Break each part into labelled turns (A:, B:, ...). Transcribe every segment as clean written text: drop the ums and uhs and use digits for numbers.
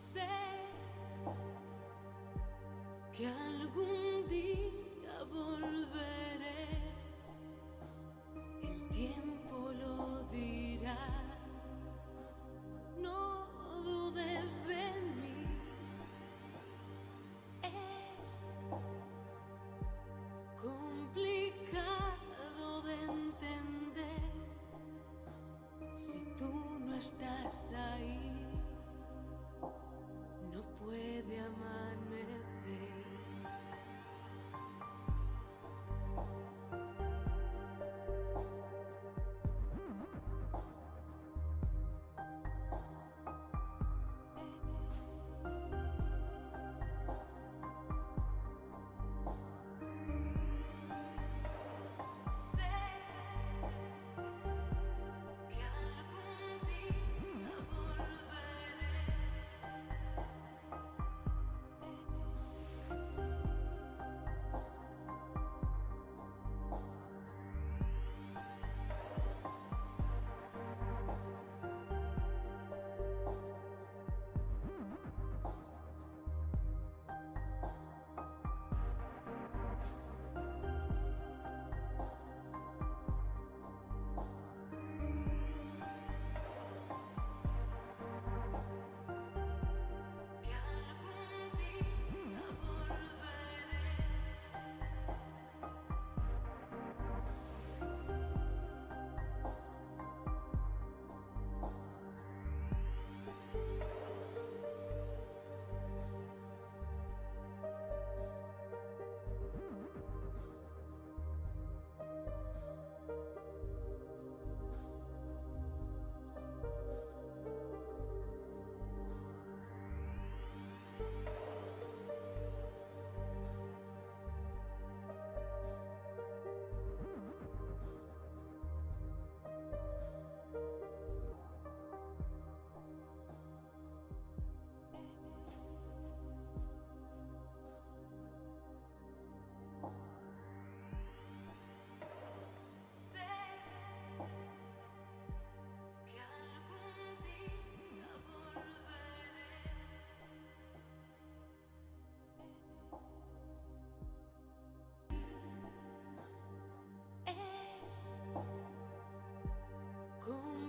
A: Sé que algún día volveré, el tiempo lo dirá. No dudes de mí, es complicado de entender si tú no estás ahí. No puede amanecer.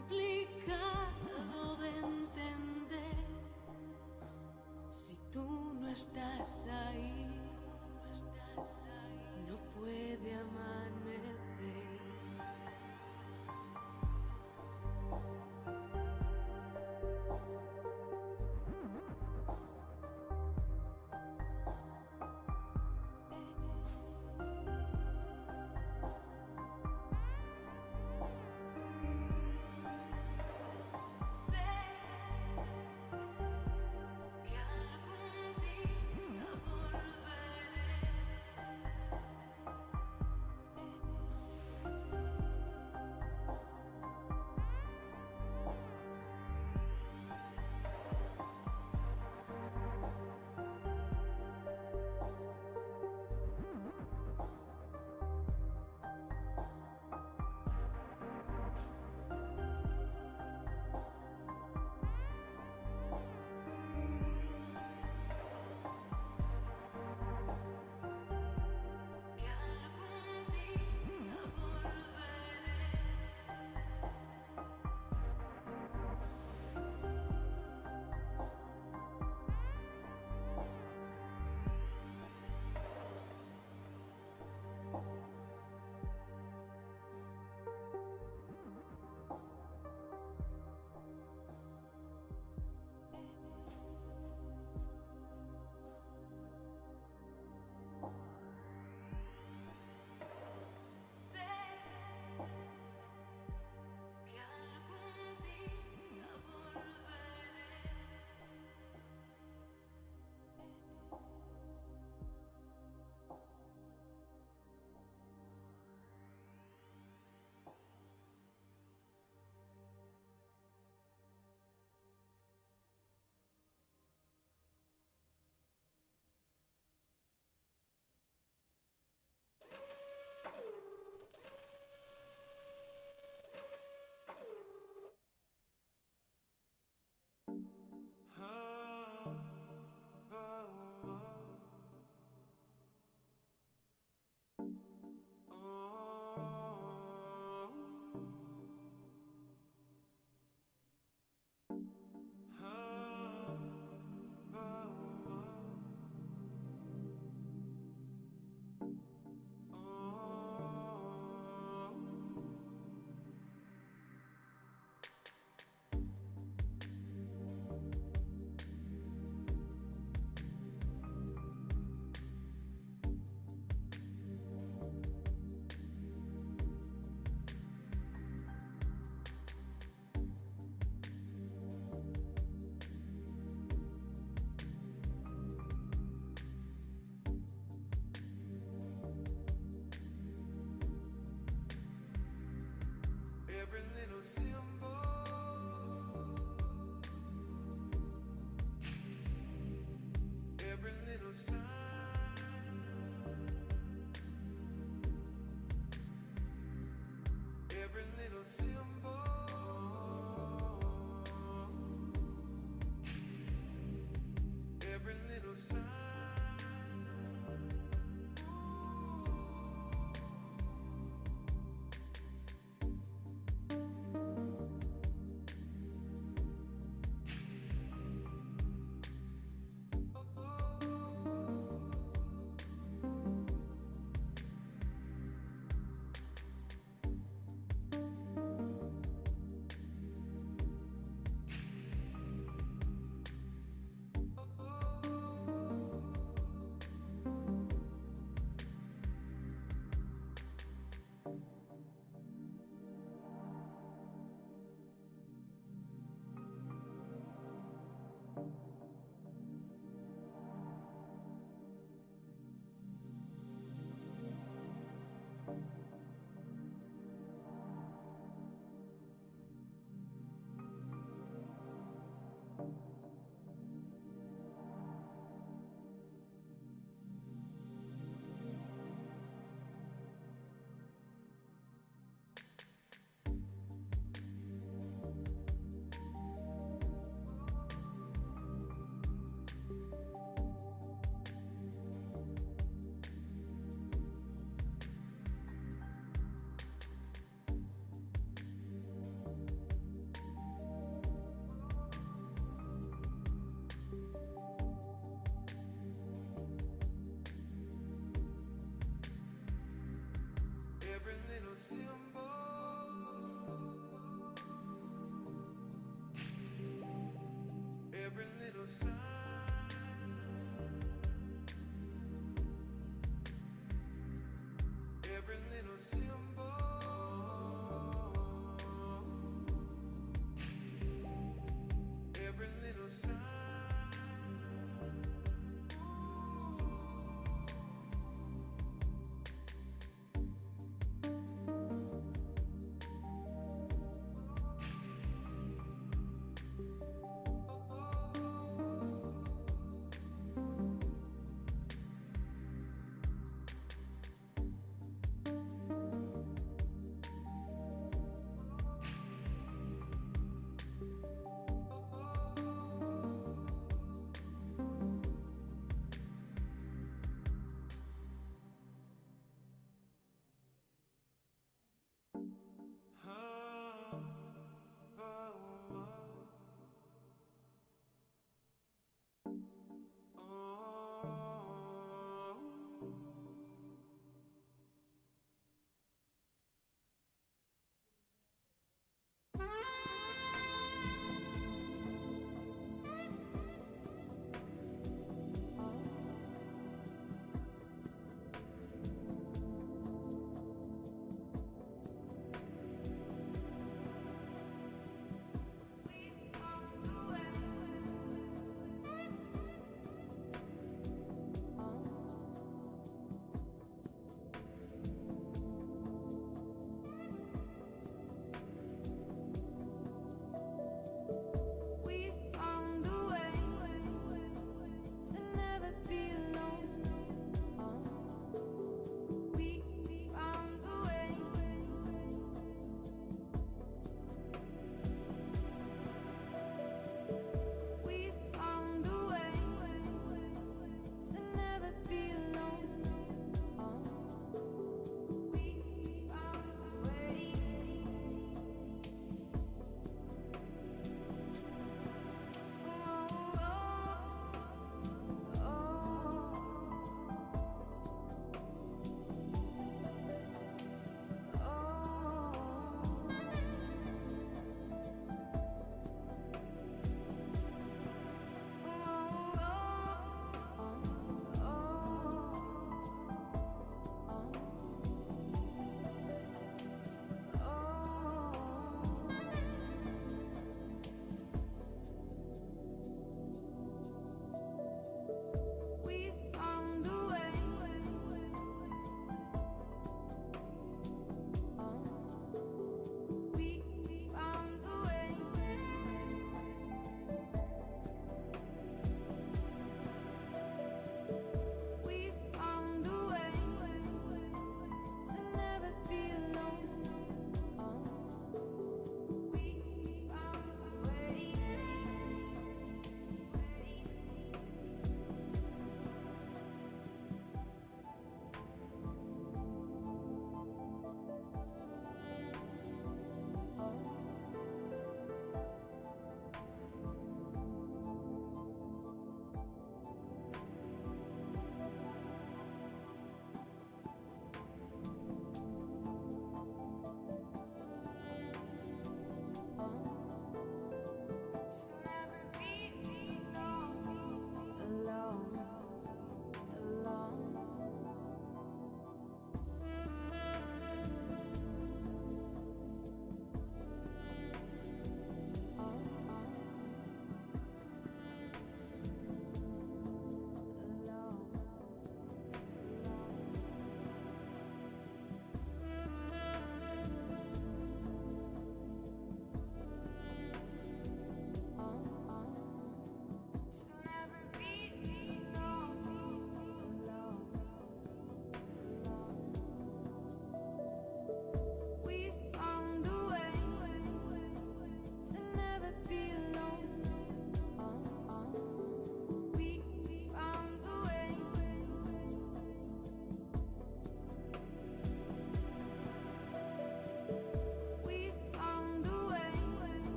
A: Complicado de entender si tú no estás ahí. No puede amanecer.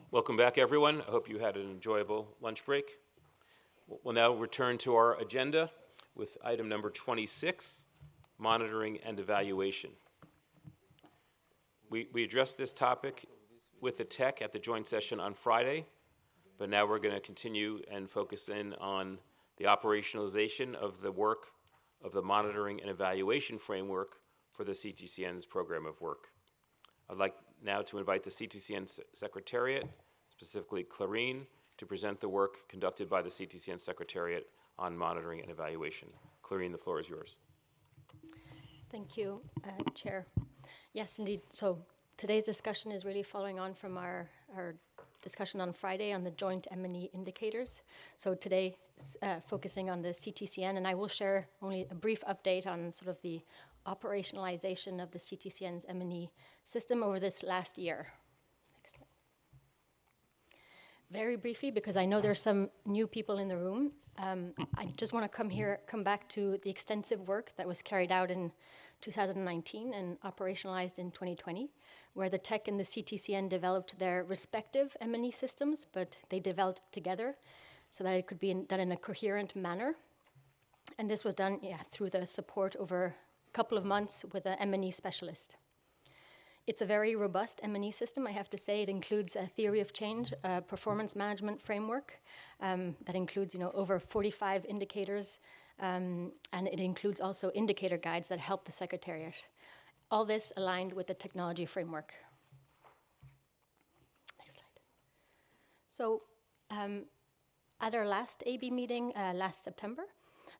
B: Welcome back, everyone. I hope you had an enjoyable lunch break. We'll now return to our agenda with item number 26, monitoring and evaluation. We addressed this topic with the tech at the joint session on Friday, but now we're going to continue and focus in on the operationalization of the work of the monitoring and evaluation framework for the CTCN's program of work. I'd like now to invite the CTCN Secretariat, specifically Clarine, to present the work conducted by the CTCN Secretariat on monitoring and evaluation. Clarine, the floor is yours.
C: Thank you, Chair. Yes, indeed. So today's discussion is really following on from our discussion on Friday on the joint M&E indicators. So today, focusing on the CTCN, and I will share only a brief update on sort of the operationalization of the CTCN's M&E system over this last year. Next slide. Very briefly, because I know there's some new people in the room, I just want to come back to the extensive work that was carried out in 2019 and operationalized in 2020, where the tech and the CTCN developed their respective M&E systems, but they developed together so that it could be done in a coherent manner. And this was done through the support over a couple of months with an M&E specialist. It's a very robust M&E system, I have to say. It includes a theory of change, a performance management framework that includes, over 45 indicators, and it includes also indicator guides that help the Secretariat. All this aligned with the technology framework. Next slide. So, at our last AB meeting last September,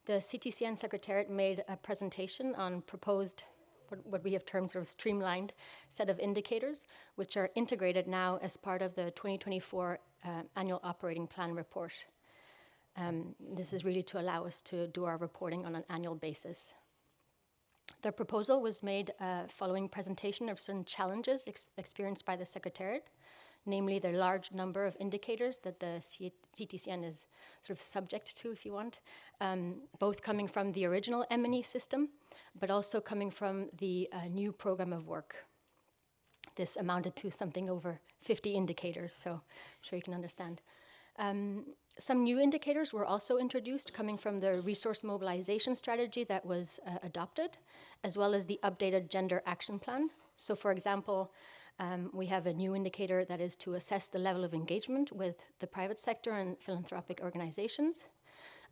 C: the CTCN Secretariat made a presentation on proposed what we have termed sort of streamlined set of indicators, which are integrated now as part of the 2024 annual operating plan report. This is really to allow us to do our reporting on an annual basis. The proposal was made following presentation of certain challenges experienced by the Secretariat, namely the large number of indicators that the CTCN is sort of subject to, if you want, both coming from the original M&E system, but also coming from the new program of work. This amounted to something over 50 indicators, so I'm sure you can understand. Some new indicators were also introduced coming from the resource mobilization strategy that was adopted, as well as the updated gender action plan. So for example, we have a new indicator that is to assess the level of engagement with the private sector and philanthropic organizations.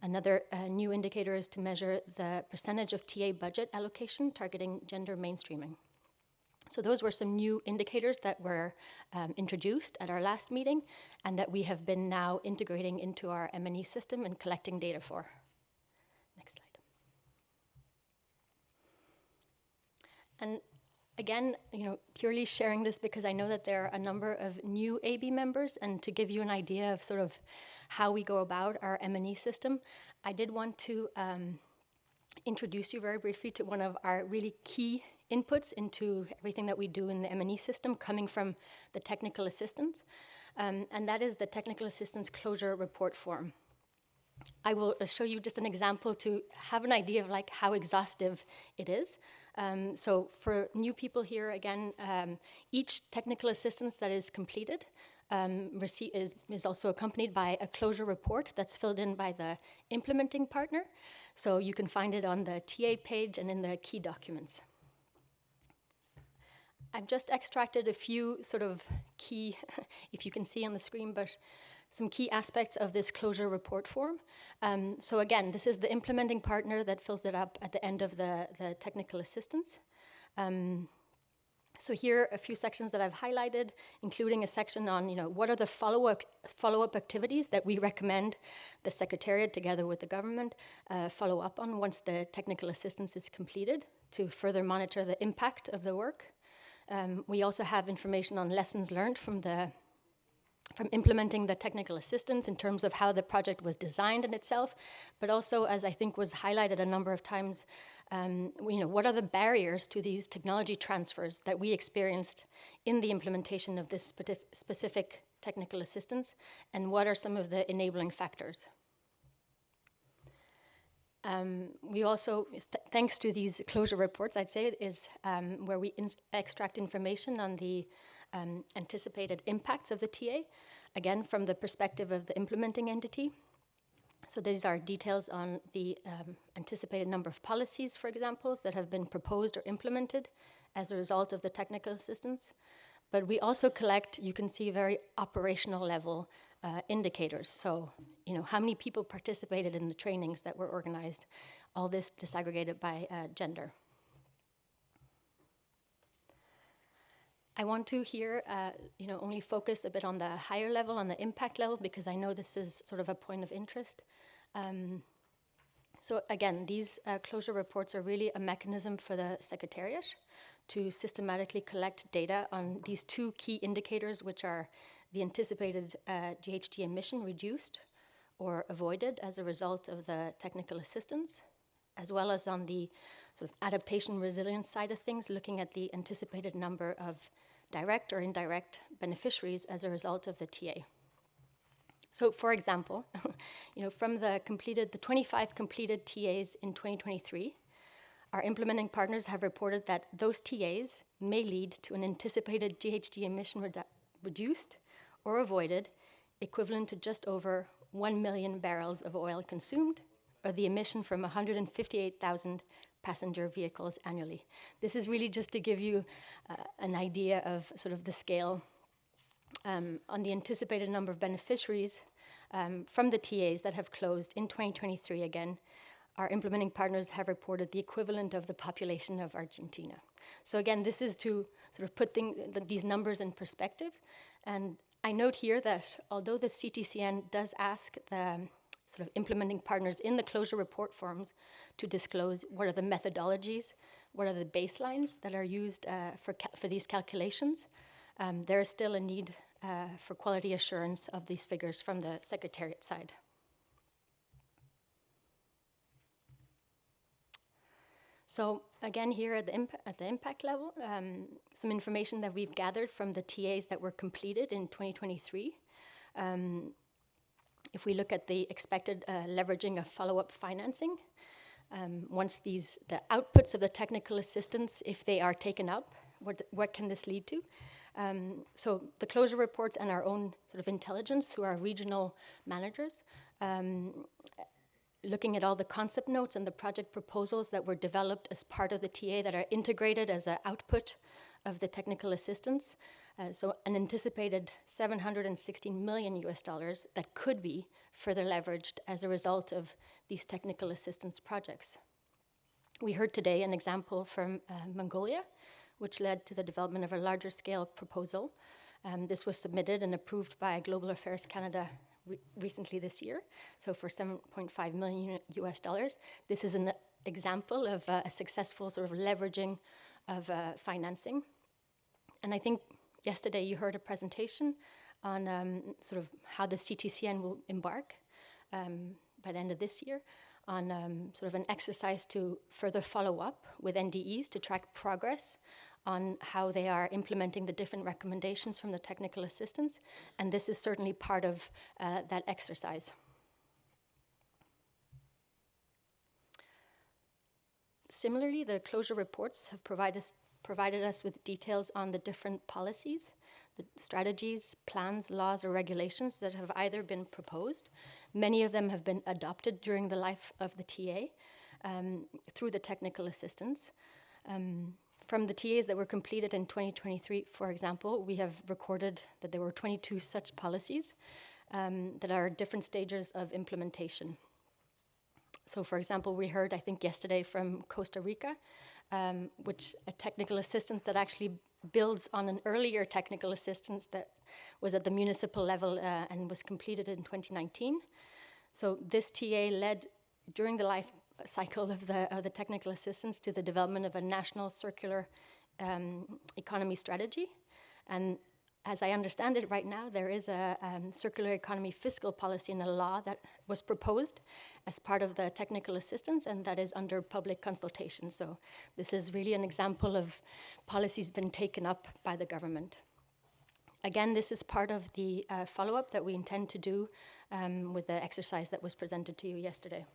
C: Another new indicator is to measure the percentage of TA budget allocation targeting gender mainstreaming. So those were some new indicators that were introduced at our last meeting and that we have been now integrating into our M&E system and collecting data for. Next slide. And again, purely sharing this because I know that there are a number of new AB members, and to give you an idea of sort of how we go about our M&E system, I did want to introduce you very briefly to one of our really key inputs into everything that we do in the M&E system coming from the technical assistance, and that is the technical assistance closure report form. I will show you just an example to have an idea of like how exhaustive it is. So for new people here, again, each technical assistance that is completed is also accompanied by a closure report that's filled in by the implementing partner. So you can find it on the TA page and in the key documents. I've just extracted a few sort of key, if you can see on the screen, but some key aspects of this closure report form. So again, this is the implementing partner that fills it up at the end of the technical assistance. So here are a few sections that I've highlighted, including a section on, what are the follow-up activities that we recommend the Secretariat, together with the government, follow up on once the technical assistance is completed to further monitor the impact of the work. We also have information on lessons learned from implementing the technical assistance in terms of how the project was designed in itself, but also, as I think was highlighted a number of times, what are the barriers to these technology transfers that we experienced in the implementation of this specific technical assistance, and what are some of the enabling factors? We also, thanks to these closure reports, I'd say, is where we extract information on the anticipated impacts of the TA, again, from the perspective of the implementing entity. So these are details on the anticipated number of policies, for example, that have been proposed or implemented as a result of the technical assistance. But we also collect, you can see, very operational level indicators. So, how many people participated in the trainings that were organized, all this disaggregated by gender. I want to here, only focus a bit on the higher level, on the impact level, because I know this is sort of a point of interest. So again, these closure reports are really a mechanism for the Secretariat to systematically collect data on these two key indicators, which are the anticipated GHG emission reduced or avoided as a result of the technical assistance, as well as on the sort of adaptation resilience side of things, looking at the anticipated number of direct or indirect beneficiaries as a result of the TA. So for example, from the 25 completed TAs in 2023, our implementing partners have reported that those TAs may lead to an anticipated GHG emission reduced or avoided equivalent to just over 1 million barrels of oil consumed, or the emission from 158,000 passenger vehicles annually. This is really just to give you an idea of sort of the scale. On the anticipated number of beneficiaries from the TAs that have closed in 2023 again, our implementing partners have reported the equivalent of the population of Argentina. So again, this is to sort of put these numbers in perspective. And I note here that although the CTCN does ask the sort of implementing partners in the closure report forms to disclose what are the methodologies, what are the baselines that are used for these calculations, there is still a need for quality assurance of these figures from the Secretariat side. So again, here at the impact level, some information that we've gathered from the TAs that were completed in 2023. If we look at the expected leveraging of follow-up financing, once the outputs of the technical assistance, if they are taken up, what can this lead to? So the closure reports and our own sort of intelligence through our regional managers, looking at all the concept notes and the project proposals that were developed as part of the TA that are integrated as an output of the technical assistance, So an anticipated 716 million US dollars that could be further leveraged as a result of these technical assistance projects. We heard today an example from Mongolia, which led to the development of a larger scale proposal. This was submitted and approved by Global Affairs Canada recently this year, so for 7.5 million US dollars. This is an example of a successful sort of leveraging of financing. And I think yesterday you heard a presentation on sort of how the CTCN will embark by the end of this year on sort of an exercise to further follow up with NDEs to track progress on how they are implementing the different recommendations from the technical assistance. And this is certainly part of that exercise. Similarly, the closure reports have provided us with details on the different policies, the strategies, plans, laws, or regulations that have either been proposed. Many of them have been adopted during the life of the TA through the technical assistance. From the TAs that were completed in 2023, for example, we have recorded that there were 22 such policies that are at different stages of implementation. So, for example, we heard, I think yesterday, from Costa Rica, which a technical assistance that actually builds on an earlier technical assistance that was at the municipal level and was completed in 2019. So this TA led during the life cycle of the technical assistance to the development of a national circular economy strategy. And as I understand it right now, there is a circular economy fiscal policy in a law that was proposed as part of the technical assistance, and that is under public consultation. So this is really an example of policies been taken up by the government. Again, this is part of the follow-up that we intend to do with the exercise that was presented to you yesterday.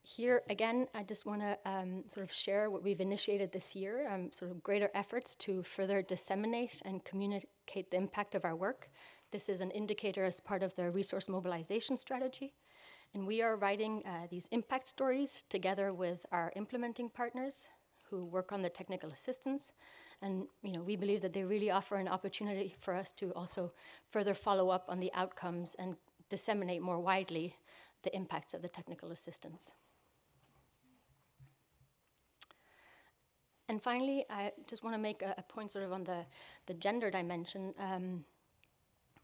C: Here, again, I just want to sort of share what we've initiated this year, sort of greater efforts to further disseminate and communicate the impact of our work. This is an indicator as part of the resource mobilization strategy. And we are writing these impact stories together with our implementing partners who work on the technical assistance. And we believe that they really offer an opportunity for us to also further follow up on the outcomes and disseminate more widely the impacts of the technical assistance. And finally, I just want to make a point sort of on the gender dimension.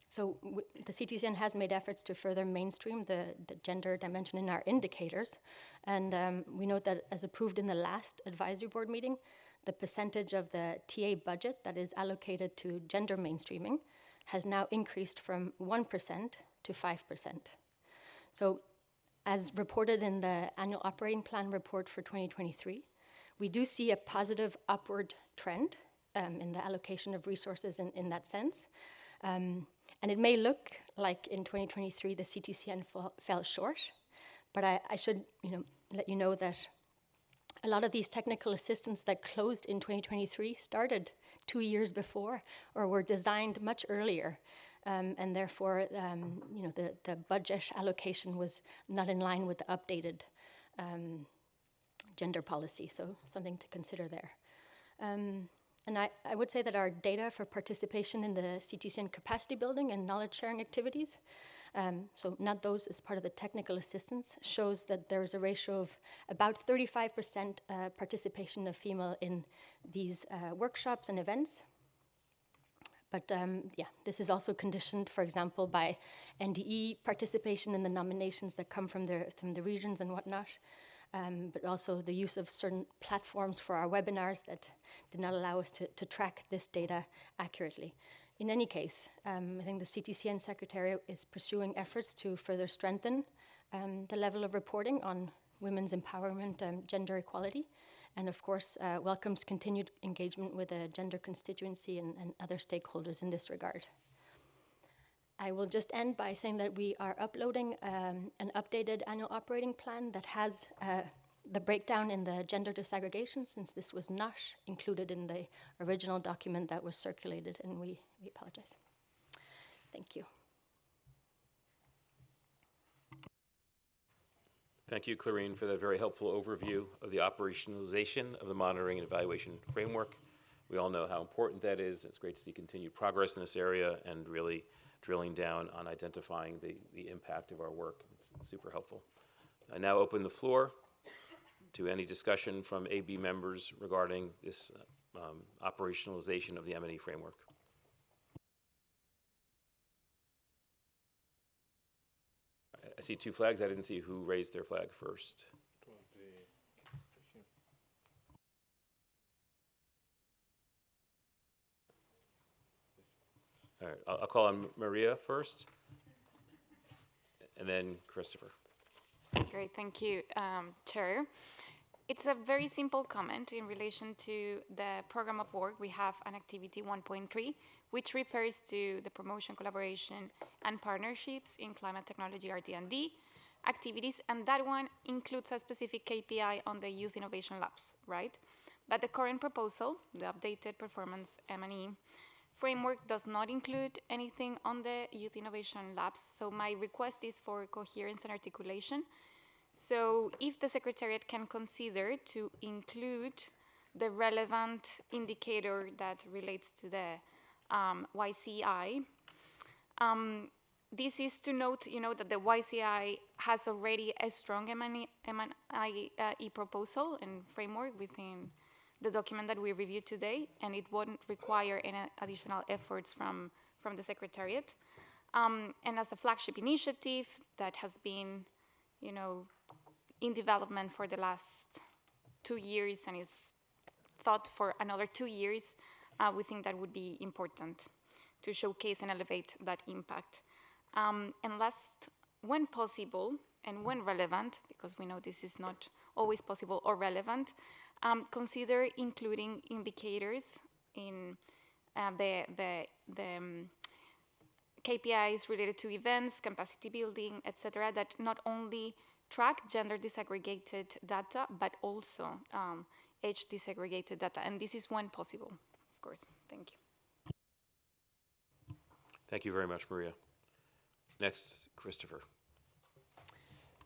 C: So the CTCN has made efforts to further mainstream the gender dimension in our indicators. And we note that as approved in the last advisory board meeting, the percentage of the TA budget that is allocated to gender mainstreaming has now increased from 1% to 5%. So as reported in the annual operating plan report for 2023, we do see a positive upward trend in the allocation of resources in that sense. And it may look like in 2023 the CTCN fell short, but I should let you know that a lot of these technical assistance that closed in 2023 started 2 years before or were designed much earlier. And therefore, the budget allocation was not in line with the updated gender policy, so something to consider there. And I would say that our data for participation in the CTCN capacity building and knowledge sharing activities, so not those as part of the technical assistance, shows that there is a ratio of about 35% participation of female in these workshops and events. But this is also conditioned, for example, by NDE participation in the nominations that come from the regions and whatnot. But also the use of certain platforms for our webinars that did not allow us to track this data accurately. In any case, I think the CTCN Secretariat is pursuing efforts to further strengthen the level of reporting on women's empowerment and gender equality, and of course welcomes continued engagement with the gender constituency and other stakeholders in this regard. I will just end by saying that we are uploading an updated annual operating plan that has the breakdown in the gender disaggregation, since this was not included in the original document that was circulated, and we apologize. Thank you.
B: Thank you, Clarine, for that very helpful overview of the operationalization of the monitoring and evaluation framework. We all know how important that is. It's great to see continued progress in this area and really drilling down on identifying the impact of our work. It's super helpful. I now open the floor to any discussion from AB members regarding this operationalization of the M&E framework. I see two flags. I didn't see who raised their flag first. All right, I'll call on Maria first, and then Christopher.
D: Great, thank you, Chair. It's a very simple comment in relation to the program of work. We have an activity 1.3, which refers to the promotion, collaboration, and partnerships in climate technology RD&D activities, and that one includes a specific KPI on the Youth Innovation Labs, right? But the current proposal, the updated performance M&E framework, does not include anything on the Youth Innovation Labs, so my request is for coherence and articulation. So if the Secretariat can consider to include the relevant indicator that relates to the YCI, this is to note, that the YCI has already a strong M&I proposal and framework within the document that we reviewed today, and it won't require any additional efforts from the Secretariat. And as a flagship initiative that has been, in development for the last 2 years and is thought for another 2 years, we think that would be important to showcase and elevate that impact. And last, when possible and when relevant, because we know this is not always possible or relevant, consider including indicators in the KPIs related to events, capacity building, etc., that not only track gender disaggregated data, but also age disaggregated data. And this is when possible, of course. Thank you.
B: Thank you very much, Maria. Next, Christopher.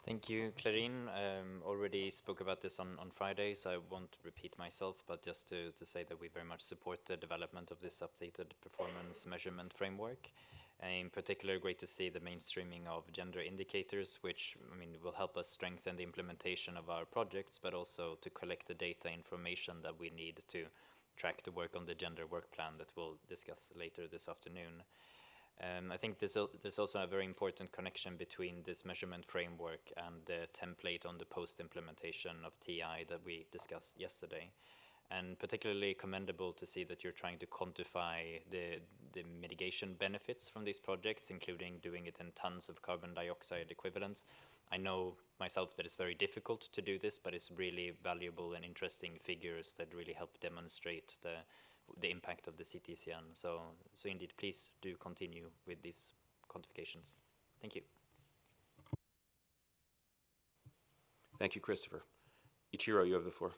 E: Thank you, Clarine. Already spoke about this on Friday, so I won't repeat myself, but just to say that we very much support the development of this updated performance measurement framework. In particular, great to see the mainstreaming of gender indicators, which will help us strengthen the implementation of our projects, but also to collect the data information that we need to track the work on the gender work plan that we'll discuss later this afternoon. I think there's also a very important connection between this measurement framework and the template on the post-implementation of TI that we discussed yesterday. And particularly commendable to see that you're trying to quantify the mitigation benefits from these projects, including doing it in tons of carbon dioxide equivalents. I know myself that it's very difficult to do this, but it's really valuable and interesting figures that really help demonstrate the impact of the CTCN. So indeed, please do continue with these quantifications. Thank you.
B: Thank you, Christopher. Ichiro, you have the floor.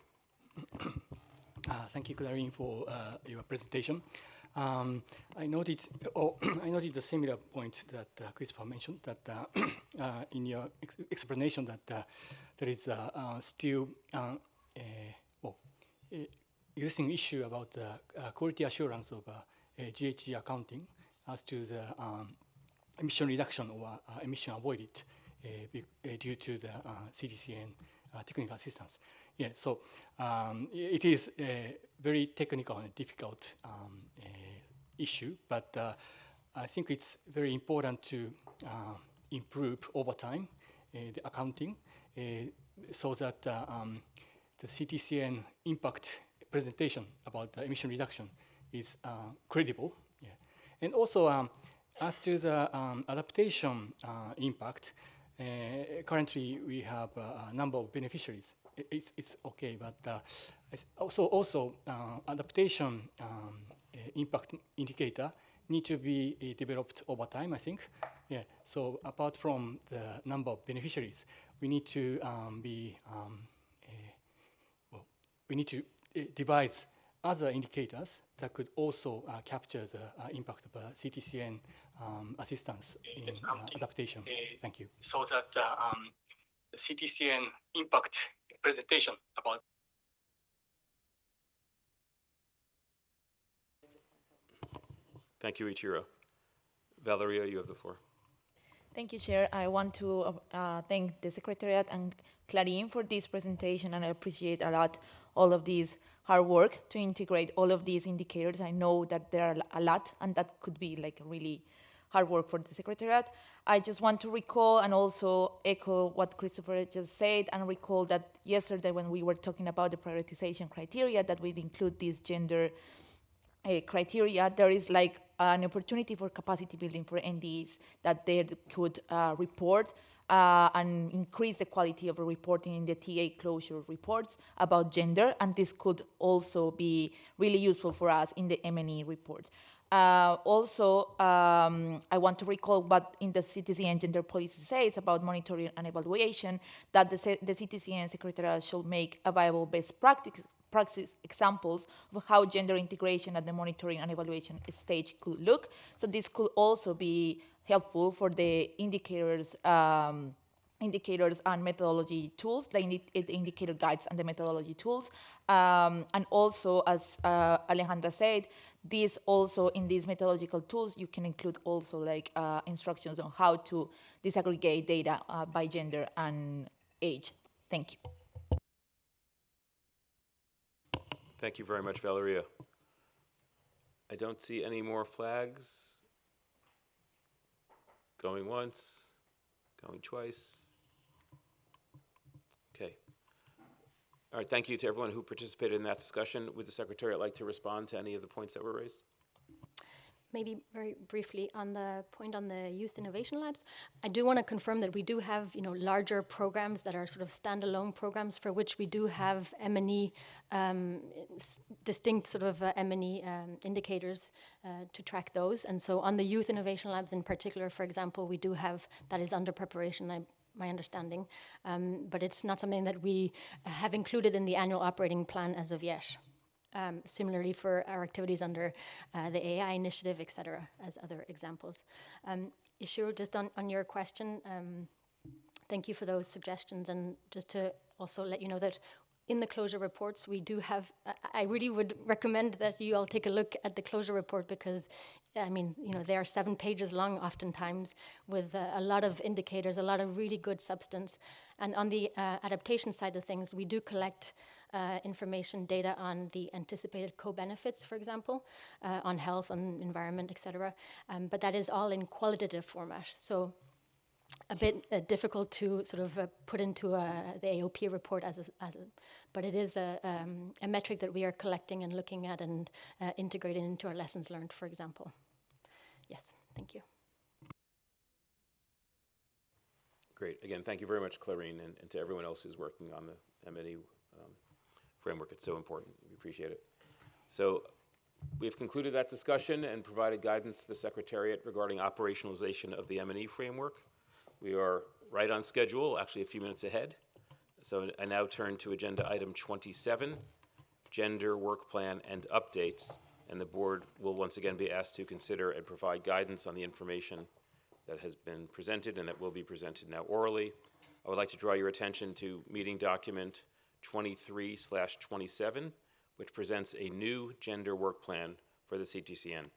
F: Thank you, Clarine, for your presentation. I noted the similar point that Christopher mentioned, that in your explanation that there is still existing issue about the quality assurance of GHG accounting as to the emission reduction or emission avoided due to the CTCN technical assistance. Yeah, so it is a very technical and difficult issue, but I think it's very important to improve over time the accounting so that the CTCN impact presentation about the emission reduction is credible. Yeah. And also, as to the adaptation impact, currently we have a number of beneficiaries. It's okay, but also adaptation impact indicator need to be developed over time, I think. Yeah. So apart from the number of beneficiaries, we need to devise other indicators that could also capture the impact of CTCN assistance in adaptation. Thank you. So that the CTCN impact presentation about.
B: Thank you, Ichiro. Valeria, you have the floor.
G: Thank you, Chair. I want to thank the Secretariat and Clarín for this presentation, and I appreciate a lot all of this hard work to integrate all of these indicators. I know that there are a lot, and that could be like really hard work for the Secretariat. I just want to recall and also echo what Christopher just said, and recall that yesterday when we were talking about the prioritization criteria that would include this gender criteria, there is like an opportunity for capacity building for NDEs that they could report and increase the quality of reporting in the TA closure reports about gender, and this could also be really useful for us in the MNE report. Also, I want to recall what in the CTCN gender policy says about monitoring and evaluation, that the CTCN Secretariat should make available best practice examples of how gender integration at the monitoring and evaluation stage could look. So this could also be helpful for the indicators and methodology tools, the indicator guides and the methodology tools. And also, as Alejandra said, this also in these methodological tools, you can include also like instructions on how to disaggregate data by gender and age. Thank you.
B: Thank you very much, Valeria. I don't see any more flags. Going once, going twice. Okay. All right, thank you to everyone who participated in that discussion. Would the Secretariat like to respond to any of the points that were raised?
C: Maybe very briefly on the point on the Youth Innovation Labs, I do want to confirm that we do have, larger programs that are sort of standalone programs for which we do have M&E, distinct sort of M&E indicators to track those. And so on the Youth Innovation Labs in particular, for example, we do have, that is under preparation, my understanding, but it's not something that we have included in the annual operating plan as of yet. Similarly for our activities under the AI initiative, et cetera, as other examples. Ishiro, just on your question, thank you for those suggestions, and just to also let you know that in the closure reports, we do have, I really would recommend that you all take a look at the closure report, because they are 7 pages long oftentimes, with a lot of indicators, a lot of really good substance. And on the adaptation side of things, we do collect information, data on the anticipated co-benefits, for example, on health, on environment, et cetera. But that is all in qualitative format. So a bit difficult to sort of put into the AOP report but it is a metric that we are collecting and looking at and integrating into our lessons learned, for example. Yes, thank you.
B: Great. Again, thank you very much, Clarín, and to everyone else who's working on the M&E framework. It's so important. We appreciate it. So we've concluded that discussion and provided guidance to the Secretariat regarding operationalization of the M&E framework. We are right on schedule, actually a few minutes ahead. So I now turn to agenda item 27, Gender Work Plan and Updates. And the board will once again be asked to consider and provide guidance on the information that has been presented and that will be presented now orally. I would like to draw your attention to meeting document 23/27, which presents a new gender work plan for the CTCN.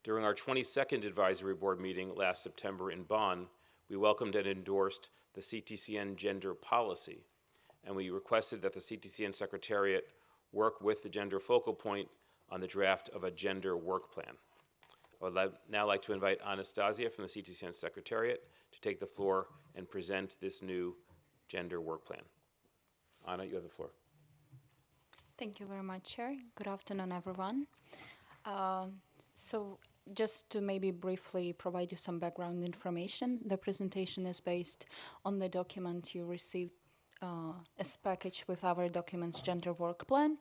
B: During our 22nd advisory board meeting last September in Bonn, we welcomed and endorsed the CTCN gender policy, and we requested that the CTCN Secretariat work with the gender focal point on the draft of a gender work plan. I would now like to invite Anastasia from the CTCN Secretariat to take the floor and present this new gender work plan. Anna, you have the floor.
H: Thank you very much, Chair. Good afternoon, everyone. So just to maybe briefly provide you some background information, the presentation is based on the document you received as package with our documents gender work plan.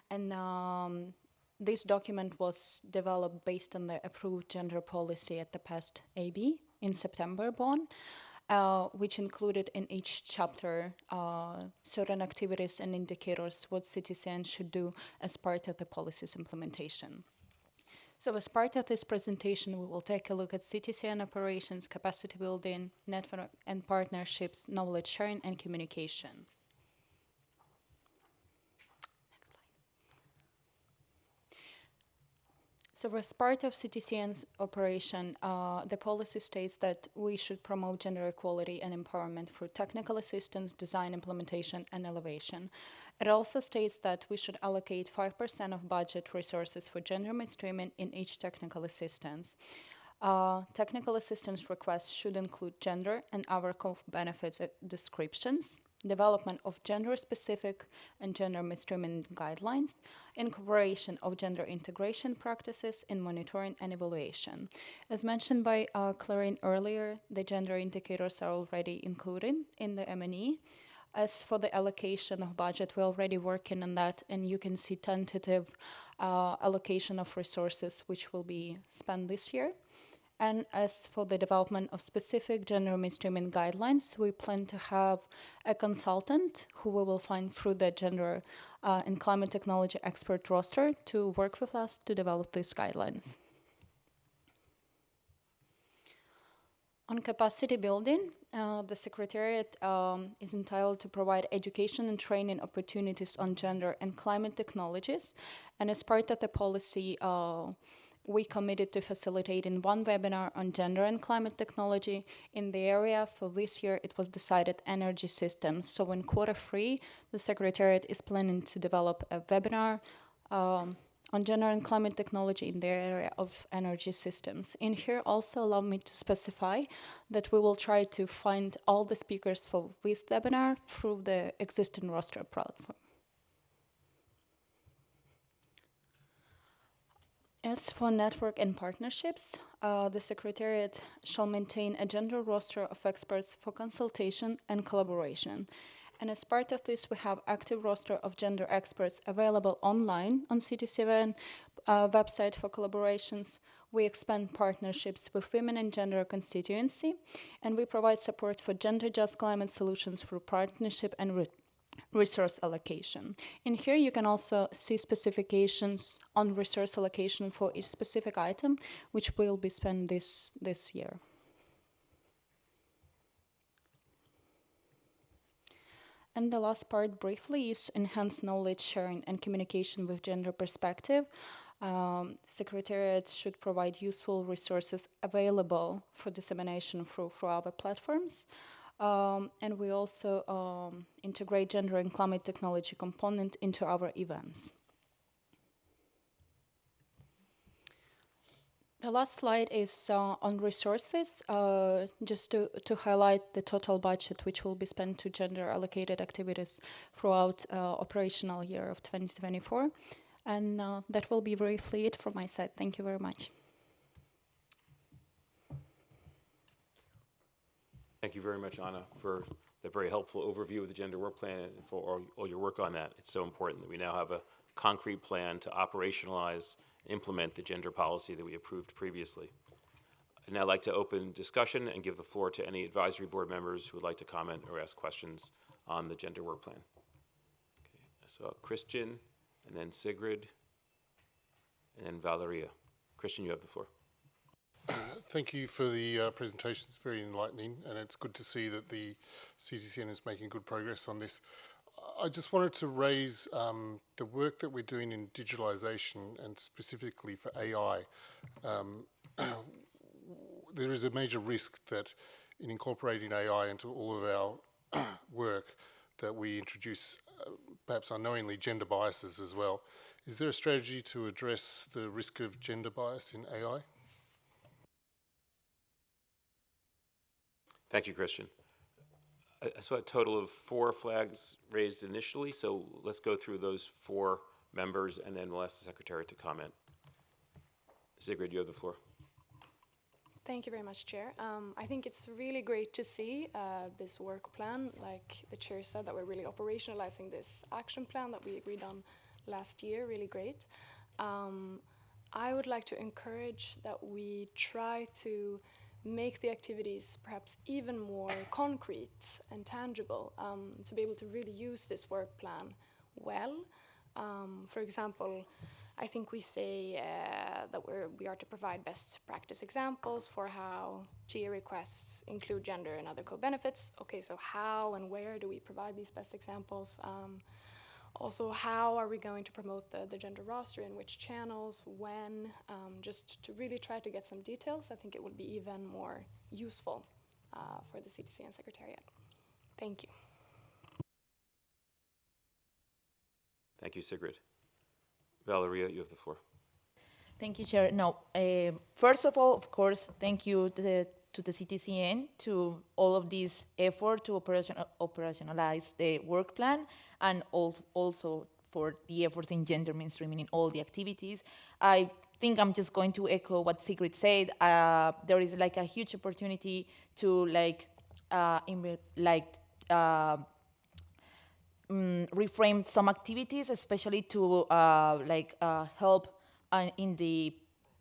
H: And this document was developed based on the approved gender policy at the past AB in September Bonn. Which included in each chapter certain activities and indicators what CTCN should do as part of the policy's implementation. So as part of this presentation, we will take a look at CTCN operations, capacity building, network and partnerships, knowledge sharing, and communication. So as part of CTCN's operation, the policy states that we should promote gender equality and empowerment through technical assistance, design, implementation, and elevation. It also states that we should allocate 5% of budget resources for gender mainstreaming in each technical assistance. Technical assistance requests should include gender and other benefits descriptions, development of gender-specific and gender mainstreaming guidelines, incorporation of gender integration practices in monitoring and evaluation. As mentioned by Clarine earlier, the gender indicators are already included in the M&E. As for the allocation of budget, we're already working on that, and you can see tentative allocation of resources which will be spent this year. And as for the development of specific gender mainstreaming guidelines, we plan to have a consultant who we will find through the gender and climate technology expert roster to work with us to develop these guidelines. On capacity building, the Secretariat is entitled to provide education and training opportunities on gender and climate technologies. And as part of the policy, we committed to facilitating one webinar on gender and climate technology. In the area for this year, it was decided energy systems. So in Q3, the Secretariat is planning to develop a webinar on gender and climate technology in the area of energy systems. In here, also allow me to specify that we will try to find all the speakers for this webinar through the existing roster platform. As for network and partnerships, the Secretariat shall maintain a gender roster of experts for consultation and collaboration. And as part of this, we have active roster of gender experts available online on CT7 website for collaborations. We expand partnerships with women and gender constituency, and we provide support for gender-just climate solutions through partnership and resource allocation. In here, you can also see specifications on resource allocation for each specific item, which will be spent this year. And the last part, briefly, is enhanced knowledge sharing and communication with gender perspective. Secretariat should provide useful resources available for dissemination through other platforms. And we also integrate gender and climate technology component into our events. The last slide is on resources, just to highlight the total budget which will be spent to gender allocated activities throughout operational year of 2024. And that will be briefly it from my side. Thank you very much.
B: Thank you very much, Anna, for the very helpful overview of the gender work plan and for all your work on that. It's so important that we now have a concrete plan to operationalize and implement the gender policy that we approved previously. I'd now like to open discussion and give the floor to any advisory board members who would like to comment or ask questions on the gender work plan. Okay, so Christian, and then Sigrid, and then Valeria. Christian, you have the floor.
I: Thank you for the presentation. It's very enlightening, and it's good to see that the CTCN is making good progress on this. I just wanted to raise the work that we're doing in digitalization and specifically for AI. There is a major risk that in incorporating AI into all of our work that we introduce perhaps unknowingly gender biases as well. Is there a strategy to address the risk of gender bias in AI?
B: Thank you, Christian. I saw a total of 4 flags raised initially, so let's go through those 4 members and then we'll ask the Secretary to comment. Sigrid, you have the floor.
J: Thank you very much, Chair. I think it's really great to see this work plan, like the Chair said, that we're really operationalizing this action plan that we agreed on last year, really great. I would like to encourage that we try to make the activities perhaps even more concrete and tangible to be able to really use this work plan well. For example, I think we say that we are to provide best practice examples for how GA requests include gender and other co-benefits. Okay, so how and where do we provide these best examples? Also, how are we going to promote the gender roster, in which channels, when, just to really try to get some details. I think it would be even more useful for the CTCN Secretariat. Thank you.
B: Thank you, Sigrid. Valeria, you have the floor.
G: Thank you, Chair. No, first of all, of course, thank you to the CTCN, to all of this effort to operationalize the work plan, and also for the efforts in gender mainstreaming in all the activities. I think I'm just going to echo what Sigrid said. There is like a huge opportunity to reframe some activities, especially to help in the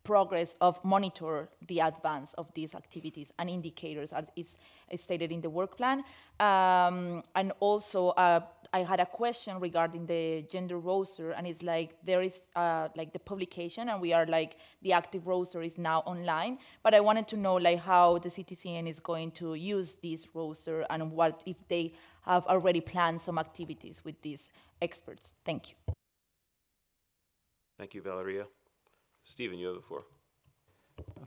G: progress of monitor the advance of these activities and indicators as it's stated in the work plan. And also, I had a question regarding the gender roster, and it's like there is like the publication, and we are like the active roster is now online. But I wanted to know like how the CTCN is going to use this roster, and what if they have already planned some activities with these experts. Thank you.
B: Thank you, Valeria. Stephen, you have the floor.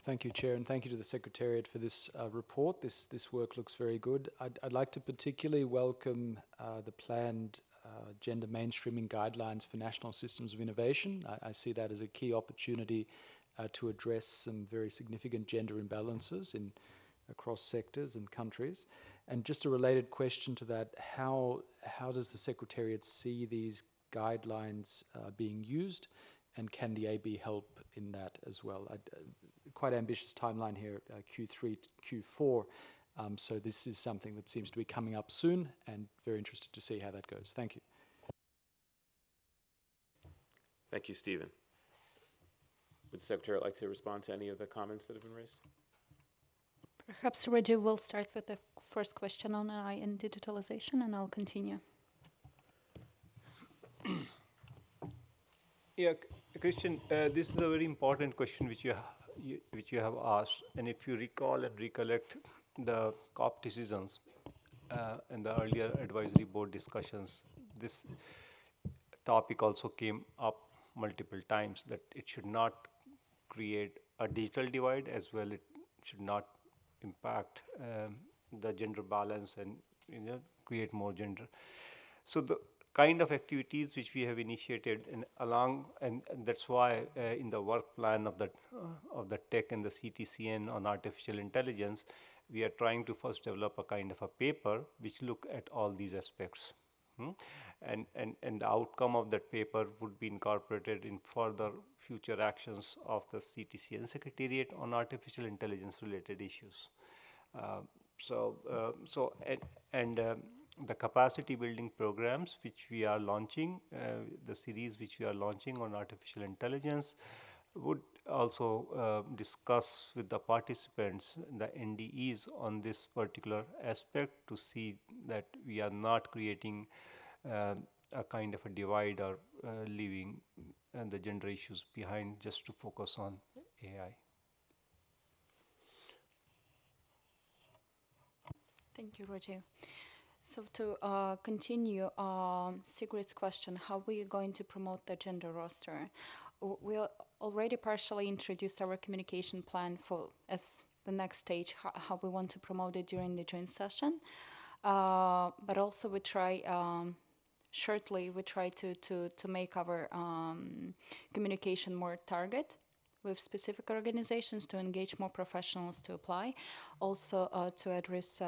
K: Thank you, Chair, and thank you to the Secretariat for this report. This work looks very good. I'd like to particularly welcome the planned gender mainstreaming guidelines for national systems of innovation. I see that as a key opportunity to address some very significant gender imbalances across sectors and countries. And just a related question to that, how does the Secretariat see these guidelines being used, and can the AB help in that as well? Quite ambitious timeline here, Q3 to Q4, so this is something that seems to be coming up soon, and very interested to see how that goes. Thank you.
B: Thank you, Stephen. Would the Secretary like to respond to any of the comments that have been raised?
H: Perhaps Reggie will start with the first question on AI and digitalization, and I'll continue.
L: Yeah, Christian, this is a very important question which you have asked, and if you recall and recollect the COP decisions and the earlier advisory board discussions, this topic also came up multiple times, that it should not create a digital divide, as well it should not impact the gender balance and create more gender. So the kind of activities which we have initiated and that's why in the work plan of the tech and the CTCN on artificial intelligence, we are trying to first develop a kind of a paper which look at all these aspects. And the outcome of that paper would be incorporated in further future actions of the CTCN Secretariat on artificial intelligence related issues. The capacity building programs which we are launching, the series which we are launching on artificial intelligence, would also discuss with the participants, the NDEs, on this particular aspect, to see that we are not creating a kind of a divide or leaving the gender issues behind just to focus on AI.
H: Thank you, Roger. So to continue Sigrid's question, how are we going to promote the gender roster? We already partially introduced our communication plan as the next stage, how we want to promote it during the joint session. But also we try, shortly, we try to make our communication more target with specific organizations, to engage more professionals to apply. Also to address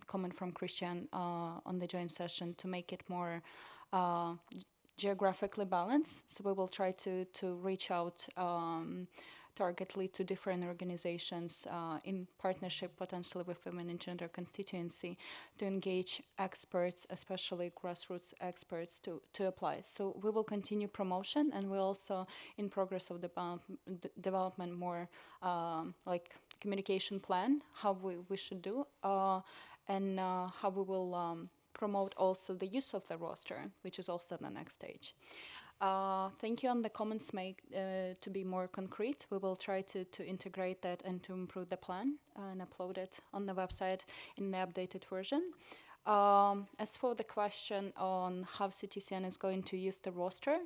H: comment from Christian on the joint session, to make it more geographically balanced. So we will try to reach out targetedly to different organizations in partnership potentially with Women in Gender Constituency, to engage experts, especially grassroots experts, to apply. So we will continue promotion, and we're also in progress of development more like communication plan, how we should do, and how we will promote also the use of the roster, which is also the next stage. Thank you on the comments made to be more concrete. We will try to integrate that and to improve the plan and upload it on the website in the updated version. As for the question on how CTCN is going to use the roster,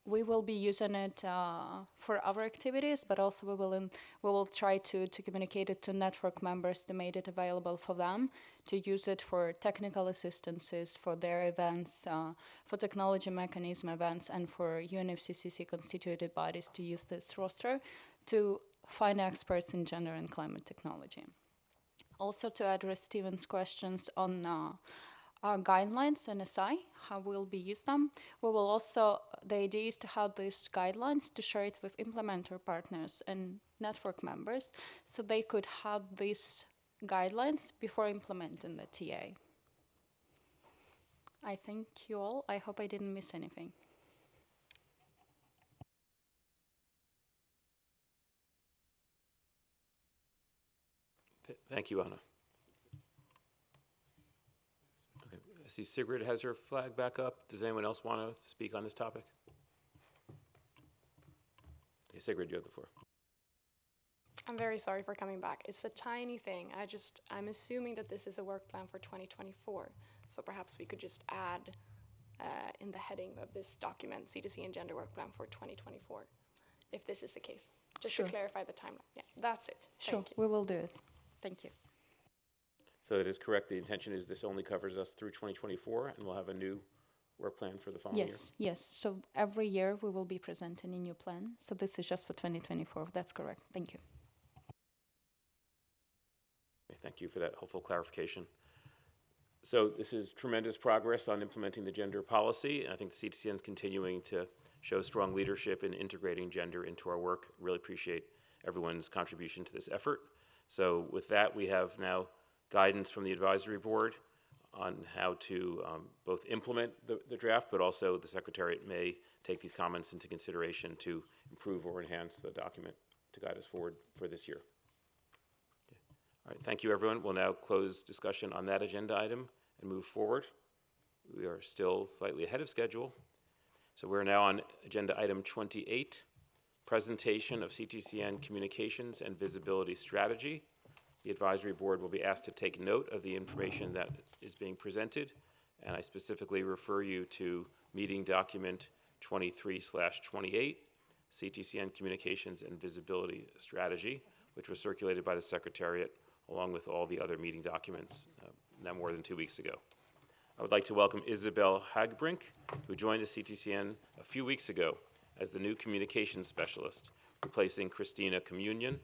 H: we will be using it for our activities, but also we will try to communicate it to network members to make it available for them to use it for technical assistances, for their events, for technology mechanism events, and for UNFCCC constituted bodies to use this roster to find experts in gender and climate technology. Also to address Stephen's questions on guidelines and SI, how we'll be use them. We will also, the idea is to have these guidelines to share it with implementer partners and network members so they could have these guidelines before implementing the TA. I thank you all. I hope I didn't miss anything.
B: Thank you, Anna. Okay. I see Sigrid has her flag back up. Does anyone else want to speak on this topic? Okay, Sigrid, you have the floor.
J: I'm very sorry for coming back. It's a tiny thing. I'm assuming that this is a work plan for 2024. So perhaps we could just add in the heading of this document, CTC and Gender Work Plan for 2024, if this is the case. Just to clarify the timeline. Yeah, that's it.
H: Sure, we will do it. Thank you.
B: So it is correct, the intention is this only covers us through 2024, and we'll have a new work plan for the following year?
H: Yes. So every year we will be presenting a new plan. So this is just for 2024. That's correct. Thank you.
B: Thank you for that helpful clarification. So this is tremendous progress on implementing the gender policy, and I think the CTCN is continuing to show strong leadership in integrating gender into our work. Really appreciate everyone's contribution to this effort. So with that, we have now guidance from the advisory board on how to both implement the draft, but also the Secretariat may take these comments into consideration to improve or enhance the document to guide us forward for this year. All right, thank you, everyone. We'll now close discussion on that agenda item and move forward. We are still slightly ahead of schedule. So we're now on agenda item 28, presentation of CTCN communications and visibility strategy. The advisory board will be asked to take note of the information that is being presented, and I specifically refer you to meeting document 23/28, CTCN communications and visibility strategy, which was circulated by the Secretariat along with all the other meeting documents now more than 2 weeks ago. I would like to welcome Isabel Hagbrink, who joined the CTCN a few weeks ago as the new communications specialist, replacing Christina Communion.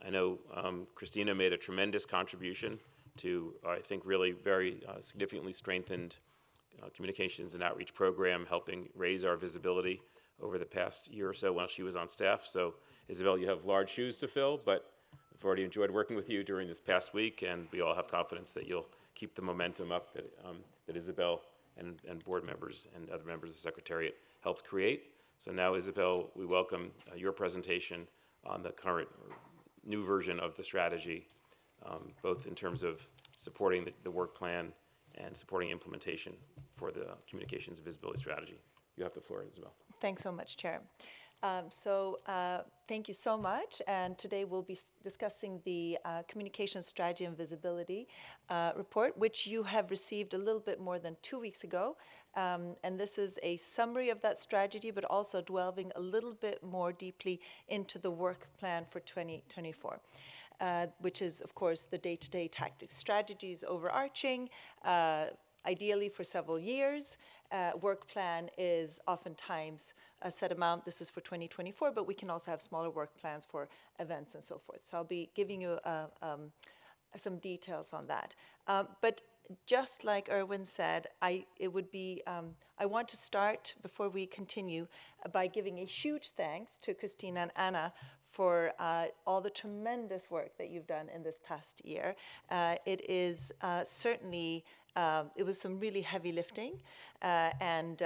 B: I know Christina made a tremendous contribution to, I think, really very significantly strengthened communications and outreach program, helping raise our visibility over the past year or so while she was on staff. So, Isabel, you have large shoes to fill, but I've already enjoyed working with you during this past week, and we all have confidence that you'll keep the momentum up that Isabel and board members and other members of the Secretariat helped create. So now, Isabel, we welcome your presentation on the current new version of the strategy, both in terms of supporting the work plan and supporting implementation for the communications and visibility strategy. You have the floor, Isabel.
M: Thanks so much, Chair. Thank you so much. And today we'll be discussing the Communications Strategy and Visibility report, which you have received a little bit more than 2 weeks ago. And this is a summary of that strategy, but also delving a little bit more deeply into the work plan for 2024. Which is, of course, the day-to-day tactics strategies overarching, ideally for several years. Work plan is oftentimes a set amount. This is for 2024, but we can also have smaller work plans for events and so forth. So I'll be giving you some details on that. But just like Erwin said, I want to start, before we continue, by giving a huge thanks to Christina and Anna for all the tremendous work that you've done in this past year. It is certainly, it was some really heavy lifting, and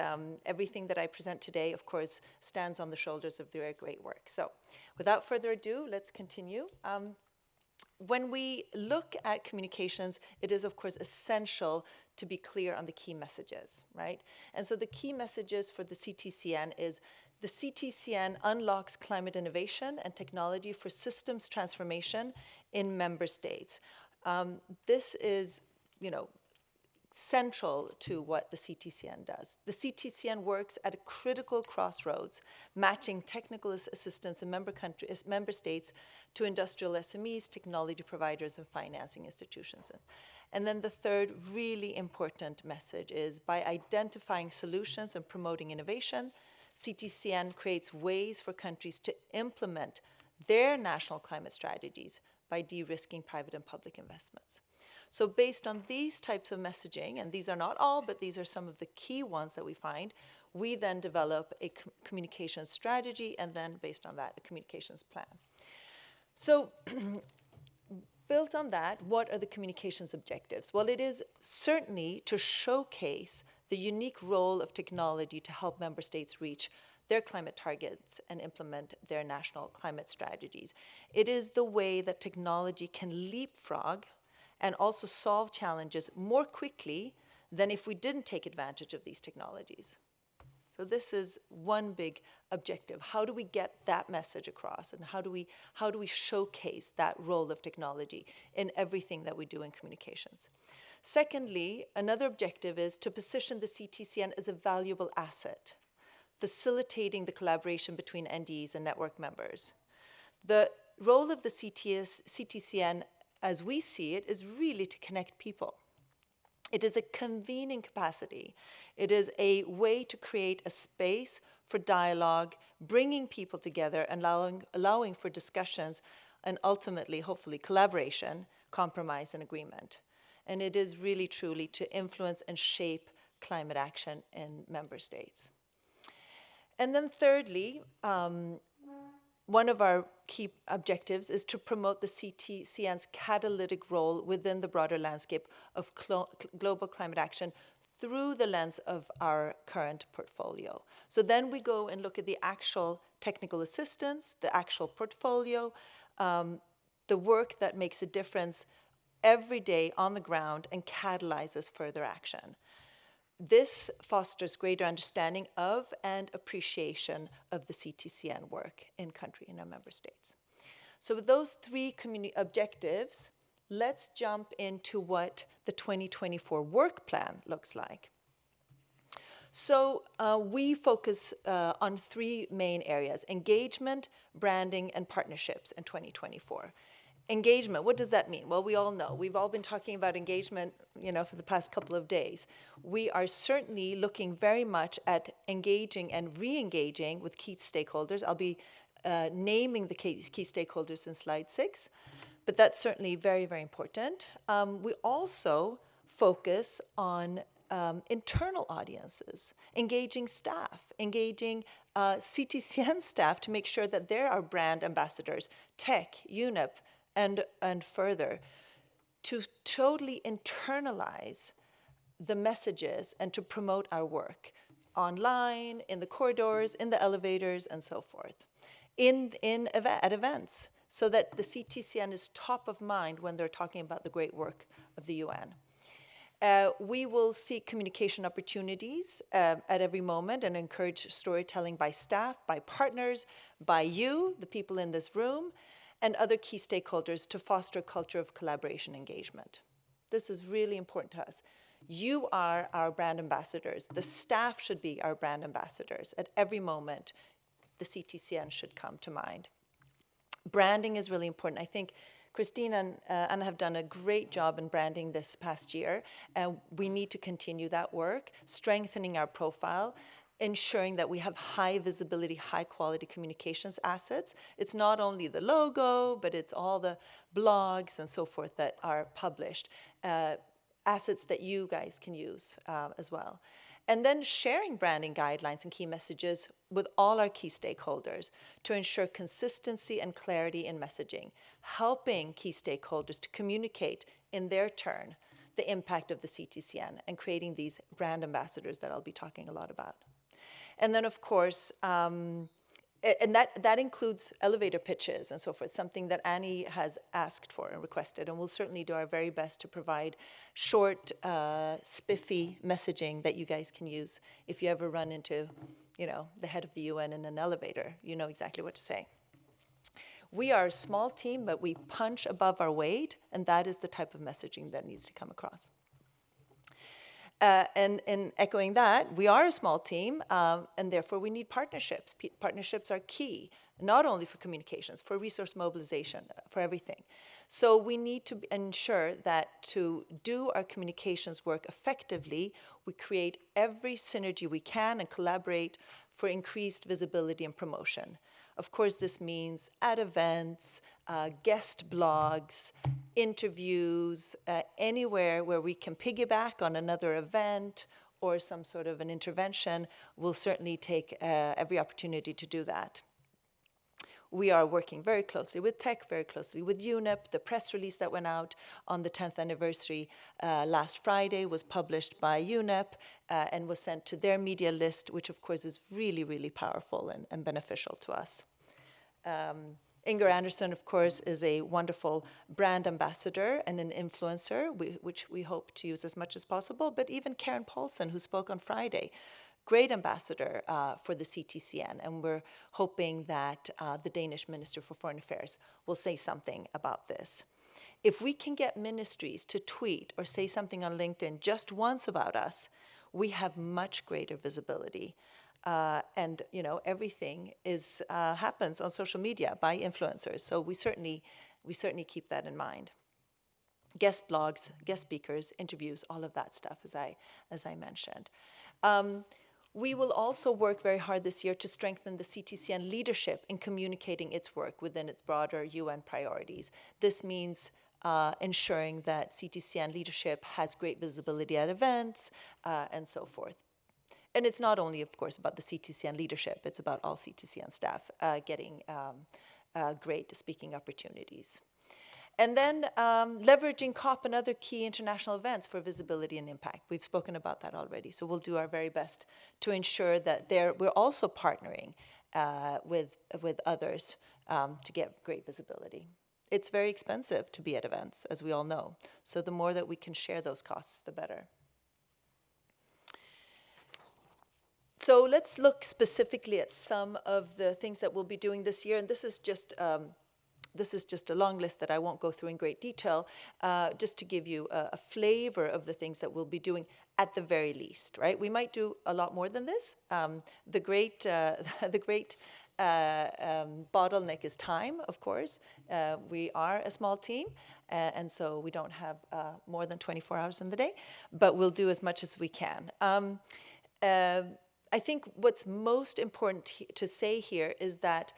M: everything that I present today, of course, stands on the shoulders of their great work. So without further ado, let's continue. When we look at communications, it is, of course, essential to be clear on the key messages, right? And so the key messages for the CTCN is the CTCN unlocks climate innovation and technology for systems transformation in member states. This is, central to what the CTCN does. The CTCN works at a critical crossroads, matching technical assistance in member states to industrial SMEs, technology providers, and financing institutions. And then the third really important message is by identifying solutions and promoting innovation, CTCN creates ways for countries to implement their national climate strategies by de-risking private and public investments. So based on these types of messaging, and these are not all, but these are some of the key ones that we find, we then develop a communications strategy, and then based on that, a communications plan. So built on that, what are the communications objectives? Well, it is certainly to showcase the unique role of technology to help member states reach their climate targets and implement their national climate strategies. It is the way that technology can leapfrog and also solve challenges more quickly than if we didn't take advantage of these technologies. So this is one big objective. How do we get that message across, and how do we showcase that role of technology in everything that we do in communications? Secondly, another objective is to position the CTCN as a valuable asset, facilitating the collaboration between NDEs and network members. The role of the CTCN, as we see it, is really to connect people. It is a convening capacity. It is a way to create a space for dialogue, bringing people together, and allowing for discussions, and ultimately, hopefully, collaboration, compromise, and agreement. And it is really, truly to influence and shape climate action in member states. And then thirdly, one of our key objectives is to promote the CTCN's catalytic role within the broader landscape of global climate action through the lens of our current portfolio. So then we go and look at the actual technical assistance, the actual portfolio, the work that makes a difference every day on the ground and catalyzes further action. This fosters greater understanding of and appreciation of the CTCN work in our member states. So with those three objectives, let's jump into what the 2024 work plan looks like. So we focus on three main areas: engagement, branding, and partnerships in 2024. Engagement, what does that mean? Well, we all know. We've all been talking about engagement, for the past couple of days. We are certainly looking very much at engaging and re-engaging with key stakeholders. I'll be naming the key stakeholders in slide 6, but that's certainly very, very important. We also focus on internal audiences, engaging staff, engaging CTCN staff to make sure that they're our brand ambassadors, tech, UNEP, and further, to totally internalize the messages and to promote our work online, in the corridors, in the elevators, and so forth, at events, so that the CTCN is top of mind when they're talking about the great work of the UN. We will seek communication opportunities at every moment and encourage storytelling by staff, by partners, by you, the people in this room, and other key stakeholders to foster a culture of collaboration engagement. This is really important to us. You are our brand ambassadors. The staff should be our brand ambassadors. At every moment, the CTCN should come to mind. Branding is really important. I think Christine and Anna have done a great job in branding this past year, and we need to continue that work, strengthening our profile, ensuring that we have high visibility, high quality communications assets. It's not only the logo, but it's all the blogs and so forth that are published, assets that you guys can use as well. And then sharing branding guidelines and key messages with all our key stakeholders to ensure consistency and clarity in messaging, helping key stakeholders to communicate in their turn the impact of the CTCN and creating these brand ambassadors that I'll be talking a lot about. And then, of course, and that includes elevator pitches and so forth, something that Annie has asked for and requested, and we'll certainly do our very best to provide short, spiffy messaging that you guys can use if you ever run into, the head of the UN in an elevator. You know exactly what to say. We are a small team, but we punch above our weight, and that is the type of messaging that needs to come across. And in echoing that, we are a small team, and therefore we need partnerships. Partnerships are key, not only for communications, for resource mobilization, for everything. So we need to ensure that to do our communications work effectively, we create every synergy we can and collaborate for increased visibility and promotion. Of course, this means at events, guest blogs, interviews, anywhere where we can piggyback on another event or some sort of an intervention, we'll certainly take every opportunity to do that. We are working very closely with TEC, very closely with UNEP. The press release that went out on the 10th anniversary last Friday was published by UNEP and was sent to their media list, which of course is really, really powerful and beneficial to us. Inger Anderson, of course, is a wonderful brand ambassador and an influencer, which we hope to use as much as possible. But even Karen Paulson, who spoke on Friday, great ambassador for the CTCN, and we're hoping that the Danish Minister for Foreign Affairs will say something about this. If we can get ministries to tweet or say something on LinkedIn just once about us, we have much greater visibility. And everything happens on social media by influencers. So we certainly keep that in mind. Guest blogs, guest speakers, interviews, all of that stuff, as I mentioned. We will also work very hard this year to strengthen the CTCN leadership in communicating its work within its broader UN priorities. This means ensuring that CTCN leadership has great visibility at events and so forth. And it's not only, of course, about the CTCN leadership, it's about all CTCN staff getting great speaking opportunities. And then leveraging COP and other key international events for visibility and impact. We've spoken about that already, so we'll do our very best to ensure that we're also partnering with others to get great visibility. It's very expensive to be at events, as we all know, so the more that we can share those costs, the better. So let's look specifically at some of the things that we'll be doing this year, and this is just a long list that I won't go through in great detail, just to give you a flavor of the things that we'll be doing at the very least, right? We might do a lot more than this. The great bottleneck is time, of course. We are a small team, and so we don't have more than 24 hours in the day, but we'll do as much as we can. I think what's most important to say here is that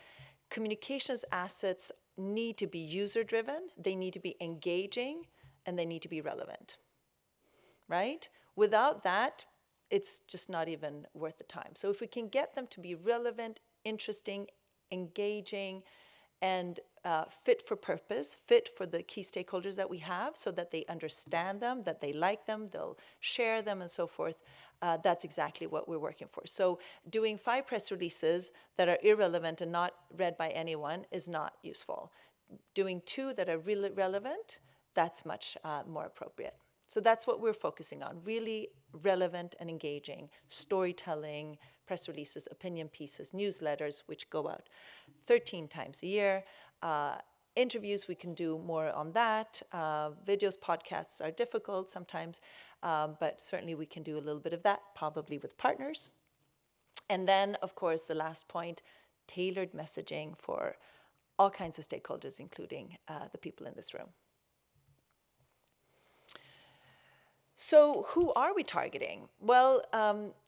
M: communications assets need to be user-driven, they need to be engaging, and they need to be relevant, right? Without that, it's just not even worth the time. So if we can get them to be relevant, interesting, engaging, and fit for purpose, fit for the key stakeholders that we have so that they understand them, that they like them, they'll share them and so forth, that's exactly what we're working for. So doing 5 press releases that are irrelevant and not read by anyone is not useful. Doing 2 that are really relevant, that's much more appropriate. So that's what we're focusing on, really relevant and engaging storytelling, press releases, opinion pieces, newsletters, which go out 13 times a year. Interviews, we can do more on that. Videos, podcasts are difficult sometimes, but certainly we can do a little bit of that, probably with partners. And then, of course, the last point, tailored messaging for all kinds of stakeholders, including the people in this room. So who are we targeting? Well,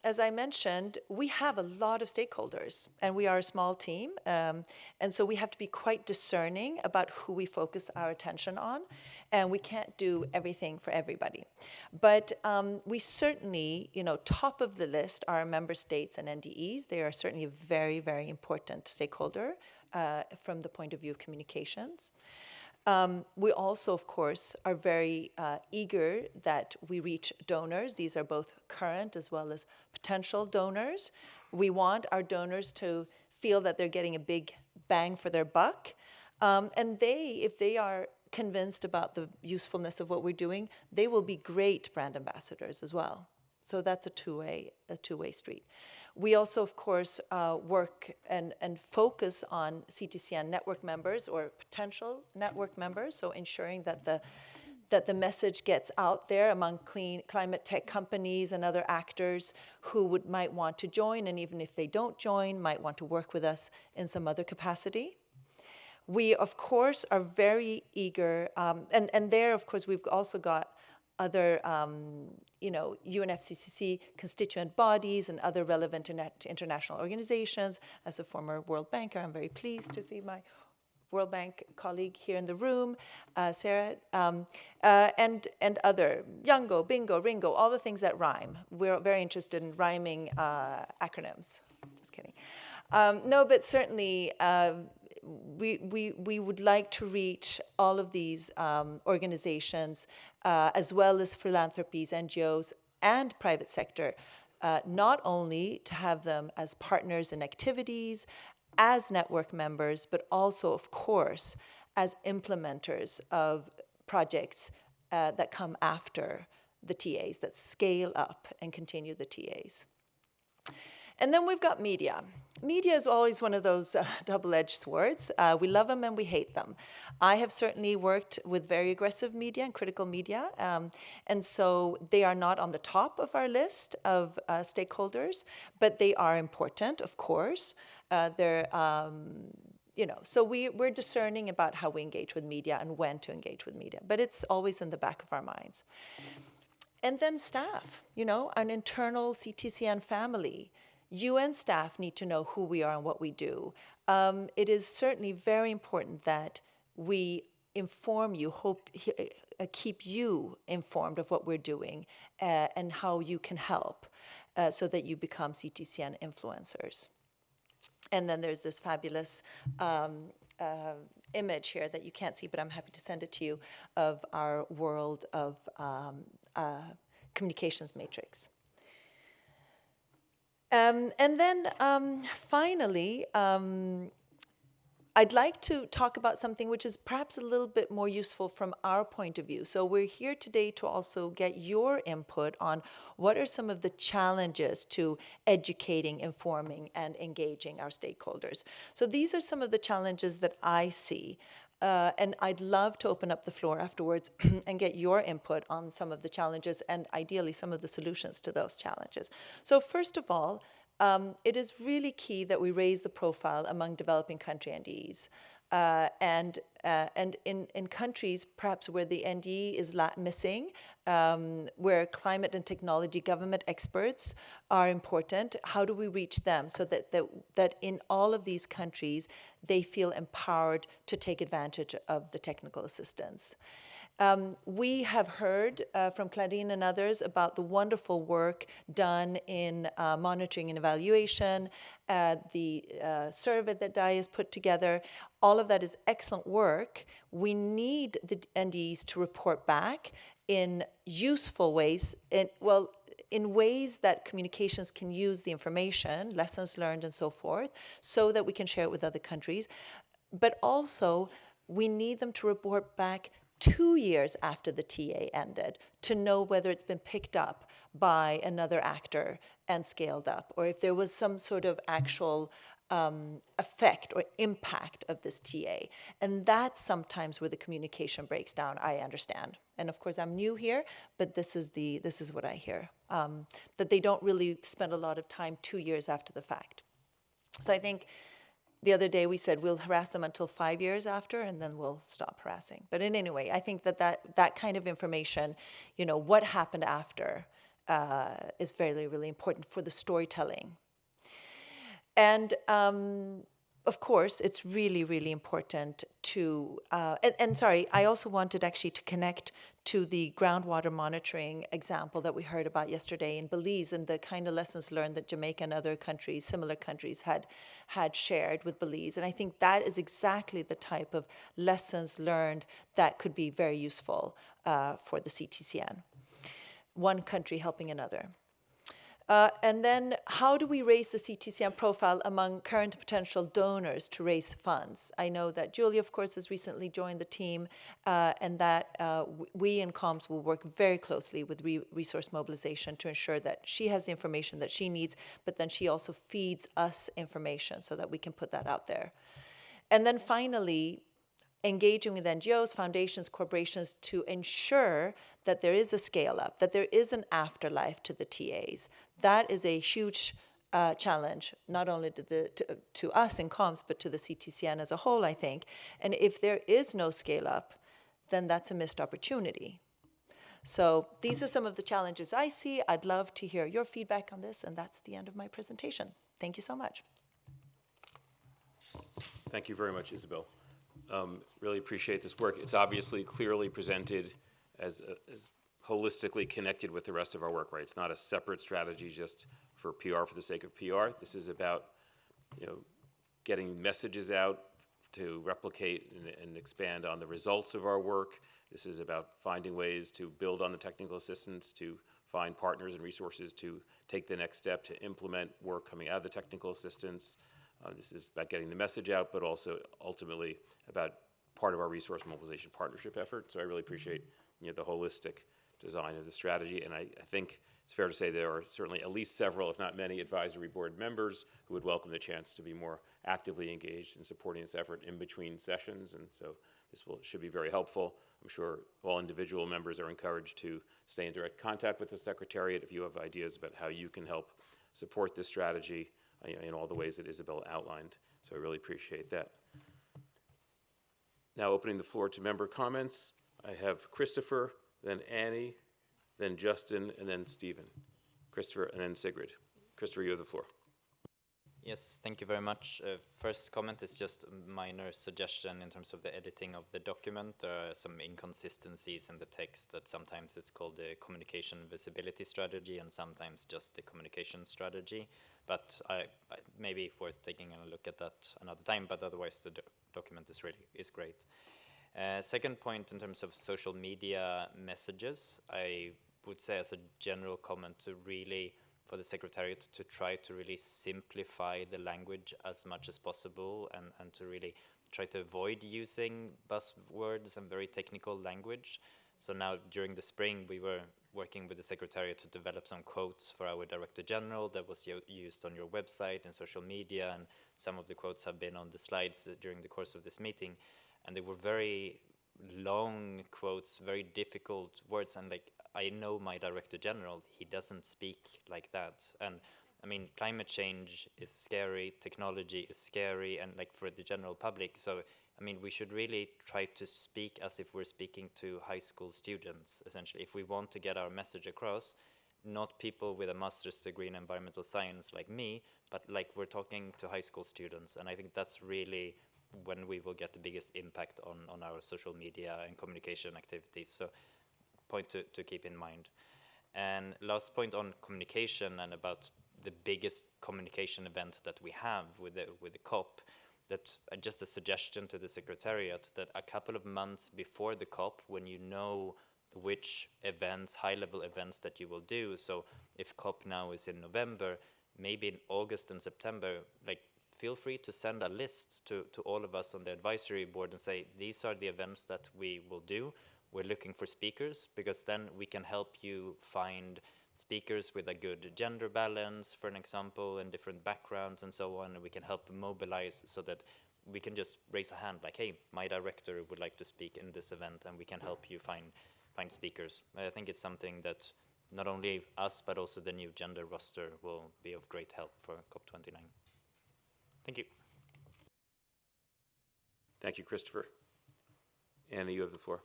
M: as I mentioned, we have a lot of stakeholders, and we are a small team, and so we have to be quite discerning about who we focus our attention on, and we can't do everything for everybody. But we certainly, top of the list are member states and NDEs. They are certainly a very, very important stakeholder from the point of view of communications. We also, of course, are very eager that we reach donors. These are both current as well as potential donors. We want our donors to feel that they're getting a big bang for their buck. And if they are convinced about the usefulness of what we're doing, they will be great brand ambassadors as well. So that's a two-way street. We also, of course, work and focus on CTCN network members or potential network members, so ensuring that the message gets out there among climate tech companies and other actors who might want to join, and even if they don't join, might want to work with us in some other capacity. We, of course, are very eager, and there, of course, we've also got other, UNFCCC constituent bodies and other relevant international organizations. As a former World Banker, I'm very pleased to see my World Bank colleague here in the room, Sarah, and other, Yango, Bingo, Ringo, all the things that rhyme. We're very interested in rhyming acronyms. Just kidding. No, but certainly, we would like to reach all of these organizations, as well as philanthropies, NGOs, and private sector, not only to have them as partners in activities, as network members, but also, of course, as implementers of projects that come after the TAs, that scale up and continue the TAs. And then we've got media. Media is always one of those double-edged swords. We love them and we hate them. I have certainly worked with very aggressive media and critical media, and so they are not on the top of our list of stakeholders, but they are important, of course. So we're discerning about how we engage with media and when to engage with media, but it's always in the back of our minds. And then staff, an internal CTCN family. UN staff need to know who we are and what we do. It is certainly very important that we inform you, keep you informed of what we're doing and how you can help so that you become CTCN influencers. And then there's this fabulous image here that you can't see, but I'm happy to send it to you, of our world of communications matrix. And then finally, I'd like to talk about something which is perhaps a little bit more useful from our point of view. So we're here today to also get your input on what are some of the challenges to educating, informing, and engaging our stakeholders. So these are some of the challenges that I see. And I'd love to open up the floor afterwards and get your input on some of the challenges and ideally some of the solutions to those challenges. So first of all, it is really key that we raise the profile among developing country NDEs. And in countries perhaps where the NDE is missing, where climate and technology government experts are important, how do we reach them so that in all of these countries they feel empowered to take advantage of the technical assistance? We have heard from Clarine and others about the wonderful work done in monitoring and evaluation, the survey that DAI has put together. All of that is excellent work. We need the NDEs to report back in useful ways, in ways that communications can use the information, lessons learned and so forth, so that we can share it with other countries. But also, we need them to report back 2 years after the TA ended to know whether it's been picked up by another actor and scaled up, or if there was some sort of actual effect or impact of this TA. And that's sometimes where the communication breaks down, I understand. And of course, I'm new here, but this is what I hear, that they don't really spend a lot of time 2 years after the fact. So I think the other day we said we'll harass them until 5 years after, and then we'll stop harassing. But in any way, I think that kind of information, what happened after, is very, really important for the storytelling. And of course, it's really, really important to, and sorry, I also wanted actually to connect to the groundwater monitoring example that we heard about yesterday in Belize and the kind of lessons learned that Jamaica and other countries, similar countries, had shared with Belize. And I think that is exactly the type of lessons learned that could be very useful for the CTCN. One country helping another. And then how do we raise the CTCN profile among current potential donors to raise funds? I know that Julia, of course, has recently joined the team, and that we in COMS will work very closely with resource mobilization to ensure that she has the information that she needs, but then she also feeds us information so that we can put that out there. And then finally, engaging with NGOs, foundations, corporations to ensure that there is a scale up, that there is an afterlife to the TAs. That is a huge challenge, not only to us in COMS, but to the CTCN as a whole, I think. And if there is no scale up, then that's a missed opportunity. So these are some of the challenges I see. I'd love to hear your feedback on this, and that's the end of my presentation. Thank you so much.
B: Thank you very much, Isabel. Really appreciate this work. It's obviously clearly presented as holistically connected with the rest of our work, right? It's not a separate strategy just for PR for the sake of PR. This is about, getting messages out to replicate and expand on the results of our work. This is about finding ways to build on the technical assistance, to find partners and resources to take the next step to implement work coming out of the technical assistance. This is about getting the message out, but also ultimately about part of our resource mobilization partnership effort. So I really appreciate the holistic design of the strategy, and I think it's fair to say there are certainly at least several, if not many, advisory board members who would welcome the chance to be more actively engaged in supporting this effort in between sessions, and so this should be very helpful. I'm sure all individual members are encouraged to stay in direct contact with the Secretariat if you have ideas about how you can help support this strategy in all the ways that Isabel outlined. So I really appreciate that. Now opening the floor to member comments. I have Christopher, then Annie, then Justin, and then Stephen. Christopher, and then Sigrid. Christopher, you have the floor.
E: Yes, thank you very much. First comment is just a minor suggestion in terms of the editing of the document. There are some inconsistencies in the text that sometimes it's called the communication visibility strategy and sometimes just the communication strategy. But maybe worth taking a look at that another time, but otherwise the document is great. Second point, in terms of social media messages, I would say as a general comment to really, for the Secretariat to try to really simplify the language as much as possible and to really try to avoid using buzzwords and very technical language. So now during the spring we were working with the Secretariat to develop some quotes for our Director General that was used on your website and social media, and some of the quotes have been on the slides during the course of this meeting, and they were very long quotes, very difficult words, and I know my Director General, he doesn't speak like that. And I mean, climate change is scary, technology is scary, and for the general public. So, I mean, we should really try to speak as if we're speaking to high school students, essentially. If we want to get our message across, not people with a master's degree in environmental science like me, but we're talking to high school students. And I think that's really when we will get the biggest impact on our social media and communication activities. So, point to keep in mind. And last point on communication and about the biggest communication event that we have with the COP, that just a suggestion to the Secretariat that a couple of months before the COP, when you know which events, high-level events that you will do, so if COP now is in November, maybe in August and September, feel free to send a list to all of us on the advisory board and say, these are the events that we will do. We're looking for speakers, because then we can help you find speakers with a good gender balance, for an example, and different backgrounds and so on, and we can help mobilize so that we can just raise a hand like, hey, my director would like to speak in this event, and we can help you find speakers. I think it's something that not only us, but also the new gender roster will be of great help for COP29. Thank you.
B: Thank you, Christopher. Annie, you have the floor.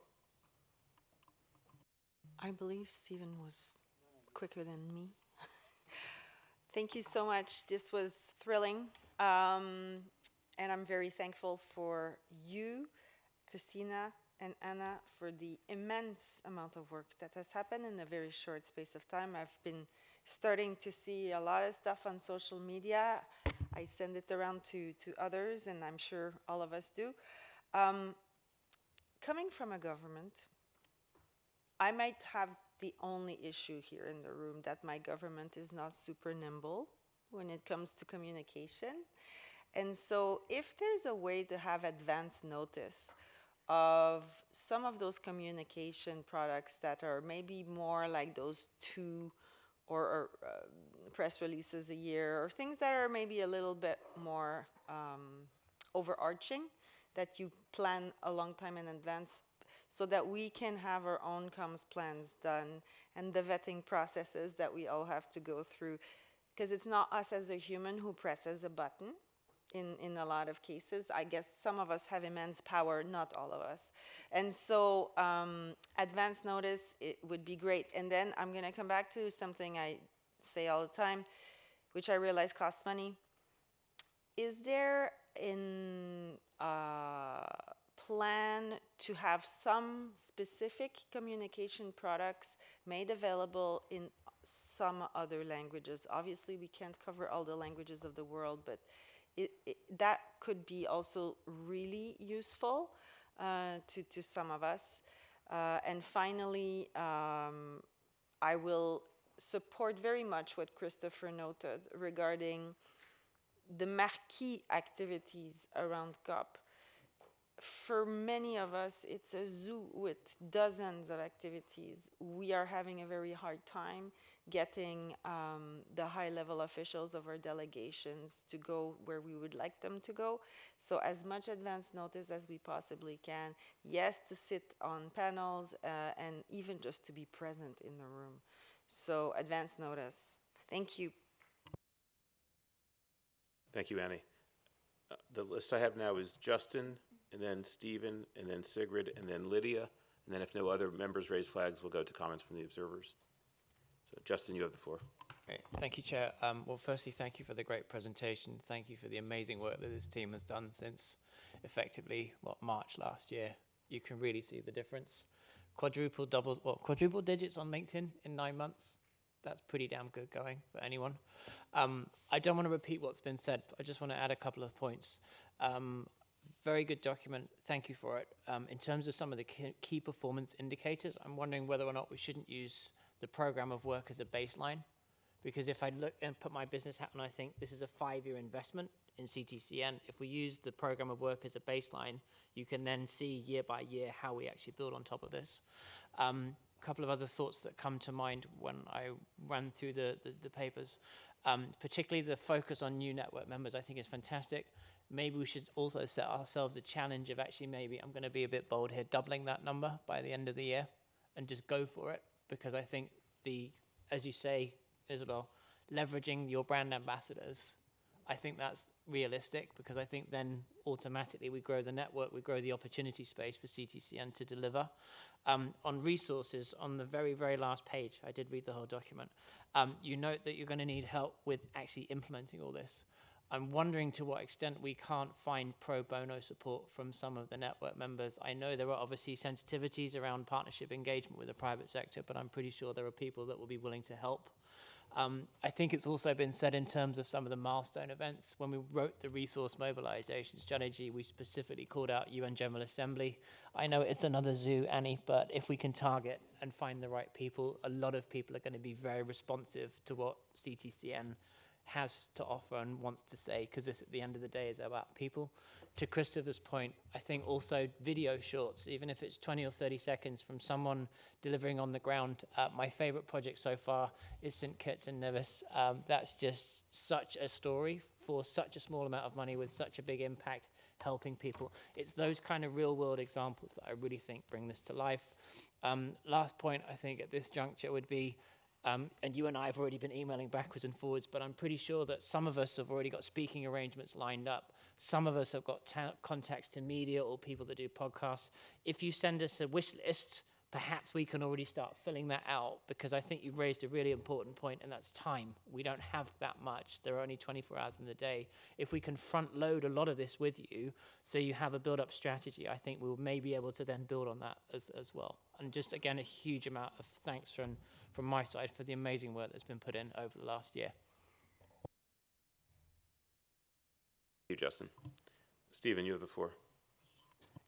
N: I believe Stephen was quicker than me. Thank you so much. This was thrilling. And I'm very thankful for you, Christina and Anna, for the immense amount of work that has happened in a very short space of time. I've been starting to see a lot of stuff on social media. I send it around to others, and I'm sure all of us do. Coming from a government I might have the only issue here in the room that my government is not super nimble when it comes to communication. And so if there's a way to have advance notice of some of those communication products that are maybe more like those 2 or press releases a year, or things that are maybe a little bit more overarching, that you plan a long time in advance, so that we can have our own comms plans done and the vetting processes that we all have to go through. Because it's not us as a human who presses a button in a lot of cases. I guess some of us have immense power, not all of us. And so advance notice, it would be great. And then I'm going to come back to something I say all the time, which I realize costs money. Is there in plan to have some specific communication products made available in some other languages? Obviously, we can't cover all the languages of the world, but that could be also really useful to some of us. And finally, I will support very much what Christopher noted regarding the marquee activities around COP. For many of us, it's a zoo with dozens of activities. We are having a very hard time getting the high-level officials of our delegations to go where we would like them to go. So as much advance notice as we possibly can. Yes, to sit on panels and even just to be present in the room. So advance notice. Thank you.
B: Thank you, Annie. The list I have now is Justin, and then Stephen, and then Sigrid, and then Lydia. And then if no other members raise flags, we'll go to comments from the observers. So Justin, you have the floor.
O: Great. Thank you, Chair. Well, firstly, thank you for the great presentation. Thank you for the amazing work that this team has done since effectively, March last year. You can really see the difference. Quadruple digits on LinkedIn in 9 months. That's pretty damn good going for anyone. I don't want to repeat what's been said, but I just want to add a couple of points. Very good document. Thank you for it. In terms of some of the key performance indicators, I'm wondering whether or not we shouldn't use the program of work as a baseline. Because if I look and put my business hat on, I think this is a 5-year investment in CTCN. If we use the program of work as a baseline, you can then see year by year how we actually build on top of this. A couple of other thoughts that come to mind when I ran through the papers, particularly the focus on new network members, I think is fantastic. Maybe we should also set ourselves a challenge of actually, maybe I'm going to be a bit bold here, doubling that number by the end of the year and just go for it. Because I think as you say, Isabel, leveraging your brand ambassadors, I think that's realistic, because I think then automatically we grow the network, we grow the opportunity space for CTCN to deliver. On resources, on the very, very last page, I did read the whole document, you note that you're going to need help with actually implementing all this. I'm wondering to what extent we can't find pro bono support from some of the network members. I know there are obviously sensitivities around partnership engagement with the private sector, but I'm pretty sure there are people that will be willing to help. I think it's also been said in terms of some of the milestone events. When we wrote the resource mobilization strategy, we specifically called out UN General Assembly. I know it's another zoo, Annie, but if we can target and find the right people, a lot of people are going to be very responsive to what CTCN has to offer and wants to say, because this at the end of the day is about people. To Christopher's point, I think also video shorts, even if it's 20 or 30 seconds from someone delivering on the ground. My favorite project so far is St. Kitts and Nevis. That's just such a story for such a small amount of money with such a big impact, helping people. It's those kind of real world examples that I really think bring this to life. Last point I think at this juncture would be, and you and I have already been emailing backwards and forwards, but I'm pretty sure that some of us have already got speaking arrangements lined up. Some of us have got contacts to media or people that do podcasts. If you send us a wish list, perhaps we can already start filling that out, because I think you've raised a really important point, and that's time. We don't have that much. There are only 24 hours in the day. If we can front load a lot of this with you, so you have a build-up strategy, I think we'll maybe be able to then build on that as well. And just, again, a huge amount of thanks from my side for the amazing work that's been put in over the last year.
B: Thank you, Justin. Stephen, you have the floor.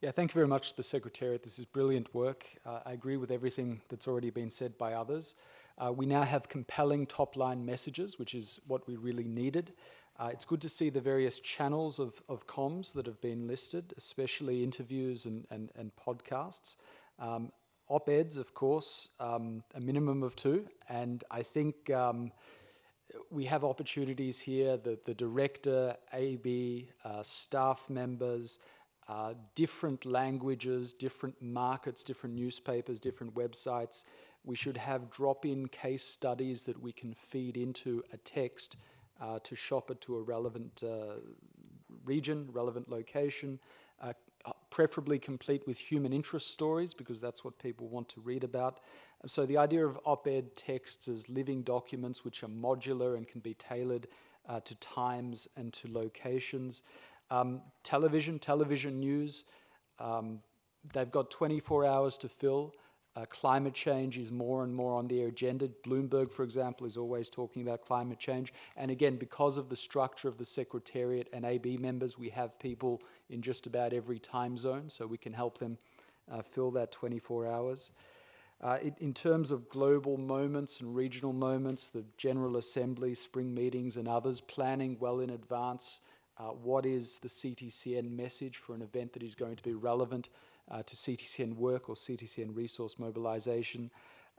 K: Yeah, thank you very much to the Secretariat. This is brilliant work. I agree with everything that's already been said by others. We now have compelling top-line messages, which is what we really needed. It's good to see the various channels of comms that have been listed, especially interviews and podcasts. Op-eds, of course, a minimum of 2, and I think we have opportunities here, the director, AB, staff members, different languages, different markets, different newspapers, different websites. We should have drop-in case studies that we can feed into a text to shop it to a relevant region, relevant location, preferably complete with human interest stories, because that's what people want to read about. So the idea of op-ed texts as living documents which are modular and can be tailored to times and to locations. Television news, they've got 24 hours to fill. Climate change is more and more on their agenda. Bloomberg, for example, is always talking about climate change. And again, because of the structure of the Secretariat and AB members, we have people in just about every time zone, so we can help them fill that 24 hours. In terms of global moments and regional moments, the General Assembly, spring meetings and others, planning well in advance what is the CTCN message for an event that is going to be relevant to CTCN work or CTCN resource mobilization.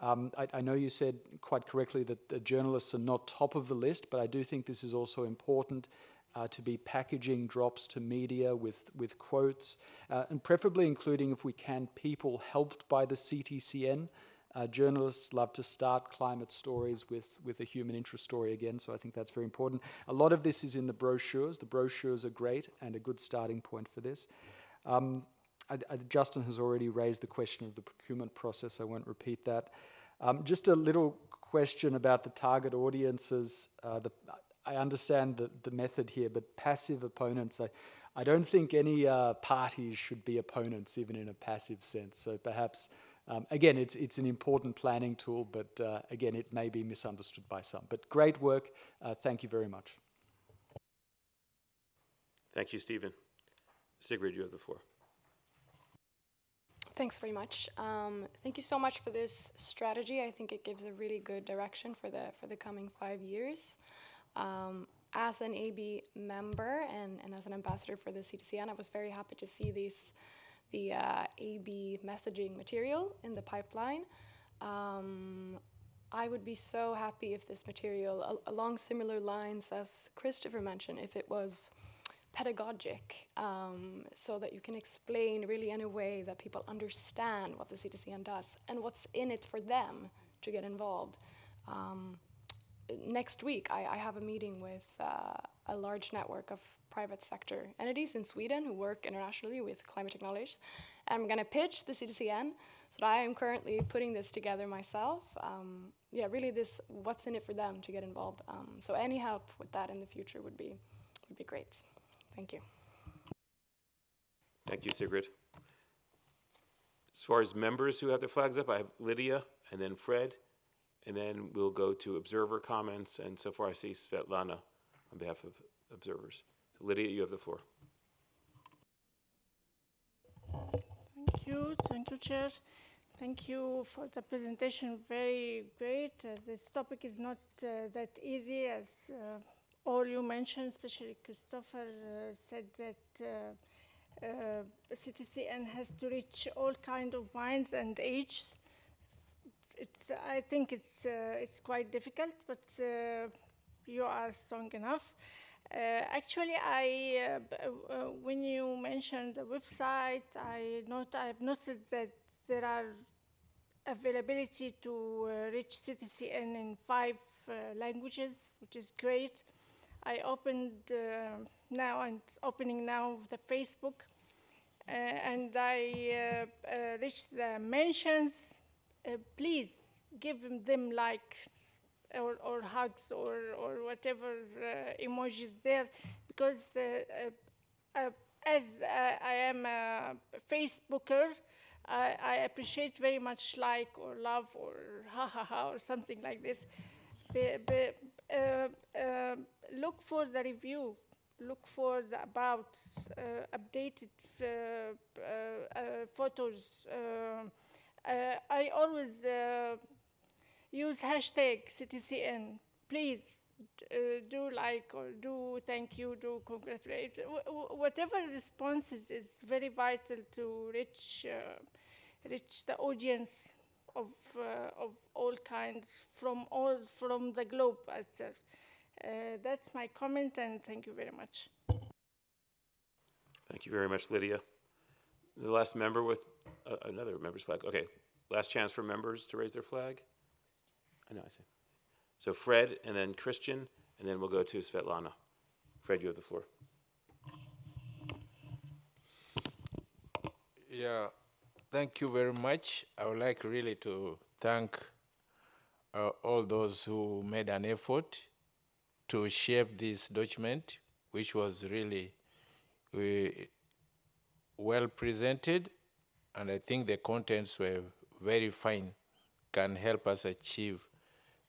K: I know you said quite correctly that the journalists are not top of the list, but I do think this is also important to be packaging drops to media with quotes, and preferably including, if we can, people helped by the CTCN. Journalists love to start climate stories with a human interest story again, so I think that's very important. A lot of this is in the brochures. The brochures are great and a good starting point for this. Justin has already raised the question of the procurement process. I won't repeat that. Just a little question about the target audiences. I understand the method here, but passive opponents, I don't think any parties should be opponents, even in a passive sense. So perhaps, again, it's an important planning tool, but again, it may be misunderstood by some. But great work. Thank you very much.
B: Thank you, Stephen. Sigrid, you have the floor.
J: Thanks very much. Thank you so much for this strategy. I think it gives a really good direction for the coming 5 years. As an AB member and as an ambassador for the CTCN, I was very happy to see the AB messaging material in the pipeline. I would be so happy if this material, along similar lines as Christopher mentioned, if it was pedagogic, so that you can explain really in a way that people understand what the CTCN does and what's in it for them to get involved. Next week, I have a meeting with a large network of private sector entities in Sweden who work internationally with climate technologies. I'm going to pitch the CTCN, so I am currently putting this together myself. Yeah, really what's in it for them to get involved. So any help with that in the future would be great. Thank you.
B: Thank you, Sigrid. As far as members who have their flags up, I have Lydia and then Fred, and then we'll go to observer comments, and so far I see Svetlana on behalf of observers. So Lydia, you have the floor.
P: Thank you, Chair. Thank you for the presentation, very great. This topic is not that easy, as all you mentioned, especially Christopher said that CTCN has to reach all kinds of minds and ages. I think it's quite difficult, but you are strong enough. Actually, when you mentioned the website, I've noticed that there are availability to reach CTCN in 5 languages, which is great. I opened now, and it's opening now, the Facebook, and I reached the mentions. Please give them like or hugs or whatever emojis there, because as I am a Facebooker, I appreciate very much like or love or ha ha ha or something like this. Look for the review look for the updated photos. I always use hashtag CTCN. Please do like or do thank you, do congratulate. Whatever responses is very vital to reach the audience of all kinds from the globe itself. That's my comment, and thank you very much.
B: Thank you very much, Lydia. The last member with another member's flag. Okay, last chance for members to raise their flag. I know, I see. So Fred, and then Christian, and then we'll go to Svetlana. Fred, you have the floor.
Q: Yeah, thank you very much. I would like really to thank all those who made an effort to shape this document, which was really well presented, and I think the contents were very fine, can help us achieve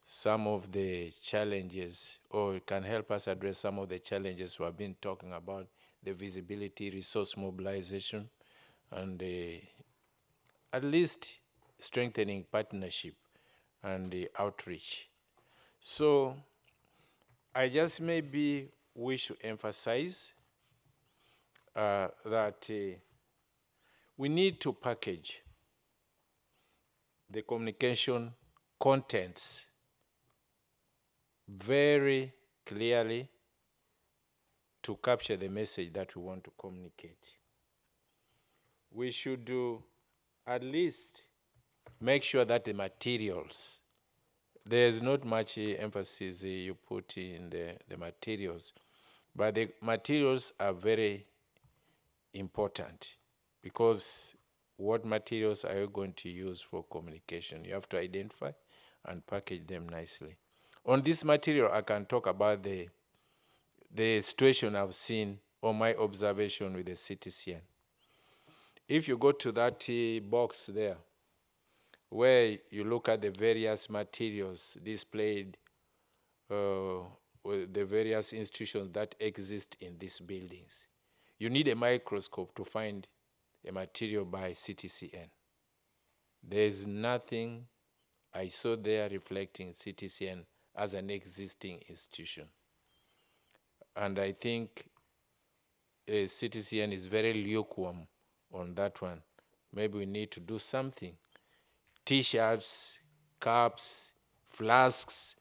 Q: some of the challenges, or can help us address some of the challenges we have been talking about, the visibility, resource mobilization, and at least strengthening partnership and the outreach. So I just maybe wish to emphasize that we need to package the communication contents very clearly to capture the message that we want to communicate. We should do at least make sure that the materials, there's not much emphasis you put in the materials, but the materials are very important, because what materials are you going to use for communication? You have to identify and package them nicely. On this material, I can talk about the situation I've seen or my observation with the CTCN. If you go to that box there, where you look at the various materials displayed with the various institutions that exist in these buildings, you need a microscope to find a material by CTCN. There's nothing I saw there reflecting CTCN as an existing institution. And I think CTCN is very lukewarm on that one. Maybe we need to do something. T-shirts, cups, flasks,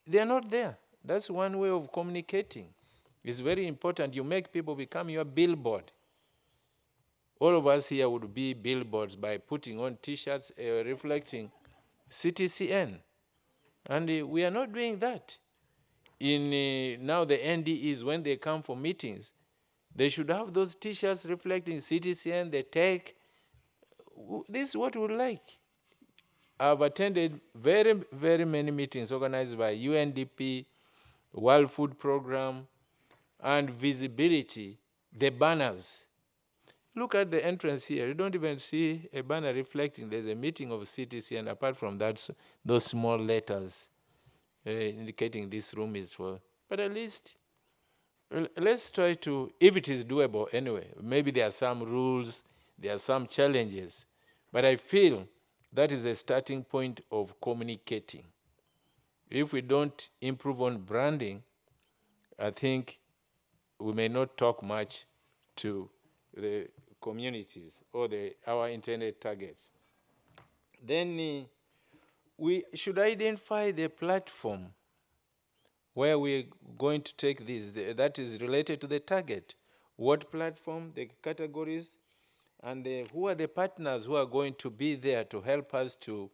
Q: they're not there. That's one way of communicating. It's very important. You make people become your billboard. All of us here would be billboards by putting on T-shirts reflecting CTCN. And we are not doing that. In now the NDEs, when they come for meetings, they should have those T-shirts reflecting CTCN, the tech. This is what we would like. I've attended very, very many meetings organized by UNDP, World Food Program, and visibility, the banners. Look at the entrance here. You don't even see a banner reflecting there's a meeting of CTCN, apart from that, those small letters indicating this room is for. But at least, let's try to, if it is doable anyway, maybe there are some rules, there are some challenges, but I feel that is a starting point of communicating. If we don't improve on branding, I think we may not talk much to the communities or our intended targets. Then we should identify the platform where we're going to take this, that is related to the target. What platform, the categories, and who are the partners who are going to be there to help us to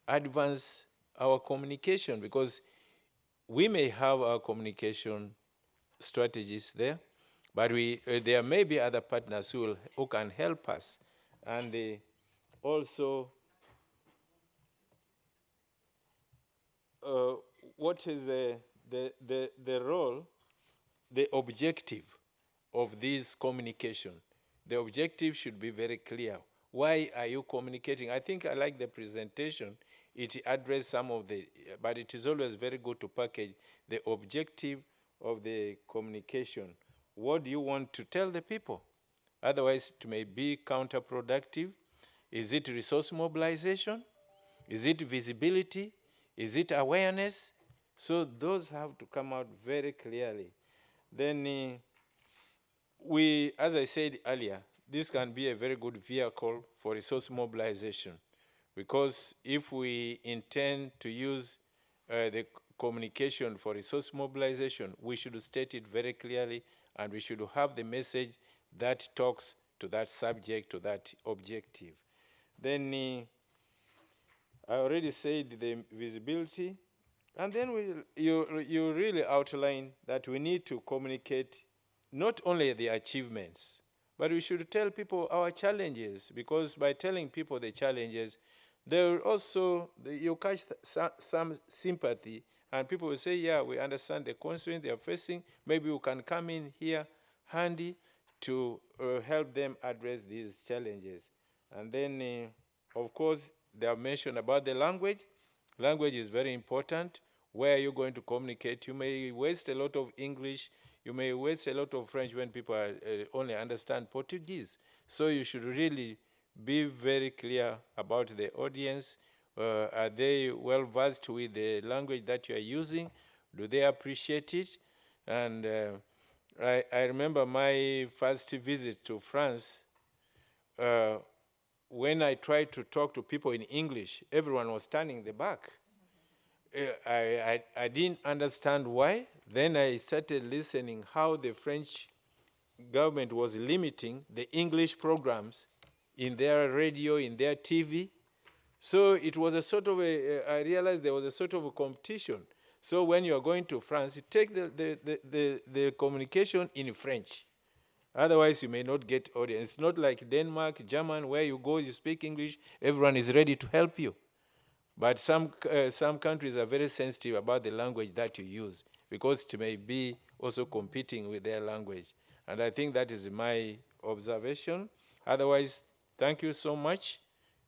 Q: advance our communication, because we may have our communication strategies there, but there may be other partners who can help us. And also, what is the role, the objective of this communication? The objective should be very clear. Why are you communicating? I think I like the presentation. It addressed some of the, but it is always very good to package the objective of the communication. What do you want to tell the people? Otherwise, it may be counterproductive. Is it resource mobilization? Is it visibility? Is it awareness? So those have to come out very clearly. Then as I said earlier, this can be a very good vehicle for resource mobilization, because if we intend to use the communication for resource mobilization, we should state it very clearly, and we should have the message that talks to that subject, to that objective. Then I already said the visibility, and then you really outline that we need to communicate not only the achievements, but we should tell people our challenges, because by telling people the challenges, they will also, you catch some sympathy, and people will say, yeah, we understand the constraints they are facing. Maybe we can come in here handy to help them address these challenges. And then, of course, they have mentioned about the language. Language is very important. Where are you going to communicate? You may waste a lot of English. You may waste a lot of French when people only understand Portuguese. So you should really be very clear about the audience. Are they well versed with the language that you are using? Do they appreciate it? And I remember my first visit to France. When I tried to talk to people in English, everyone was turning the back. I didn't understand why. Then I started listening how the French government was limiting the English programs in their radio, in their TV. So it was a sort of I realized there was a sort of a competition. So when you are going to France, you take the communication in French. Otherwise, you may not get audience. It's not like Denmark, German, where you go, you speak English, everyone is ready to help you. But some countries are very sensitive about the language that you use, because it may be also competing with their language. And I think that is my observation. Otherwise, thank you so much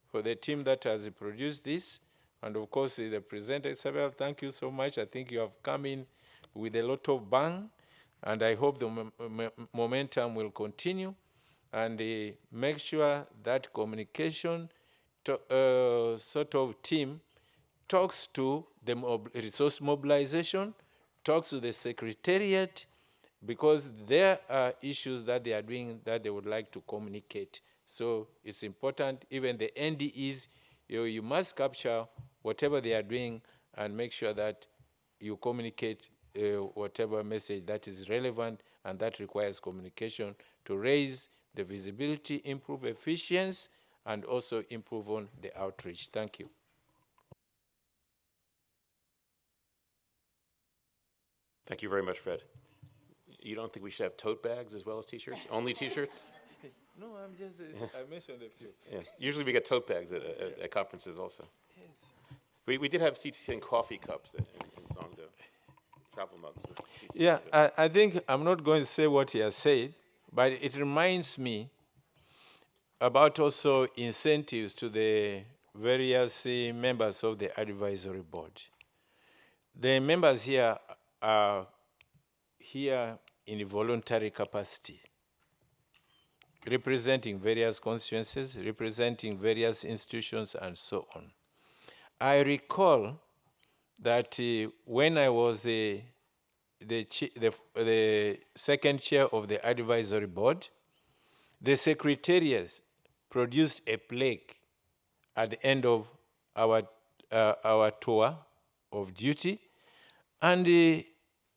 Q: for the team that has produced this. And of course, the presenter, Isabel, thank you so much. I think you have come in with a lot of bang, and I hope the momentum will continue. And make sure that communication sort of team talks to the resource mobilization, talks to the secretariat, because there are issues that they are doing that they would like to communicate. So it's important, even the NDEs, you must capture whatever they are doing and make sure that you communicate whatever message that is relevant and that requires communication to raise the visibility, improve efficiency, and also improve on the outreach. Thank you.
B: Thank you very much, Fred. You don't think we should have tote bags as well as T-shirts? Only T-shirts?
Q: No, I mentioned a few.
B: Yeah. Usually we get tote bags at conferences also. Yes. We did have CTCN coffee cups in Songdo, travel mugs.
Q: Yeah, I think I'm not going to say what he has said, but it reminds me about also incentives to the various members of the advisory board. The members here are here in a voluntary capacity, representing various constituencies, representing various institutions, and so on. I recall that when I was the second chair of the advisory board, the secretariat produced a plaque at the end of our tour of duty. And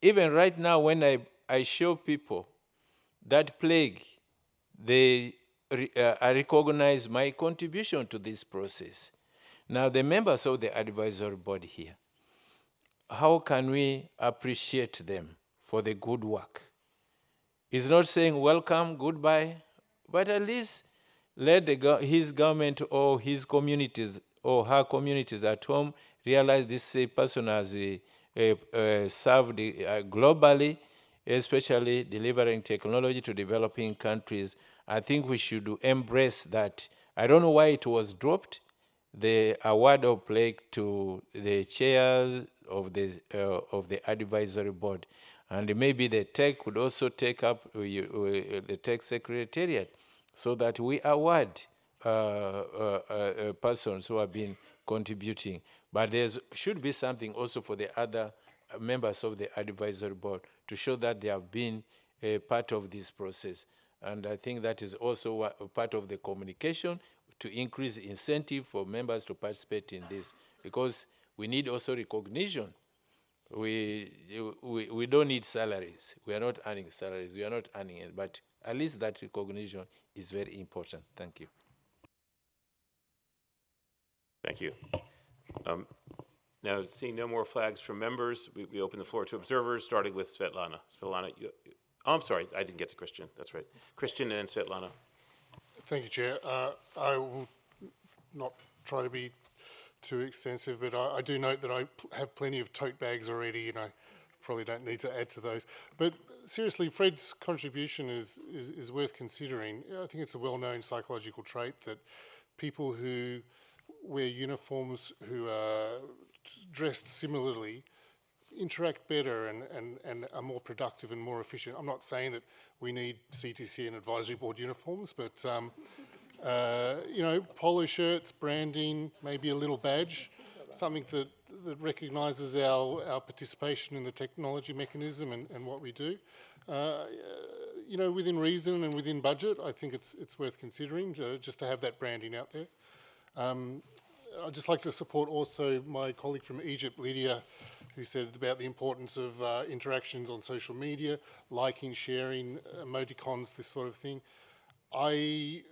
Q: even right now, when I show people that plaque, I recognize my contribution to this process. Now, the members of the advisory board here, how can we appreciate them for the good work? It's not saying welcome, goodbye, but at least let his government or his communities or her communities at home realize this person has served globally, especially delivering technology to developing countries. I think we should embrace that. I don't know why it was dropped, the award of plaque to the chair of the advisory board. And maybe the tech could also take up the tech secretariat so that we award persons who have been contributing. But there should be something also for the other members of the advisory board to show that they have been a part of this process. And I think that is also part of the communication to increase incentive for members to participate in this, because we need also recognition. We don't need salaries. We are not earning salaries. We are not earning it, but at least that recognition is very important. Thank you.
B: Thank you. Now, seeing no more flags from members, we open the floor to observers, starting with Svetlana. Svetlana, oh, I'm sorry, I didn't get to Christian. That's right. Christian and then Svetlana.
I: Thank you, Chair. I will not try to be too extensive, but I do note that I have plenty of tote bags already, and I probably don't need to add to those. But seriously, Fred's contribution is worth considering. I think it's a well-known psychological trait that people who wear uniforms, who are dressed similarly, interact better and are more productive and more efficient. I'm not saying that we need CTC and advisory board uniforms, but you know, polo shirts, branding, maybe a little badge, something that recognises our participation in the technology mechanism and what we do. You know, within reason and within budget, I think it's worth considering just to have that branding out there. I'd just like to support also my colleague from Egypt, Lydia, who said about the importance of interactions on social media, liking, sharing, emoticons, this sort of thing. I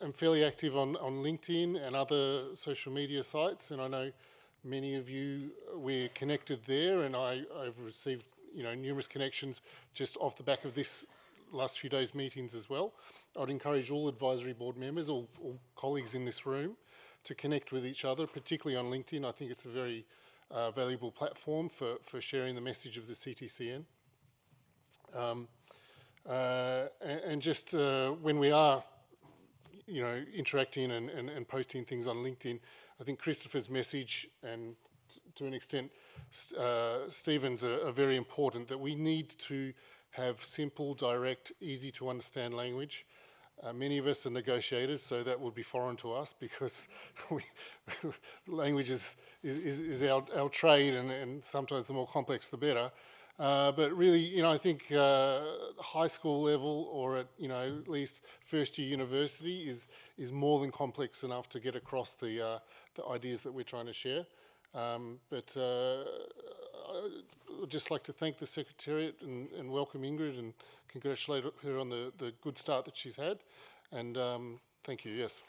I: am fairly active on LinkedIn and other social media sites, and I know many of you, we're connected there, and I've received numerous connections just off the back of this last few days' meetings as well. I'd encourage all advisory board members, all colleagues in this room, to connect with each other, particularly on LinkedIn. I think it's a very valuable platform for sharing the message of the CTCN. And just when we are, interacting and posting things on LinkedIn, I think Christopher's message and to an extent Stephen's are very important, that we need to have simple, direct, easy to understand language. Many of us are negotiators, so that would be foreign to us because language is our trade, and sometimes the more complex the better. But really, I think high school level or at least first year university is more than complex enough to get across the ideas that we're trying to share. But I'd just like to thank the Secretariat and welcome Ingrid and congratulate her on the good start that she's had. And thank you, yes.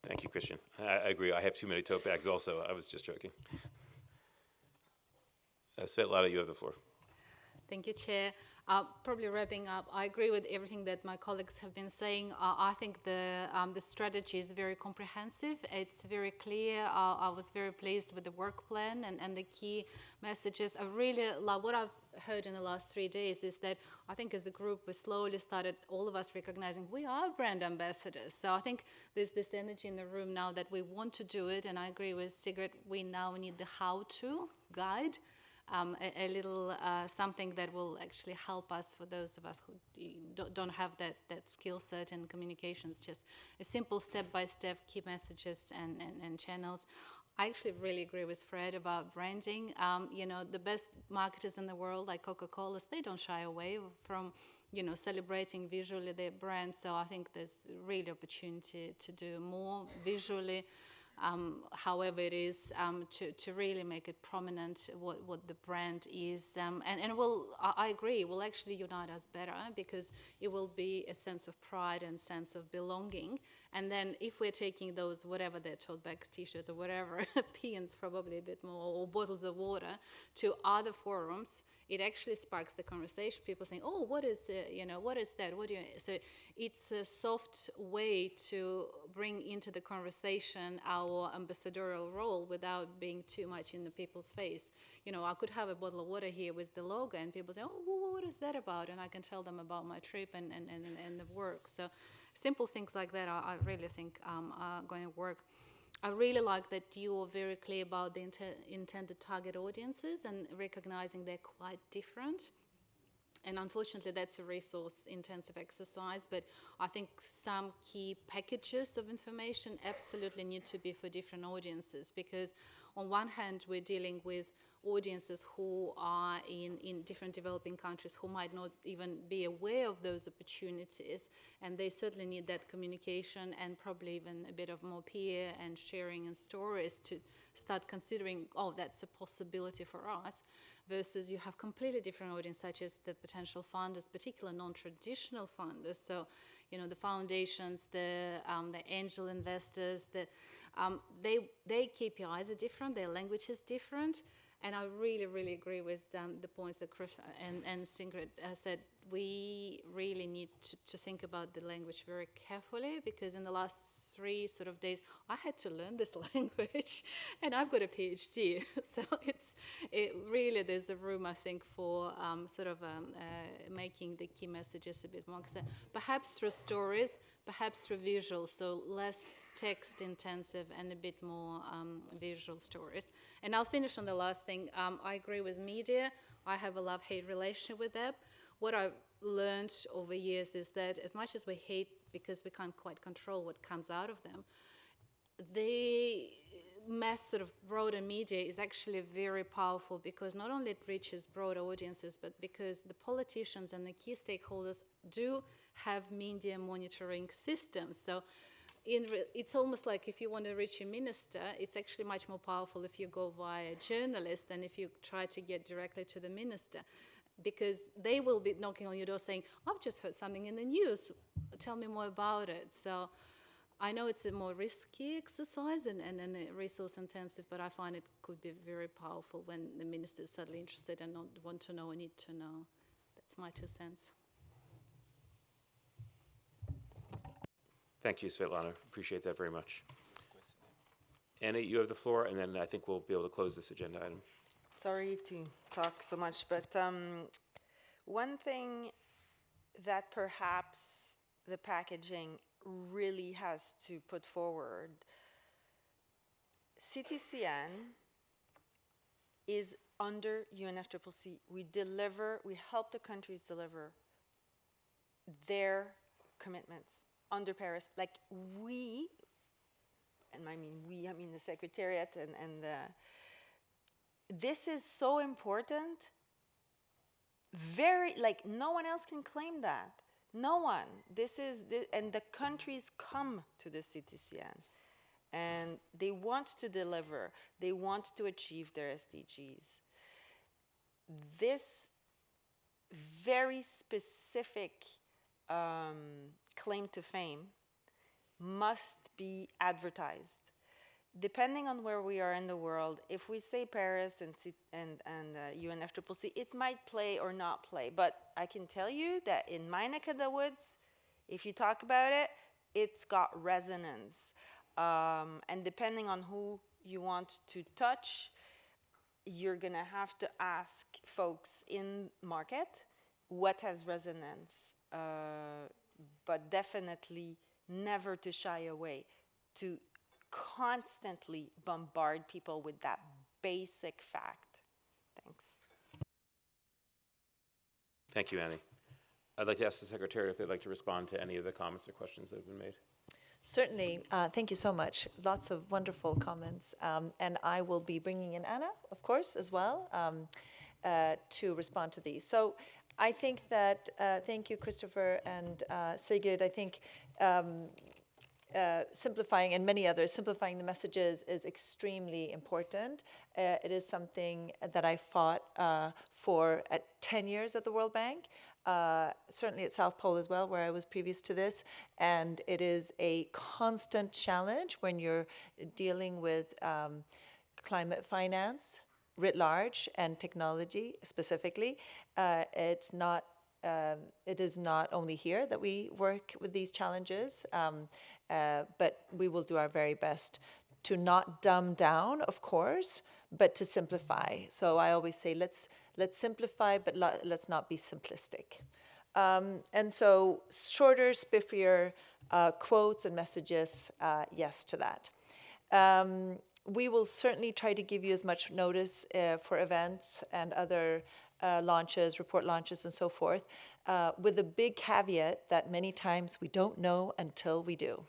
B: Thank you, Christian. I agree. I have too many tote bags also. I was just joking. Svetlana, you have the floor.
R: Thank you, Chair. Probably wrapping up, I agree with everything that my colleagues have been saying. I think the strategy is very comprehensive. It's very clear. I was very pleased with the work plan and the key messages. I really love what I've heard in the last 3 days is that I think as a group we slowly started, all of us recognizing we are brand ambassadors. So I think there's this energy in the room now that we want to do it, and I agree with Sigrid, we now need the how-to guide. A little something that will actually help us for those of us who don't have that skill set in communications, just a simple step-by-step key messages and channels. I actually really agree with Fred about branding. The best marketers in the world, like Coca-Cola, they don't shy away from celebrating visually their brand. So I think there's really opportunity to do more visually. However it is, to really make it prominent what the brand is. And I agree, will actually unite us better because it will be a sense of pride and sense of belonging. And then if we're taking those, whatever they're tote bags, t-shirts or whatever, pins probably a bit more, or bottles of water, to other forums, it actually sparks the conversation. People saying, "Oh, what is what is that? What do you?" So it's a soft way to bring into the conversation our ambassadorial role without being too much in the people's face. I could have a bottle of water here with the logo, and people say, "Oh, well, what is that about?" And I can tell them about my trip and the work. So simple things like that, I really think are going to work. I really like that you are very clear about the intended target audiences and recognizing they're quite different. And unfortunately, that's a resource-intensive exercise, but I think some key packages of information absolutely need to be for different audiences, because on one hand, we're dealing with audiences who are in different developing countries who might not even be aware of those opportunities, and they certainly need that communication and probably even a bit of more peer and sharing and stories to start considering, oh, that's a possibility for us, versus you have completely different audience, such as the potential funders, particularly non-traditional funders. So, you know, the foundations, the angel investors, their KPIs are different, their language is different. And I really, really agree with the points that Chris and Sigrid said. We really need to think about the language very carefully, because in the last 3 sort of days, I had to learn this language, and I've got a PhD. So it really, there's a room, I think, for making the key messages a bit more clear. Perhaps through stories, perhaps through visuals, so less text intensive and a bit more visual stories. And I'll finish on the last thing. I agree with media. I have a love-hate relationship with that. What I've learned over years is that as much as we hate because we can't quite control what comes out of them, the mass sort of broader media is actually very powerful, because not only it reaches broader audiences, but because the politicians and the key stakeholders do have media monitoring systems. So it's almost like if you want to reach a minister, it's actually much more powerful if you go via a journalist than if you try to get directly to the minister, because they will be knocking on your door saying, I've just heard something in the news, tell me more about it. So I know it's a more risky exercise and resource intensive, but I find it could be very powerful when the minister is suddenly interested and not want to know or need to know. That's my 2 cents.
B: Thank you, Svetlana. Appreciate that very much. Annie, you have the floor, and then I think we'll be able to close this agenda item.
N: Sorry to talk so much, but one thing that perhaps the packaging really has to put forward, CTCN is under UNFCCC. We help the countries deliver their commitments under Paris. Like we, and I mean the Secretariat and this is so important. Very, like, no one else can claim that. No one. And the countries come to the CTCN, and they want to deliver. They want to achieve their SDGs. This very specific claim to fame must be advertised. Depending on where we are in the world, if we say Paris and UNFCCC, it might play or not play. But I can tell you that in my neck of the woods, if you talk about it, it's got resonance. And depending on who you want to touch, you're going to have to ask folks in market what has resonance. But definitely never to shy away, to constantly bombard people with that basic fact. Thanks.
B: Thank you, Annie. I'd like to ask the Secretary if they'd like to respond to any of the comments or questions that have been made.
M: Certainly. Thank you so much. Lots of wonderful comments. And I will be bringing in Anna, of course, as well, to respond to these. So I think that, thank you, Christopher and Sigrid. I think simplifying, and many others, simplifying the messages is extremely important. It is something that I fought for at 10 years at the World Bank, certainly at South Pole as well, where I was previous to this. And it is a constant challenge when you're dealing with climate finance writ large and technology specifically. It is not only here that we work with these challenges, but we will do our very best to not dumb down, of course, but to simplify. So I always say, let's simplify, but let's not be simplistic. And so shorter, spiffier quotes and messages, yes to that. We will certainly try to give you as much notice for events and other launches, report launches, and so forth, with a big caveat that many times we don't know until we do,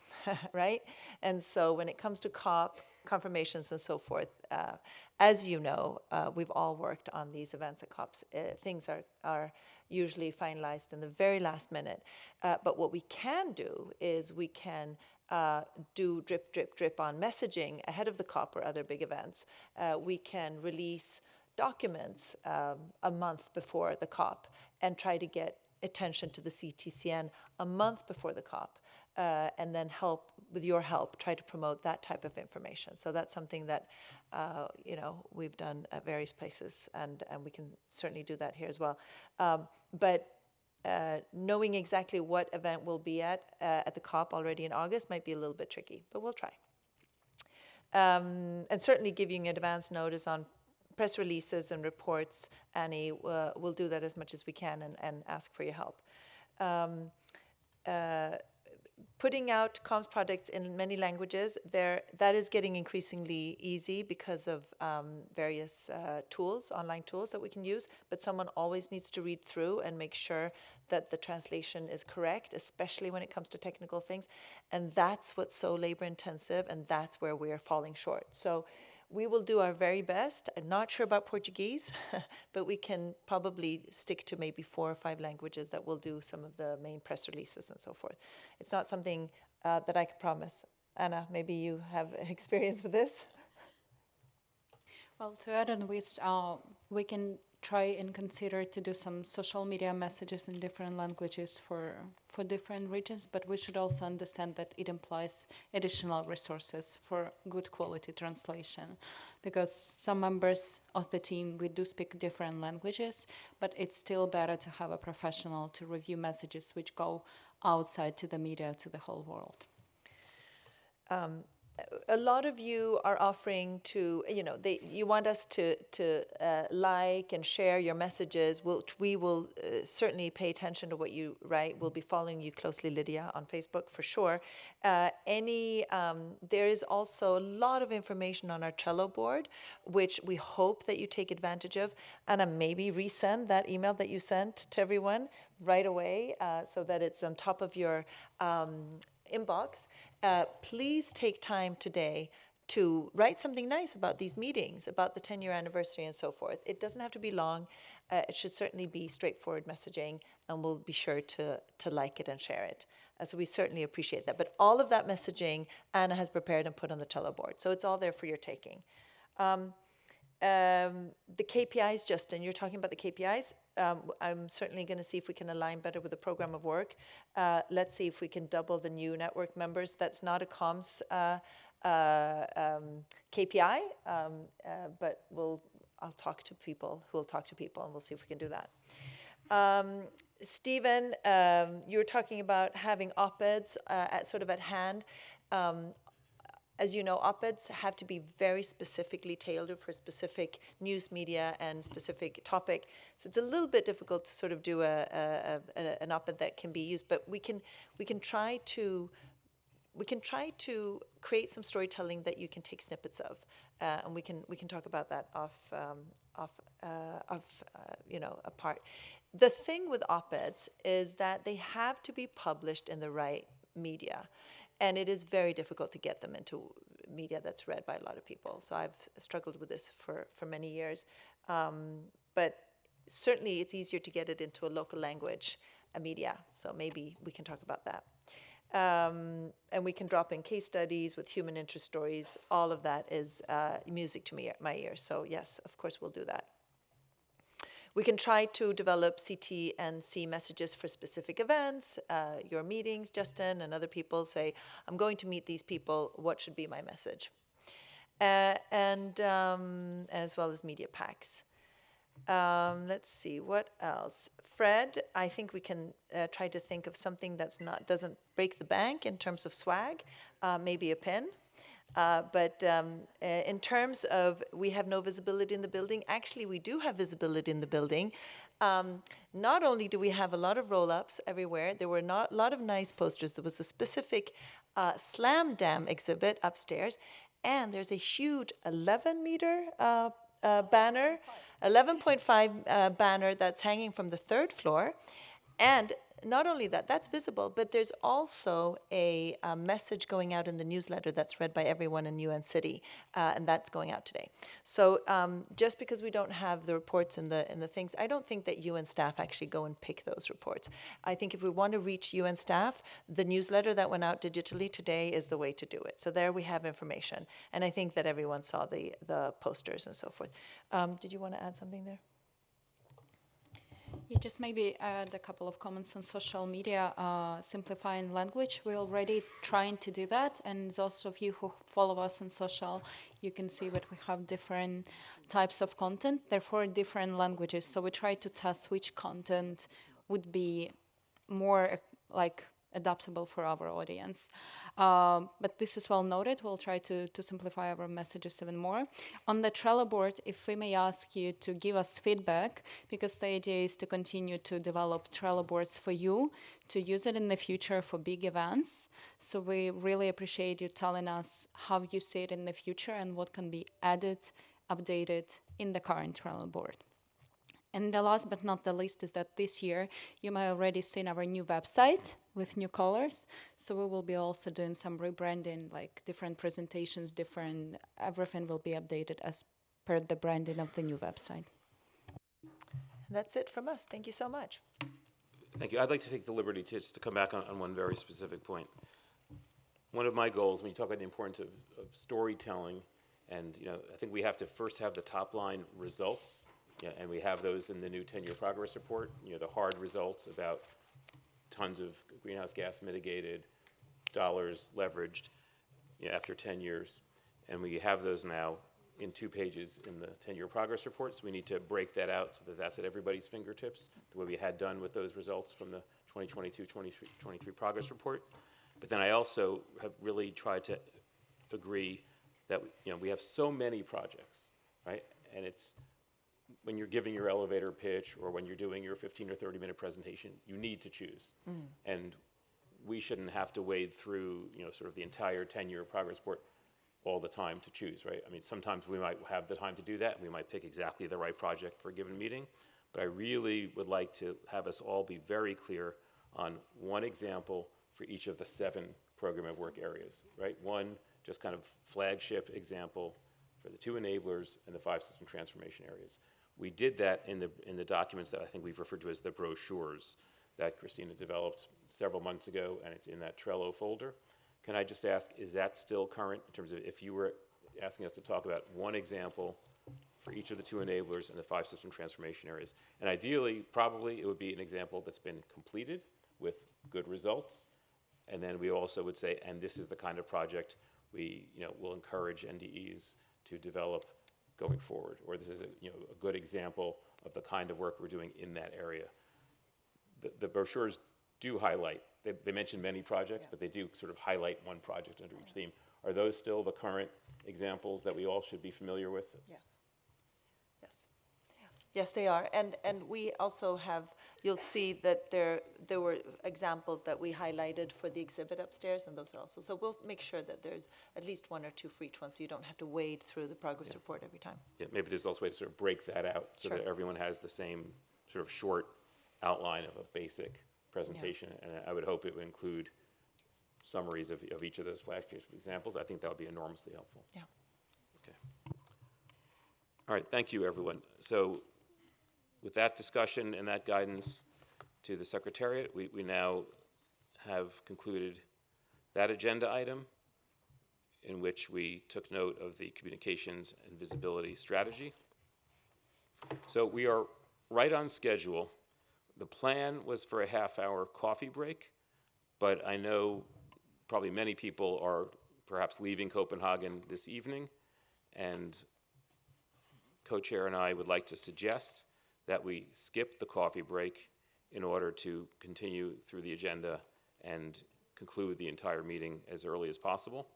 M: right? And so when it comes to COP, confirmations and so forth, as you know, we've all worked on these events at COPs. Things are usually finalized in the very last minute. But what we can do is we can do drip, drip, drip on messaging ahead of the COP or other big events. We can release documents a month before the COP and try to get attention to the CTCN a month before the COP, and then with your help, try to promote that type of information. So that's something that we've done at various places, and we can certainly do that here as well. But knowing exactly what event we'll be at the COP already in August might be a little bit tricky, but we'll try. And certainly giving advance notice on press releases and reports, Annie, we'll do that as much as we can and ask for your help. Putting out comms products in many languages, that is getting increasingly easy because of various tools, online tools that we can use, but someone always needs to read through and make sure that the translation is correct, especially when it comes to technical things. And that's what's so labor intensive, and that's where we're falling short. So we will do our very best. I'm not sure about Portuguese, but we can probably stick to maybe 4 or 5 languages that will do some of the main press releases and so forth. It's not something that I can promise. Anna, maybe you have experience with this?
H: Well, to add on this, we can try and consider to do some social media messages in different languages for different regions, but we should also understand that it implies additional resources for good quality translation, because some members of the team, we do speak different languages, but it's still better to have a professional to review messages which go outside to the media, to the whole world.
M: A lot of you are offering to, you want us to like and share your messages. We will certainly pay attention to what you write. We'll be following you closely, Lydia, on Facebook for sure. There is also a lot of information on our Trello board, which we hope that you take advantage of. Anna, maybe resend that email that you sent to everyone right away so that it's on top of your inbox. Please take time today to write something nice about these meetings, about the 10-year anniversary and so forth. It doesn't have to be long. It should certainly be straightforward messaging, and we'll be sure to like it and share it. So we certainly appreciate that. But all of that messaging Anna has prepared and put on the Trello board. So it's all there for your taking. The KPIs, Justin, you're talking about the KPIs. I'm certainly going to see if we can align better with the program of work. Let's see if we can double the new network members. That's not a comms KPI, but I'll talk to people who will talk to people, and we'll see if we can do that. Stephen, you were talking about having op-eds at hand. As you know, op-eds have to be very specifically tailored for specific news media and specific topic. So it's a little bit difficult to sort of do an op-ed that can be used, but we can try to create some storytelling that you can take snippets of, and we can talk about that apart. The thing with op-eds is that they have to be published in the right media. And it is very difficult to get them into media that's read by a lot of people. So I've struggled with this for many years. But certainly it's easier to get it into a local language, a media. So maybe we can talk about that. And we can drop in case studies with human interest stories. All of that is music to my ears. So yes, of course we'll do that. We can try to develop CT and C messages for specific events, your meetings, Justin, and other people say, I'm going to meet these people, what should be my message? And as well as media packs. Let's see, what else? Fred, I think we can try to think of something that's doesn't break the bank in terms of swag, maybe a pin. But in terms of we have no visibility in the building, actually we do have visibility in the building. Not only do we have a lot of roll-ups everywhere, there were a lot of nice posters. There was a specific Slam Dam exhibit upstairs, and there's a huge 11-meter banner, 11.5 banner that's hanging from the 3rd floor. And not only that, that's visible, but there's also a message going out in the newsletter that's read by everyone in UN City, and that's going out today. So just because we don't have the reports and the things, I don't think that UN staff actually go and pick those reports. I think if we want to reach UN staff, the newsletter that went out digitally today is the way to do it. So there we have information, and I think that everyone saw the posters and so forth. Did you want to add something there?
H: You just maybe add a couple of comments on social media, simplifying language. We're already trying to do that, and those of you who follow us on social, you can see that we have different types of content, therefore different languages. So we try to test which content would be more adaptable for our audience. But this is well noted. We'll try to simplify our messages even more. On the Trello board, if we may ask you to give us feedback, because the idea is to continue to develop Trello boards for you, to use it in the future for big events. So we really appreciate you telling us how you see it in the future and what can be added, updated in the current Trello board. And the last but not the least is that this year you may already seen our new website with new colors. So we will be also doing some rebranding, like different presentations, everything will be updated as per the branding of the new website.
M: And that's it from us. Thank you so much.
B: Thank you. I'd like to take the liberty to come back on one very specific point. One of my goals, when you talk about the importance of storytelling, and I think we have to first have the top line results. Yeah, and we have those in the new 10-year progress report, the hard results about tons of greenhouse gas mitigated, dollars leveraged after 10 years. And we have those now in 2 pages in the 10-year progress report. So we need to break that out so that that's at everybody's fingertips, the way we had done with those results from the 2022-2023 progress report. But then I also have really tried to agree that we have so many projects, right? And it's when you're giving your elevator pitch or when you're doing your 15 or 30-minute presentation, you need to choose. And we shouldn't have to wade through, sort of the entire 10-year progress report all the time to choose, right? I mean, sometimes we might have the time to do that, and we might pick exactly the right project for a given meeting. But I really would like to have us all be very clear on one example for each of the 7 program of work areas, right? One just kind of flagship example for the 2 enablers and the 5 system transformation areas. We did that in the documents that I think we've referred to as the brochures that Christina developed several months ago, and it's in that Trello folder. Can I just ask, is that still current in terms of if you were asking us to talk about one example for each of the 2 enablers and the 5 system transformation areas? And ideally, probably it would be an example that's been completed with good results. And then we also would say, and this is the kind of project we will encourage NDEs to develop going forward, or this is a good example of the kind of work we're doing in that area. The brochures do highlight, they mention many projects, but they do sort of highlight one project under each theme. Are those still the current examples that we all should be familiar with?
M: Yes. Yes, they are. And we also have, you'll see that there were examples that we highlighted for the exhibit upstairs, and those are also. So we'll make sure that there's at least 1 or 2 for each one, so you don't have to wade through the progress report every time.
B: Yeah, maybe there's also a way to sort of break that out so that everyone has the same sort of short outline of a basic presentation. And I would hope it would include summaries of each of those flagship examples. I think that would be enormously helpful.
M: Yeah.
B: Okay. All right, thank you, everyone. So with that discussion and that guidance to the Secretariat, we now have concluded that agenda item in which we took note of the communications and visibility strategy. So we are right on schedule. The plan was for a half-hour coffee break, but I know probably many people are perhaps leaving Copenhagen this evening, and co-chair and I would like to suggest that we skip the coffee break in order to continue through the agenda and conclude the entire meeting as early as possible.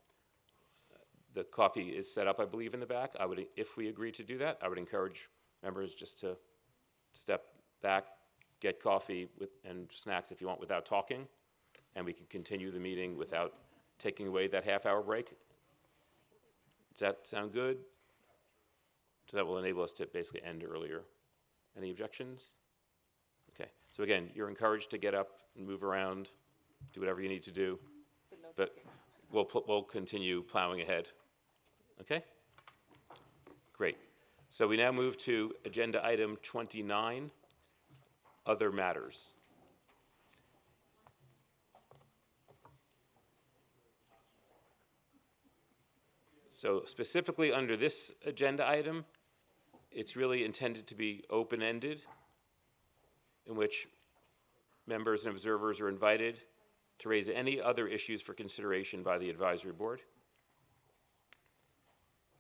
B: The coffee is set up, I believe, in the back. If we agree to do that, I would encourage members just to step back, get coffee and snacks if you want without talking, and we can continue the meeting without taking away that half-hour break. Does that sound good? So that will enable us to basically end earlier. Any objections? Okay. So again, you're encouraged to get up and move around, do whatever you need to do, but we'll continue plowing ahead. Okay? Great. So we now move to agenda item 29, other matters. So specifically under this agenda item, it's really intended to be open-ended, in which members and observers are invited to raise any other issues for consideration by the advisory board.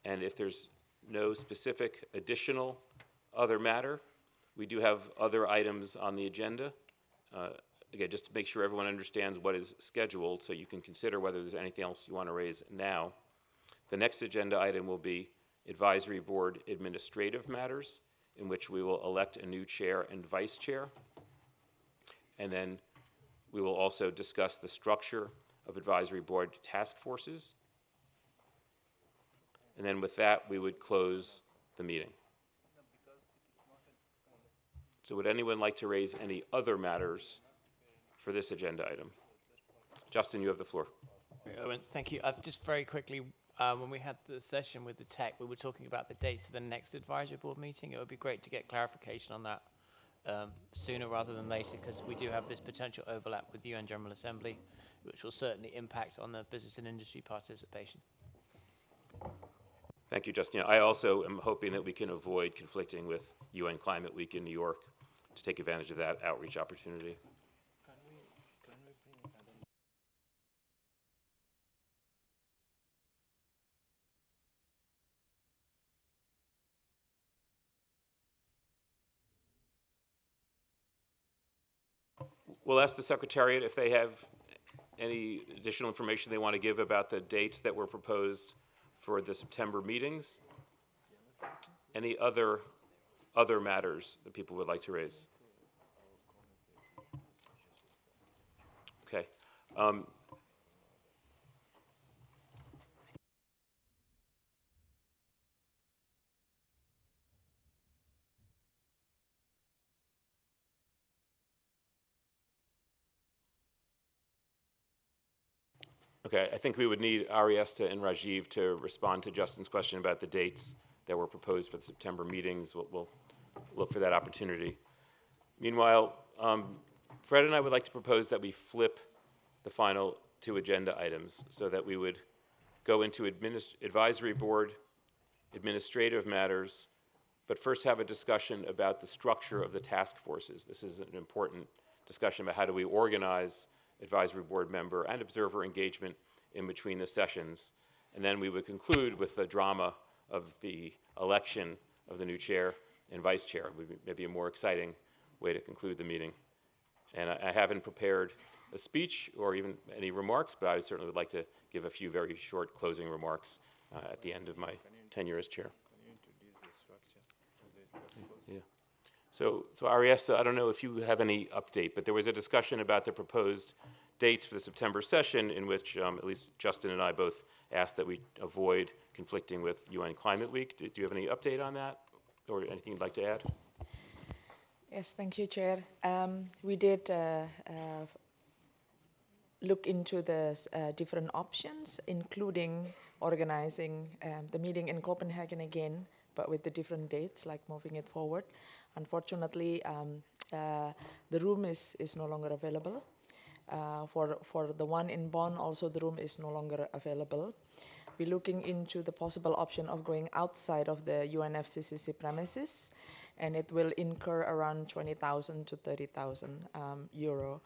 B: And if there's no specific additional other matter, we do have other items on the agenda. Again, just to make sure everyone understands what is scheduled, so you can consider whether there's anything else you want to raise now. The next agenda item will be advisory board administrative matters, in which we will elect a new chair and vice chair. And then we will also discuss the structure of advisory board task forces. And then with that, we would close the meeting. So would anyone like to raise any other matters for this agenda item? Justin, you have the floor.
O: Owen, thank you. Just very quickly, when we had the session with the tech, we were talking about the dates of the next advisory board meeting. It would be great to get clarification on that sooner rather than later, because we do have this potential overlap with the UN General Assembly, which will certainly impact on the business and industry participation.
B: Thank you, Justin. I also am hoping that we can avoid conflicting with UN Climate Week in New York to take advantage of that outreach opportunity. We'll ask the Secretariat if they have any additional information they want to give about the dates that were proposed for the September meetings. Any other matters that people would like to raise? Okay. Okay, I think we would need Ariesta and Rajiv to respond to Justin's question about the dates that were proposed for the September meetings. We'll look for that opportunity. Meanwhile, Fred and I would like to propose that we flip the final two agenda items so that we would go into advisory board, administrative matters, but first have a discussion about the structure of the task forces. This is an important discussion about how do we organize advisory board member and observer engagement in between the sessions. And then we would conclude with the drama of the election of the new chair and vice chair. It would be maybe a more exciting way to conclude the meeting. And I haven't prepared a speech or even any remarks, but I certainly would like to give a few very short closing remarks at the end of my tenure as chair. Yeah. So Ariesta, I don't know if you have any update, but there was a discussion about the proposed dates for the September session in which at least Justin and I both asked that we avoid conflicting with UN Climate Week. Do you have any update on that or anything you'd like to add?
G: Yes, thank you, Chair. We did look into the different options, including organizing the meeting in Copenhagen again, but with the different dates, like moving it forward. Unfortunately, the room is no longer available. For the one in Bonn, also the room is no longer available. We're looking into the possible option of going outside of the UNFCCC premises, and it will incur around 20,000 to 30,000 euro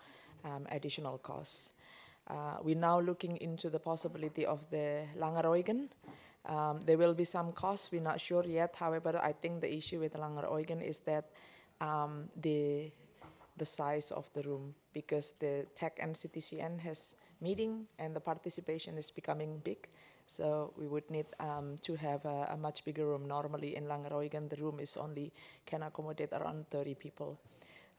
G: additional costs. We're now looking into the possibility of the Langeroygen. There will be some costs, we're not sure yet. However, I think the issue with Langeroygen is that the size of the room, because the TEC and CTCN has meeting and the participation is becoming big. So we would need to have a much bigger room. Normally in Langeroygen, the room can accommodate around 30 people.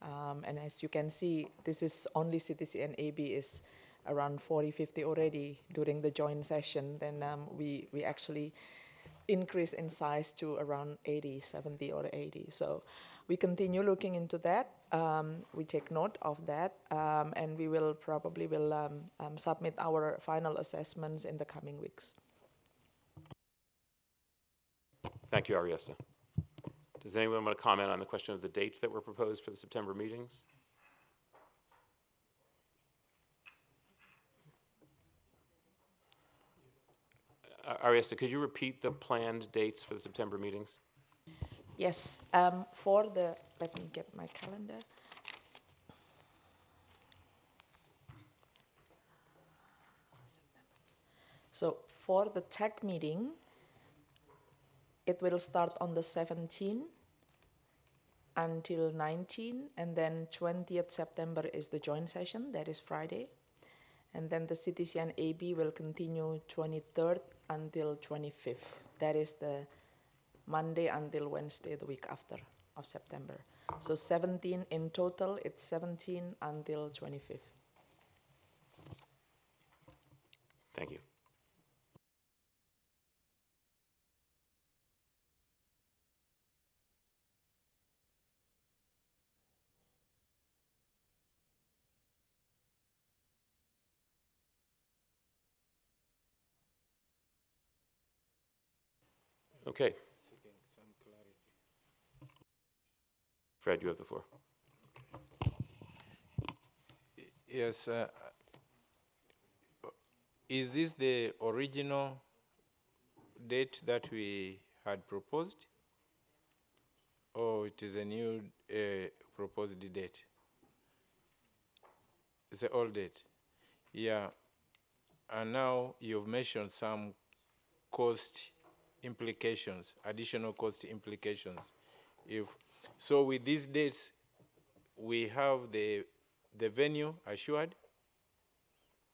G: And as you can see, this is only CTCN AB is around 40, 50 already during the joint session. Then we actually
S: increase in size to around 80, 70 or 80. So we continue looking into that. We take note of that, and we will probably submit our final assessments in the coming weeks.
B: Thank you, Ariesta. Does anyone want to comment on the question of the dates that were proposed for the September meetings? Ariesta, could you repeat the planned dates for the September meetings?
S: Yes, let me get my calendar. So for the tech meeting, it will start on the 17th until 19, and then 20th September is the joint session, that is Friday. And then the CTCN AB will continue 23rd until 25th. That is the Monday until Wednesday, the week after of September. So 17 in total, it's 17 until 25th.
B: Thank you. Okay. Fred, you have the floor.
Q: Yes. Is this the original date that we had proposed? Or it is a new proposed date? It's an old date. Yeah. And now you've mentioned some cost implications, additional cost implications. So with these dates, we have the venue assured,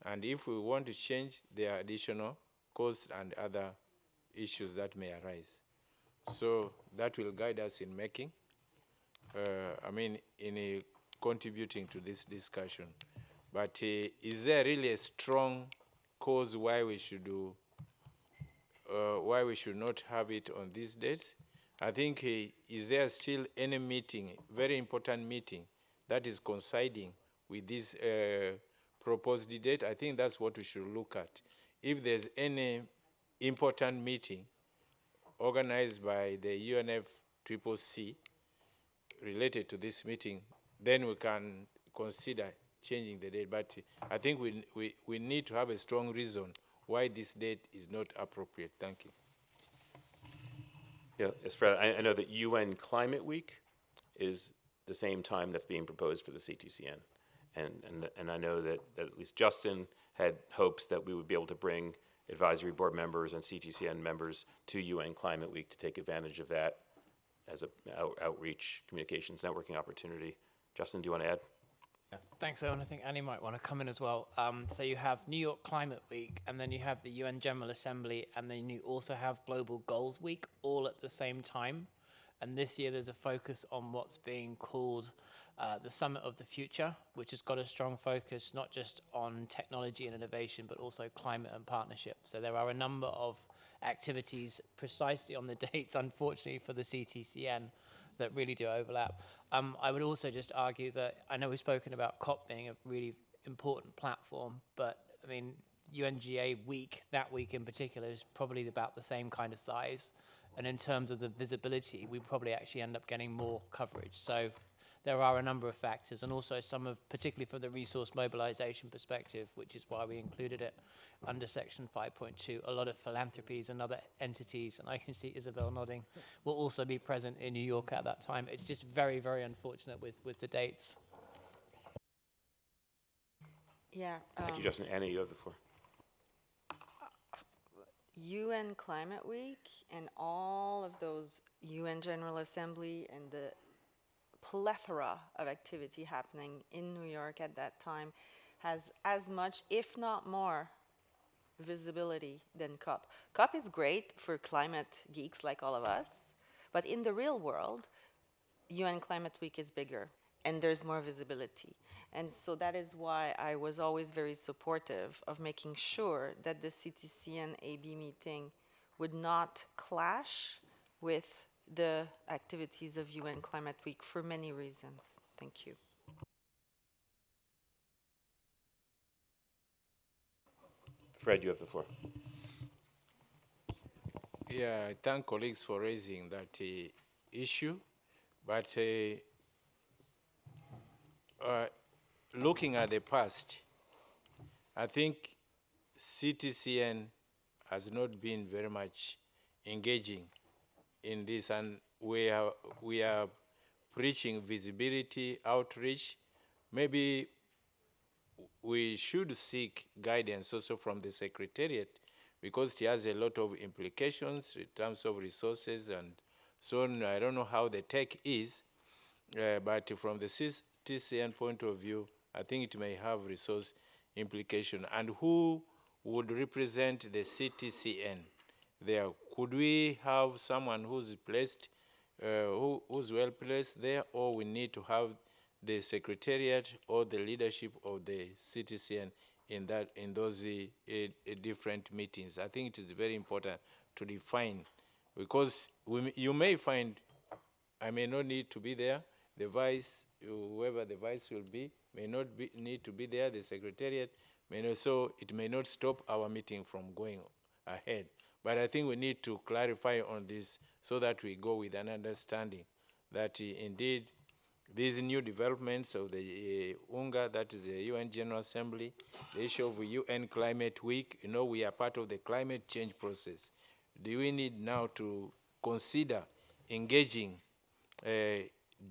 Q: and if we want to change, there are additional costs and other issues that may arise. So that will guide us in making, in contributing to this discussion. But is there really a strong cause why we should not have it on these dates? I think, is there still any meeting, very important meeting, that is coinciding with this proposed date? I think that's what we should look at. If there's any important meeting organized by the UNFCCC related to this meeting, then we can consider changing the date. But I think we need to have a strong reason why this date is not appropriate. Thank you.
B: Yeah, as Fred, I know that UN Climate Week is the same time that's being proposed for the CTCN. And I know that at least Justin had hopes that we would be able to bring advisory board members and CTCN members to UN Climate Week to take advantage of that as an outreach, communications, networking opportunity. Justin, do you want to add?
O: Yeah. Thanks, Owen. I think Annie might want to come in as well. So you have New York Climate Week, and then you have the UN General Assembly, and then you also have Global Goals Week, all at the same time. And this year there's a focus on what's being called the Summit of the Future, which has got a strong focus not just on technology and innovation, but also climate and partnership. So there are a number of activities precisely on the dates, unfortunately, for the CTCN that really do overlap. I would also just argue that I know we've spoken about COP being a really important platform, but I mean, UNGA week, that week in particular, is probably about the same kind of size. And in terms of the visibility, we probably actually end up getting more coverage. So there are a number of factors, and also some of, particularly from the resource mobilization perspective, which is why we included it under section 5.2, a lot of philanthropies and other entities, and I can see Isabel nodding, will also be present in New York at that time. It's just very, very unfortunate with the dates.
N: Yeah.
B: Thank you, Justin. Annie, you have the floor.
N: UN Climate Week and all of those UN General Assembly and the plethora of activity happening in New York at that time has as much, if not more, visibility than COP. COP is great for climate geeks like all of us, but in the real world, UN Climate Week is bigger and there's more visibility. And so that is why I was always very supportive of making sure that the CTCN AB meeting would not clash with the activities of UN Climate Week for many reasons. Thank you.
B: Fred, you have the floor.
Q: Yeah, I thank colleagues for raising that issue, but looking at the past, I think CTCN has not been very much engaging in this, and we are preaching visibility, outreach. Maybe we should seek guidance also from the Secretariat, because it has a lot of implications in terms of resources and so on. I don't know how the tech is, but from the CTCN point of view, I think it may have resource implication. And who would represent the CTCN there? Could we have someone who's placed, who's well placed there, or we need to have the Secretariat or the leadership of the CTCN in those different meetings? I think it is very important to define, because you may find I may not need to be there. The vice, whoever the vice will be, may not need to be there. The Secretariat may not, so it may not stop our meeting from going ahead. But I think we need to clarify on this so that we go with an understanding that indeed these new developments of the UNGA, that is the UN General Assembly, the issue of UN Climate Week, we are part of the climate change process. Do we need now to consider engaging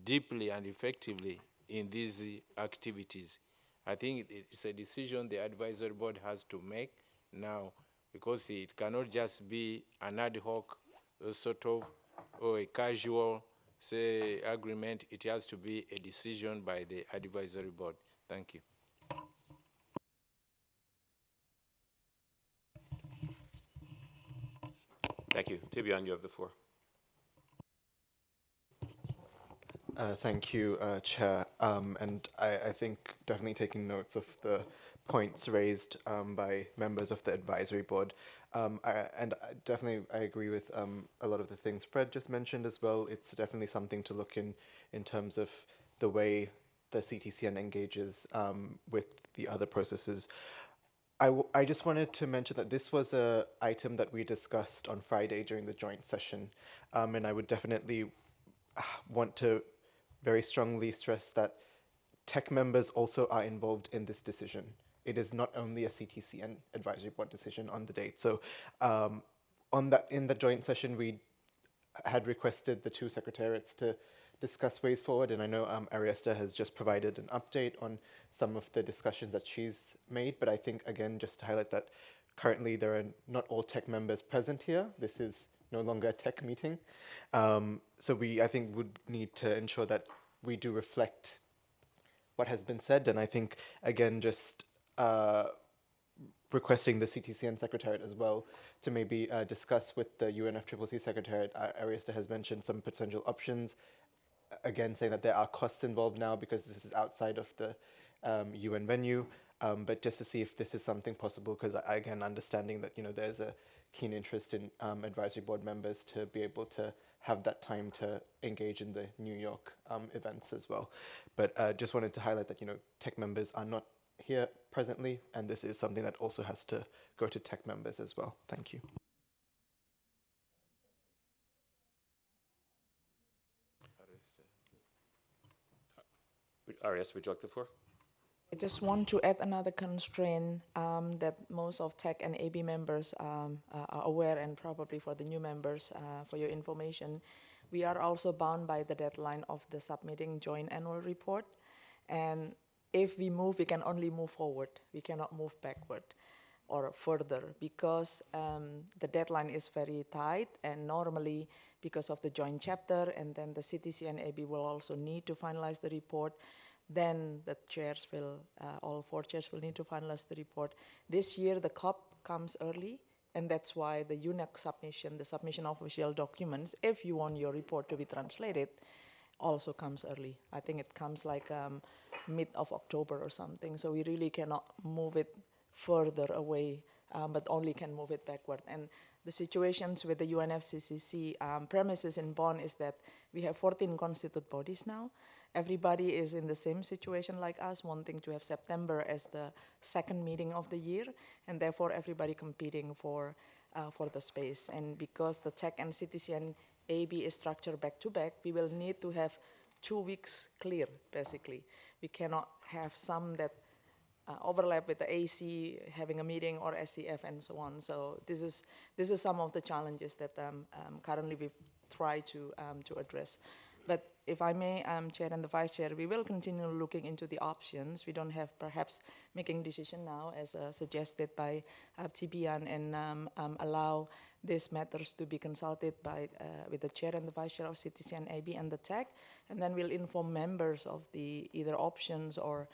Q: deeply and effectively in these activities? I think it's a decision the advisory board has to make now, because it cannot just be an ad hoc sort of or a casual agreement. It has to be a decision by the advisory board. Thank you.
B: Thank you. Tibian, you have the floor.
T: Thank you, Chair. And I think definitely taking notes of the points raised by members of the advisory board. And definitely I agree with a lot of the things Fred just mentioned as well. It's definitely something to look in terms of the way the CTCN engages with the other processes. I just wanted to mention that this was an item that we discussed on Friday during the joint session. And I would definitely want to very strongly stress that tech members also are involved in this decision. It is not only a CTCN advisory board decision on the date. So in the joint session, we had requested the two secretariats to discuss ways forward, and I know Ariesta has just provided an update on some of the discussions that she's made, but I think, again, just to highlight that currently there are not all tech members present here. This is no longer a tech meeting. So I think, would need to ensure that we do reflect what has been said, and I think, again, just requesting the CTCN Secretariat as well to maybe discuss with the UNFCCC Secretariat. Ariesta has mentioned some potential options, again saying that there are costs involved now because this is outside of the UN venue, but just to see if this is something possible, because again, understanding that there's a keen interest in advisory board members to be able to have that time to engage in the New York events as well. But just wanted to highlight that tech members are not here presently, and this is something that also has to go to tech members as well. Thank you.
B: Ariesta, would you like the floor?
S: I just want to add another constraint that most of tech and AB members are aware, and probably for the new members, for your information, we are also bound by the deadline of the submitting joint annual report. And if we move, we can only move forward. We cannot move backward or further, because the deadline is very tight, and normally because of the joint chapter, and then the CTC and AB will also need to finalize the report. Then the chairs will, all four chairs will need to finalize the report. This year the COP comes early, and that's why the UNEC submission, the submission of official documents, if you want your report to be translated, also comes early. I think it comes like mid of October or something. So we really cannot move it further away, but only can move it backward. And the situations with the UNFCCC premises in Bonn is that we have 14 constituted bodies now. Everybody is in the same situation like us, wanting to have September as the second meeting of the year, and therefore everybody competing for the space. And because the TEC and CTCN AB is structured back to back, we will need to have 2 weeks clear, basically. We cannot have some that overlap with the AC having a meeting or SCF and so on. So this is some of the challenges that currently we try to address. But if I may, Chair and the Vice Chair, we will continue looking into the options. We don't have perhaps making decision now as suggested by Tibian, and allow these matters to be consulted by with the Chair and the Vice Chair of CTCN AB and the TEC, and then we'll inform members of the either options or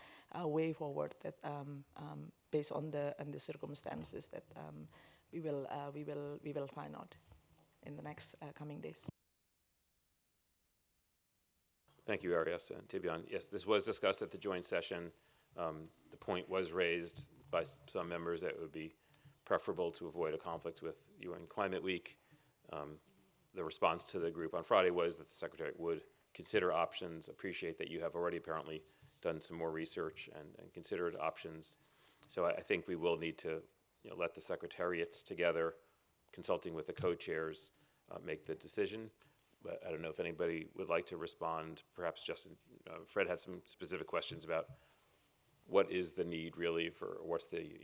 S: way forward that based on the circumstances that we will find out in the next coming days.
B: Thank you, Arias and Tibian. Yes, this was discussed at the joint session. The point was raised by some members that it would be preferable to avoid a conflict with UN Climate Week. The response to the group on Friday was that the Secretariat would consider options, appreciate that you have already apparently done some more research and considered options. So I think we will need to let the Secretariats together, consulting with the co-chairs, make the decision. But I don't know if anybody would like to respond. Perhaps Justin, Fred had some specific questions about what is the need really for, what's the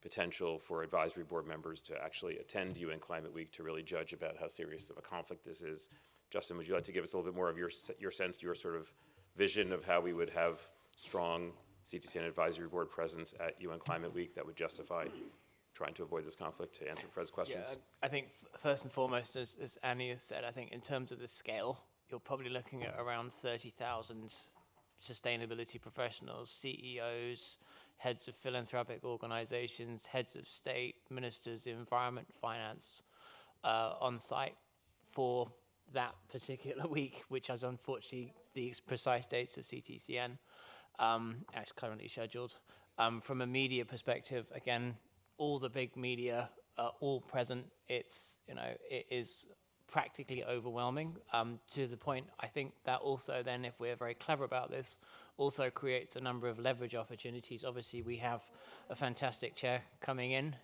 B: potential for advisory board members to actually attend UN Climate Week to really judge about how serious of a conflict this is. Justin, would you like to give us a little bit more of your sense, your sort of vision of how we would have strong CTCN advisory board presence at UN Climate Week that would justify trying to avoid this conflict, to answer Fred's questions?
O: Yeah, I think first and foremost, as Annie has said, I think in terms of the scale, you're probably looking at around 30,000 sustainability professionals, CEOs, heads of philanthropic organizations, heads of state, ministers of environment, finance, on site for that particular week, which is unfortunately the precise dates of CTCN, as currently scheduled. From a media perspective, again, all the big media are all present. It is practically overwhelming, to the point, I think, that also then, if we're very clever about this, also creates a number of leverage opportunities. Obviously, we have a fantastic chair coming in,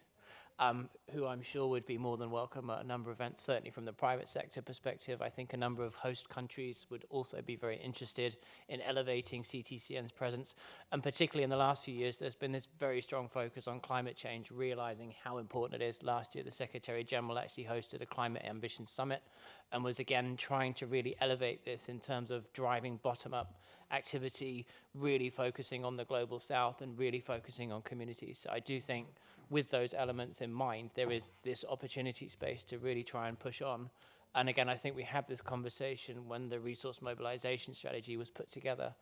O: who I'm sure would be more than welcome at a number of events, certainly from the private sector perspective. I think a number of host countries would also be very interested in elevating CTCN's presence. And particularly in the last few years, there's been this very strong focus on climate change, realizing how important it is. Last year, the Secretary General actually hosted a Climate Ambition Summit and was again trying to really elevate this in terms of driving bottom-up activity, really focusing on the global south and really focusing on communities. So I do think with those elements in mind, there is this opportunity space to really try and push on. And again, I think we had this conversation when the resource mobilization strategy was put together.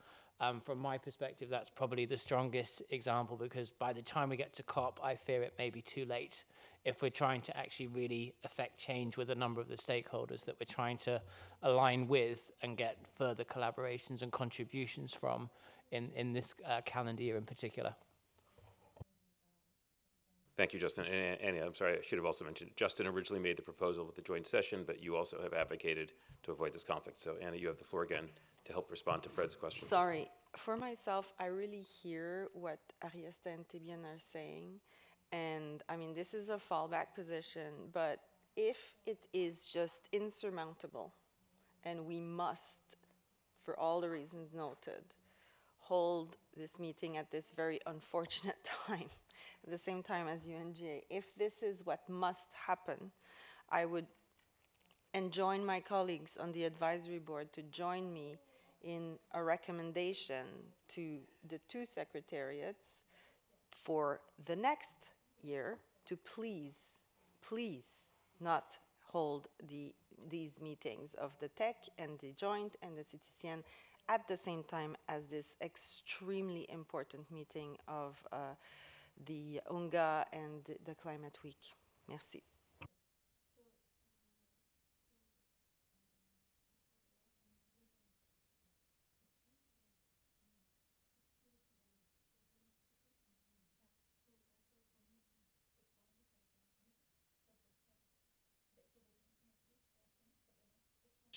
O: From my perspective, that's probably the strongest example, because by the time we get to COP, I fear it may be too late if we're trying to actually really affect change with a number of the stakeholders that we're trying to align with and get further collaborations and contributions from in this calendar year in particular.
B: Thank you, Justin. And Annie, I'm sorry, I should have also mentioned, Justin originally made the proposal with the joint session, but you also have advocated to avoid this conflict. So Annie, you have the floor again to help respond to Fred's question.
N: Sorry. For myself, I really hear what Ariesta and Tibian are saying. And I mean, this is a fallback position, but if it is just insurmountable, and we must, for all the reasons noted, hold this meeting at this very unfortunate time, at the same time as UNGA. If this is what must happen, I would enjoin my colleagues on the advisory board to join me in a recommendation to the two secretariats for the next year to please not hold these meetings of the TEC and the joint and the CTCN at the same time as this extremely important meeting of the UNGA and the Climate Week. Merci.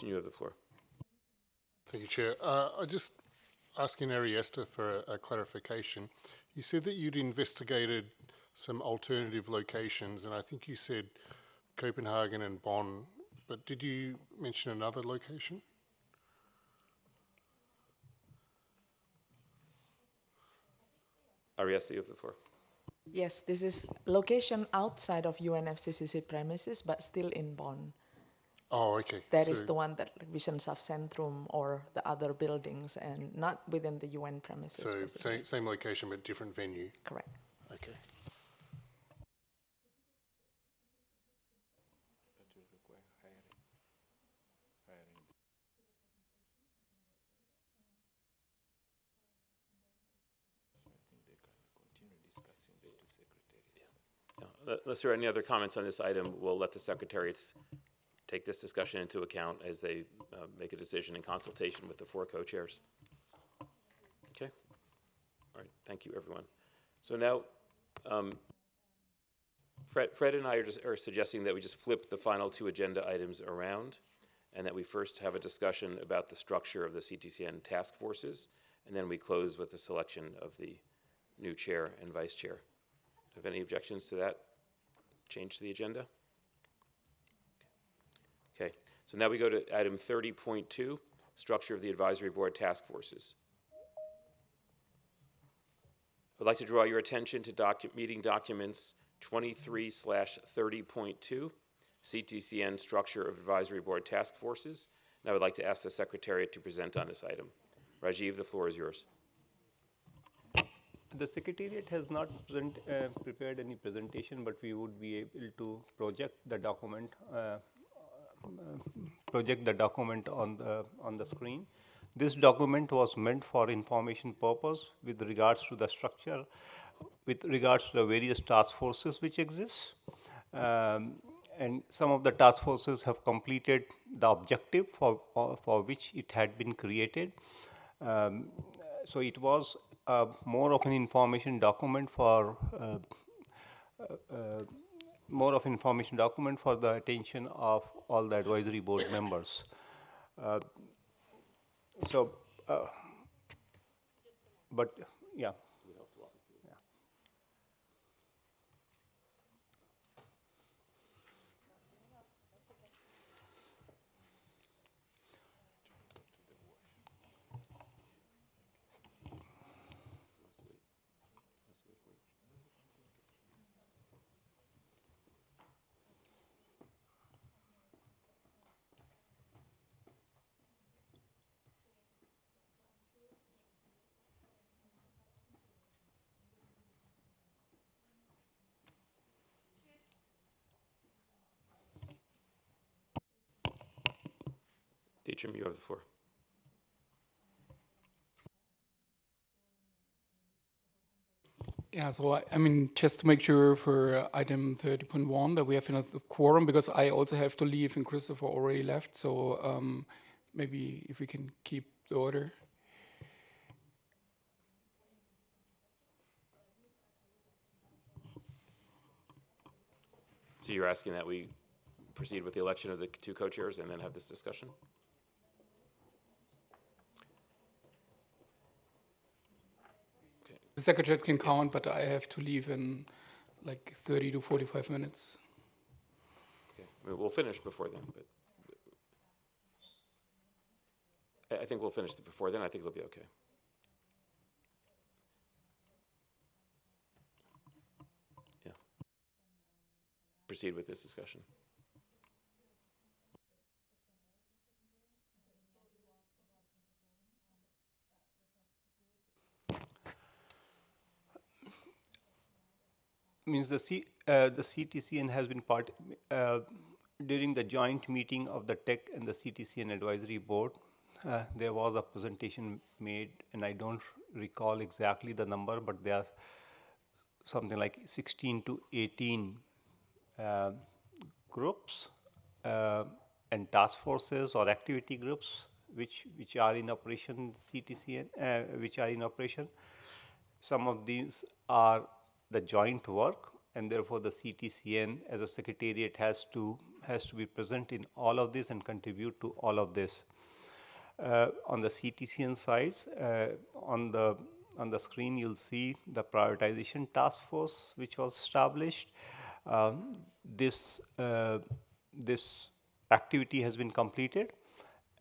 B: Teaching, you have the floor.
I: Thank you, Chair. I just asking Ariesta for a clarification. You said that you'd investigated some alternative locations, and I think you said Copenhagen and Bonn, but did you mention another location?
B: Ariesta, you have the floor.
S: Yes, this is location outside of UNFCCC premises, but still in Bonn.
I: Oh, okay.
S: That is the one that like Wissenschaftszentrum or the other buildings, and not within the UN premises.
I: So
S: specifically.
I: same location but different venue.
S: Correct.
I: Okay.
B: Unless there are any other comments on this item, we'll let the secretariats take this discussion into account as they make a decision in consultation with the four co-chairs. Okay? All right, thank you, everyone. So now, Fred and I are suggesting that we just flip the final two agenda items around, and that we first have a discussion about the structure of the CTCN task forces, and then we close with the selection of the new chair and vice chair. Do you have any objections to that change to the agenda? Okay, so now we go to item 30.2, structure of the advisory board task forces. I'd like to draw your attention to meeting documents 23/30.2, CTCN structure of advisory board task forces. And I would like to ask the secretariat to present on this item. Rajiv, the floor is yours.
L: The Secretariat has not prepared any presentation, but we would be able to project the document on the screen. This document was meant for information purpose with regards to the structure, with regards to the various task forces which exist. And some of the task forces have completed the objective for which it had been created. So it was more of an information document for the attention of all the advisory board members. But yeah.
B: Dietram, you have the floor.
U: Yeah, so I mean, just to make sure for item 30.1 that we have enough quorum, because I also have to leave and Christopher already left, so maybe if we can keep the order.
B: So you're asking that we proceed with the election of the two co-chairs and then have this discussion?
U: The secretary can count, but I have to leave in like 30 to 45 minutes.
B: Okay, we'll finish before then, but I think we'll finish before then. I think it'll be okay. Yeah. Proceed with this discussion.
L: Means the CTCN has been during the joint meeting of the TEC and the CTCN advisory board. There was a presentation made, and I don't recall exactly the number, but there are something like 16 to 18 groups and task forces or activity groups which are in operation, CTCN, which are in operation. Some of these are the joint work, and therefore the CTCN as a secretariat has to has to be present in all of this and contribute to all of this. On the CTCN sides, on the screen you'll see the prioritization task force which was established. This activity has been completed,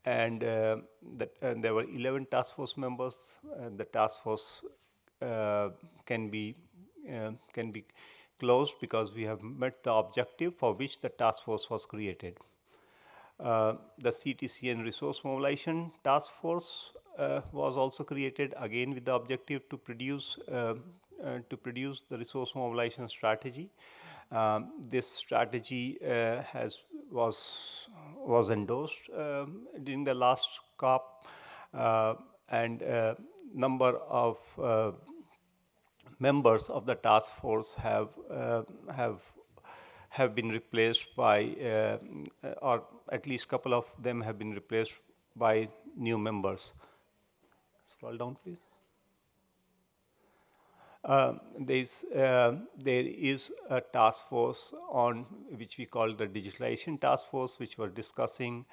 L: and there were 11 task force members. The task force can be closed because we have met the objective for which the task force was created. The CTCN resource mobilization task force was also created, again with the objective to produce the resource mobilization strategy. This strategy was endorsed during the last COP, and number of members of the task force have been replaced by, or at least couple of them have been replaced by new members. Scroll down, please. There is a task force on which we call the digitalization task force, which was discussing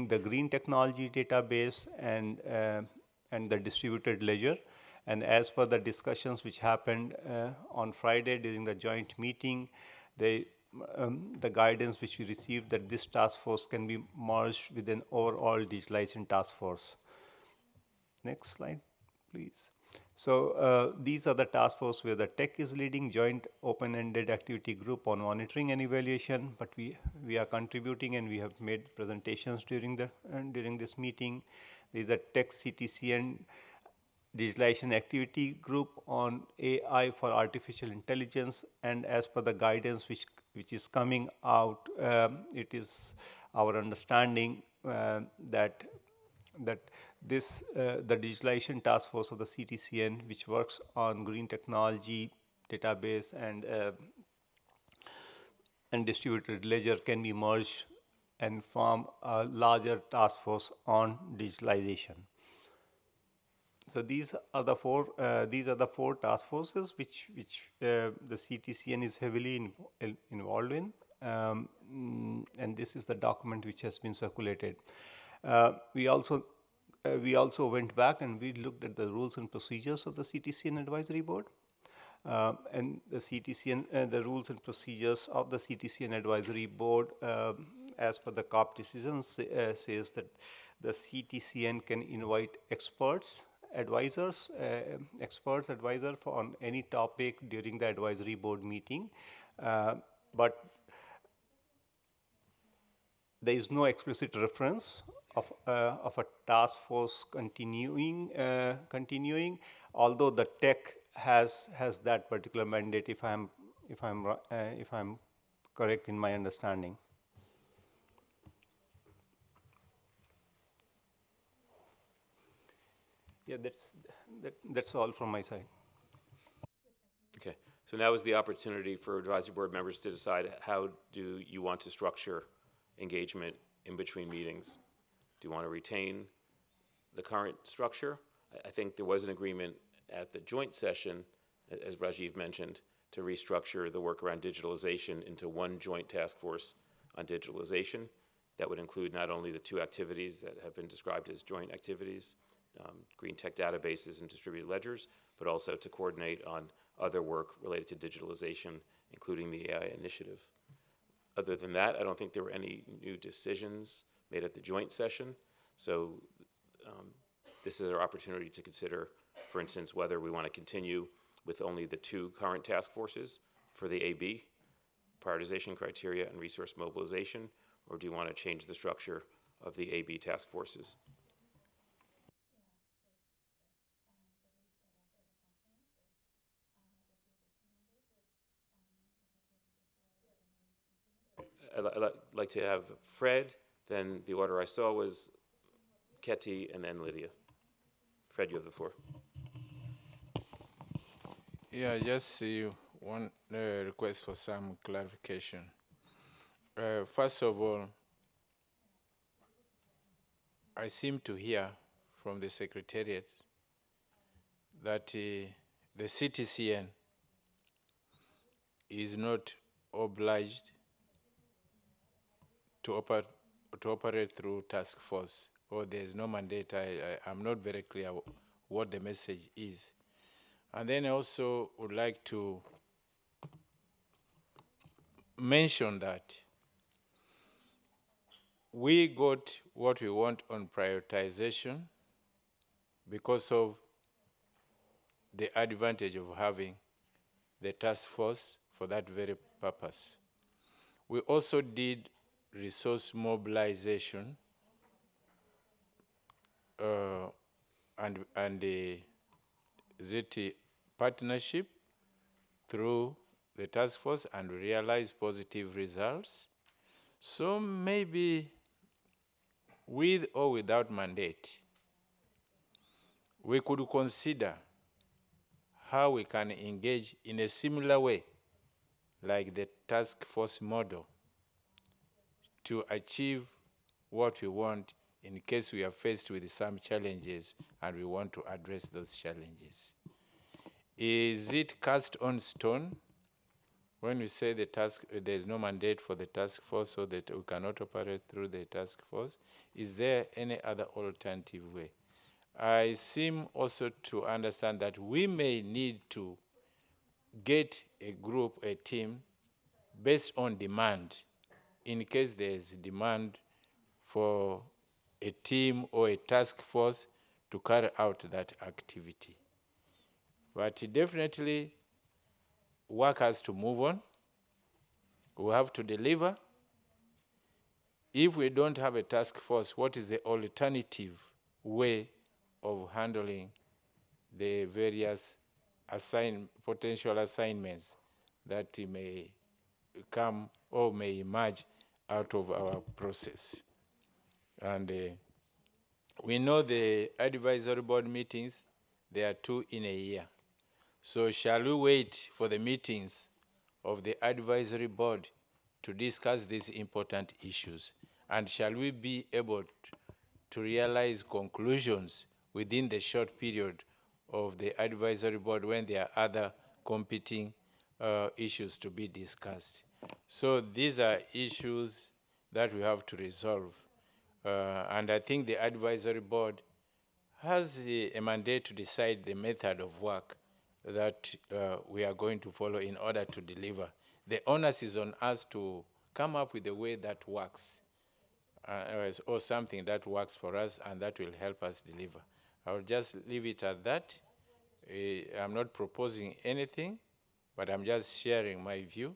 L: the green technology database and the distributed ledger. And as per the discussions which happened on Friday during the joint meeting, the guidance which we received that this task force can be merged with an overall digitalization task force. Next slide, please. So these are the task force where the tech is leading, joint open-ended activity group on monitoring and evaluation, but we are contributing and we have made presentations during this meeting. There is a tech CTCN digitalization activity group on AI for artificial intelligence, and as per the guidance which is coming out, it is our understanding that this the digitalization task force of the CTCN, which works on green technology database and distributed ledger, can be merged and form a larger task force on digitalization. So these are the four task forces which the CTCN is heavily involved in, and this is the document which has been circulated. We also went back and we looked at the rules and procedures of the CTCN Advisory Board, and the CTCN the rules and procedures of the CTCN Advisory Board, as per the COP decisions, says that the CTCN can invite experts, advisors, advisor on any topic during the advisory board meeting, but there is no explicit reference of a task force continuing, although the tech has that particular mandate, if I'm correct in my understanding. Yeah, that's all from my side.
B: Okay, so now is the opportunity for advisory board members to decide how do you want to structure engagement in between meetings. Do you want to retain the current structure? I think there was an agreement at the joint session, as Rajiv mentioned, to restructure the work around digitalization into one joint task force on digitalization. That would include not only the two activities that have been described as joint activities, green tech databases and distributed ledgers, but also to coordinate on other work related to digitalization, including the AI initiative. Other than that, I don't think there were any new decisions made at the joint session. So this is our opportunity to consider, for instance, whether we want to continue with only the two current task forces for the AB, prioritization criteria and resource mobilization, or do you want to change the structure of the AB task forces? I'd like to have Fred, then the order I saw was Ketty, and then Lydia. Fred, you have the floor.
Q: Yeah, just one request for some clarification. First of all, I seem to hear from the Secretariat that the CTCN is not obliged to operate through task force, or there's no mandate. I'm not very clear what the message is. And then I also would like to mention that we got what we want on prioritization because of the advantage of having the task force for that very purpose. We also did resource mobilization and the ZT partnership through the task force, and realize positive results. So maybe with or without mandate, we could consider how we can engage in a similar way, like the task force model, to achieve what we want in case we are faced with some challenges and we want to address those challenges. Is it cast on stone when we say there is no mandate for the task force, so that we cannot operate through the task force? Is there any other alternative way? I seem also to understand that we may need to get a group, a team, based on demand, in case there is demand for a team or a task force to carry out that activity. But definitely, work has to move on. We have to deliver. If we don't have a task force, what is the alternative way of handling the various potential assignments that may come or may emerge out of our process? And we know the advisory board meetings, there are 2 in a year. So shall we wait for the meetings of the advisory board to discuss these important issues? And shall we be able to realize conclusions within the short period of the advisory board when there are other competing issues to be discussed? So these are issues that we have to resolve. And I think the advisory board has a mandate to decide the method of work that we are going to follow in order to deliver. The onus is on us to come up with a way that works, or something that works for us and that will help us deliver. I'll just leave it at that. I'm not proposing anything, but I'm just sharing my view.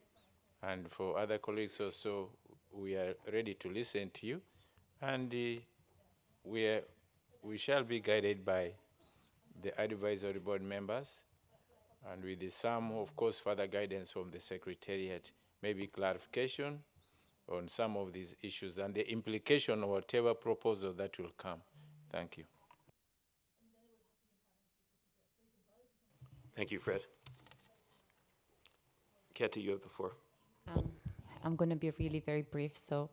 Q: And for other colleagues also, we are ready to listen to you. And we shall be guided by the advisory board members, and with some, of course, further guidance from the Secretariat, maybe clarification on some of these issues and the implication of whatever proposal that will come. Thank you.
B: Thank you, Fred. Ketty, you have the floor.
A: I'm going to be really very brief. So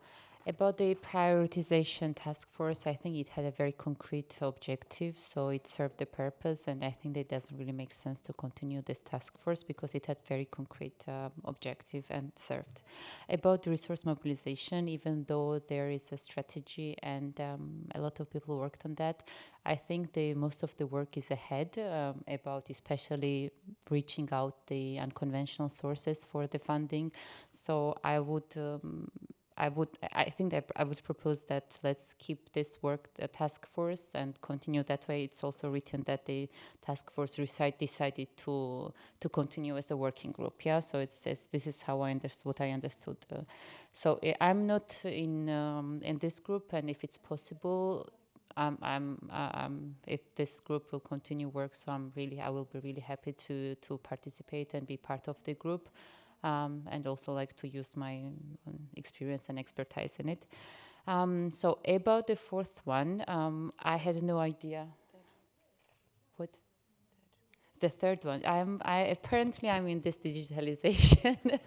A: about the prioritization task force, I think it had a very concrete objective, so it served the purpose, and I think that it doesn't really make sense to continue this task force because it had very concrete objective and served. About the resource mobilization, even though there is a strategy and a lot of people worked on that, I think most of the work is ahead about especially reaching out the unconventional sources for the funding. So I think that I would propose that let's keep this work a task force and continue that way. It's also written that the task force decided to continue as a working group. Yeah, so it says this is how I understood what I understood. So I'm not in this group, and if it's possible, if this group will continue work, so I will be really happy to participate and be part of the group. And also like to use my experience and expertise in it. So about the fourth one, I had no idea. What? The third one. Apparently I'm in this digitalization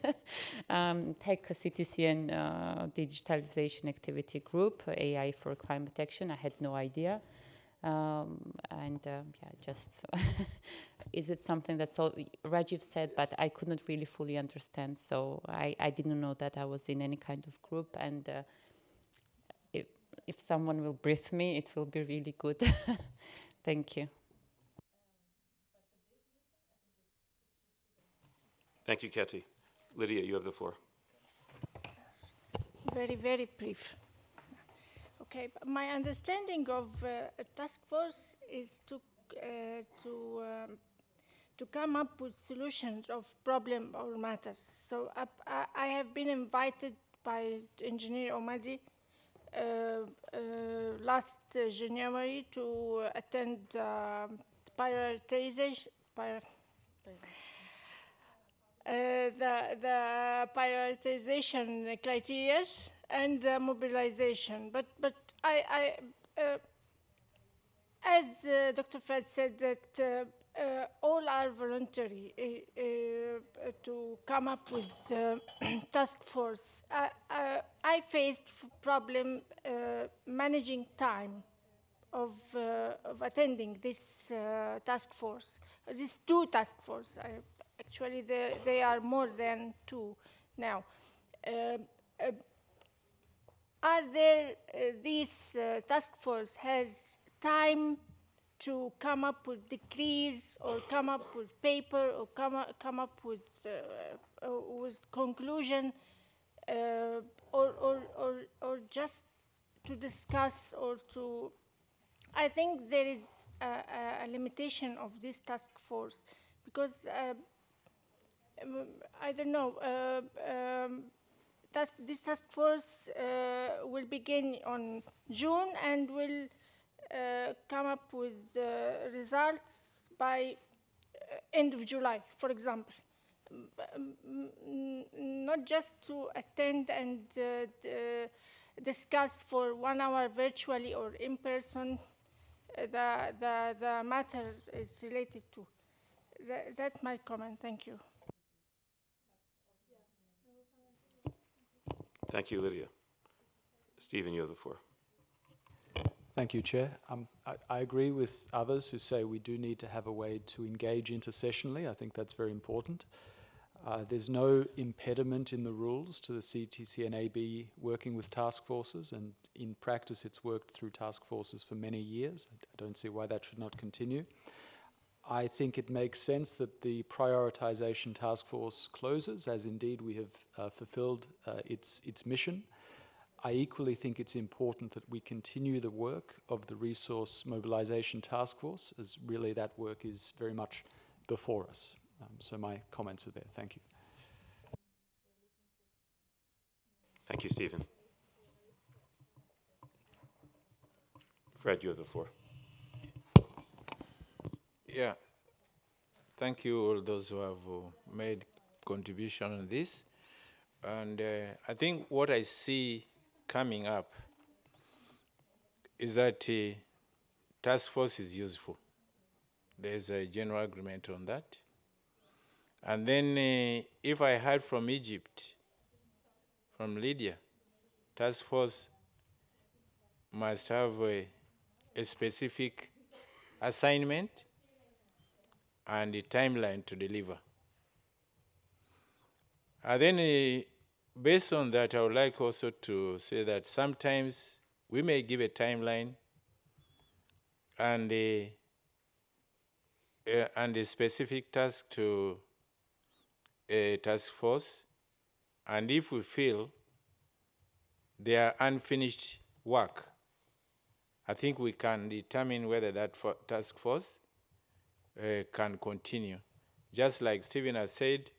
A: tech CTCN digitalization activity group, AI for climate action. I had no idea. Yeah, just is it something that's all Rajiv said, but I couldn't really fully understand. So I didn't know that I was in any kind of group, and if someone will brief me, it will be really good. Thank you.
B: Thank you, Keti. Lydia, you have the floor.
P: Very, very brief. Okay, but my understanding of a task force is to come up with solutions of problem or matters. So I have been invited by Engineer Omadi last January to attend prioritization. The prioritization criteria and mobilization, but as Dr. Fred said, that all are voluntary to come up with task force. I faced problem managing time of attending this task force. These two task force. Actually, they are more than two now. Are there, this task force has time to come up with decrees or come up with paper or come up with conclusion or just to discuss or to, I think there is a limitation of this task force because I don't know, this task force will begin on June and will come up with results by end of July, for example. Not just to attend and discuss for 1 hour virtually or in person the matter is related to. That's my comment. Thank you.
B: Thank you, Lydia. Stephen, you have the floor.
K: Thank you, Chair. I agree with others who say we do need to have a way to engage intersessionally. I think that's very important. There's no impediment in the rules to the CTCN-AB working with task forces, and in practice it's worked through task forces for many years. I don't see why that should not continue. I think it makes sense that the prioritization task force closes, as indeed we have fulfilled its mission. I equally think it's important that we continue the work of the resource mobilization task force, as really that work is very much before us. So my comments are there. Thank you.
B: Thank you, Stephen. Fred, you have the floor.
Q: Yeah, thank you all those who have made contribution on this. And I think what I see coming up is that task force is useful. There's a general agreement on that. And then if I heard from Egypt, from Lydia, task force must have a specific assignment and a timeline to deliver. And then based on that, I would like also to say that sometimes we may give a timeline and a specific task to a task force, and if we feel they are unfinished work, I think we can determine whether that task force can continue. Just like Stephen has said,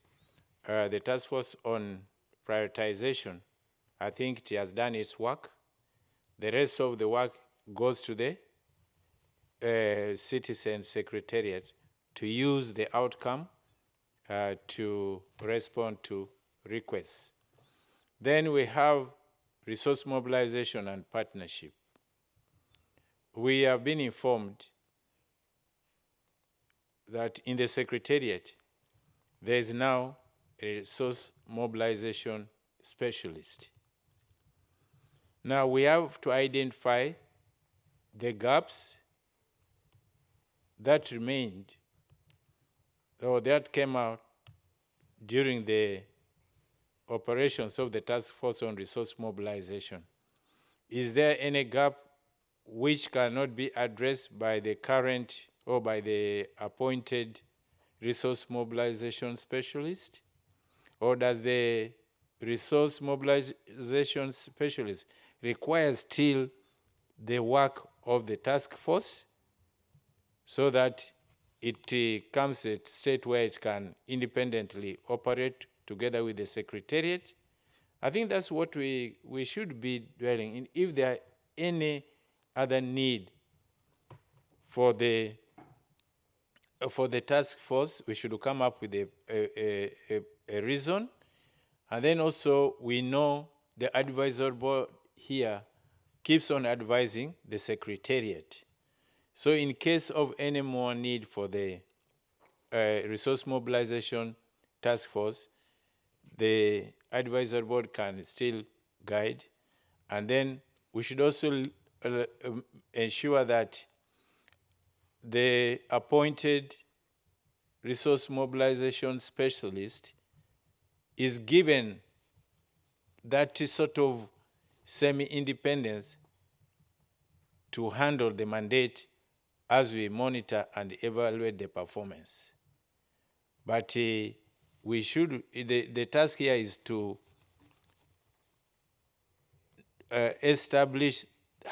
Q: the task force on prioritization, I think it has done its work. The rest of the work goes to the citizen secretariat to use the outcome to respond to requests. Then we have resource mobilization and partnership. We have been informed that in the secretariat, there is now a resource mobilization specialist. Now we have to identify the gaps that remained, or that came out during the operations of the task force on resource mobilization? Is there any gap which cannot be addressed by the current or by the appointed resource mobilization specialist? Or does the resource mobilization specialist require still the work of the task force so that it comes at a state where it can independently operate together with the secretariat? I think that's what we should be dwelling in. If there are any other need for the task force, we should come up with a reason. And then also, we know the advisory board here keeps on advising the secretariat. So in case of any more need for the resource mobilization task force, the advisory board can still guide. And then we should also ensure that the appointed resource mobilization specialist is given that sort of semi-independence to handle the mandate as we monitor and evaluate the performance. But we should, the task here is to establish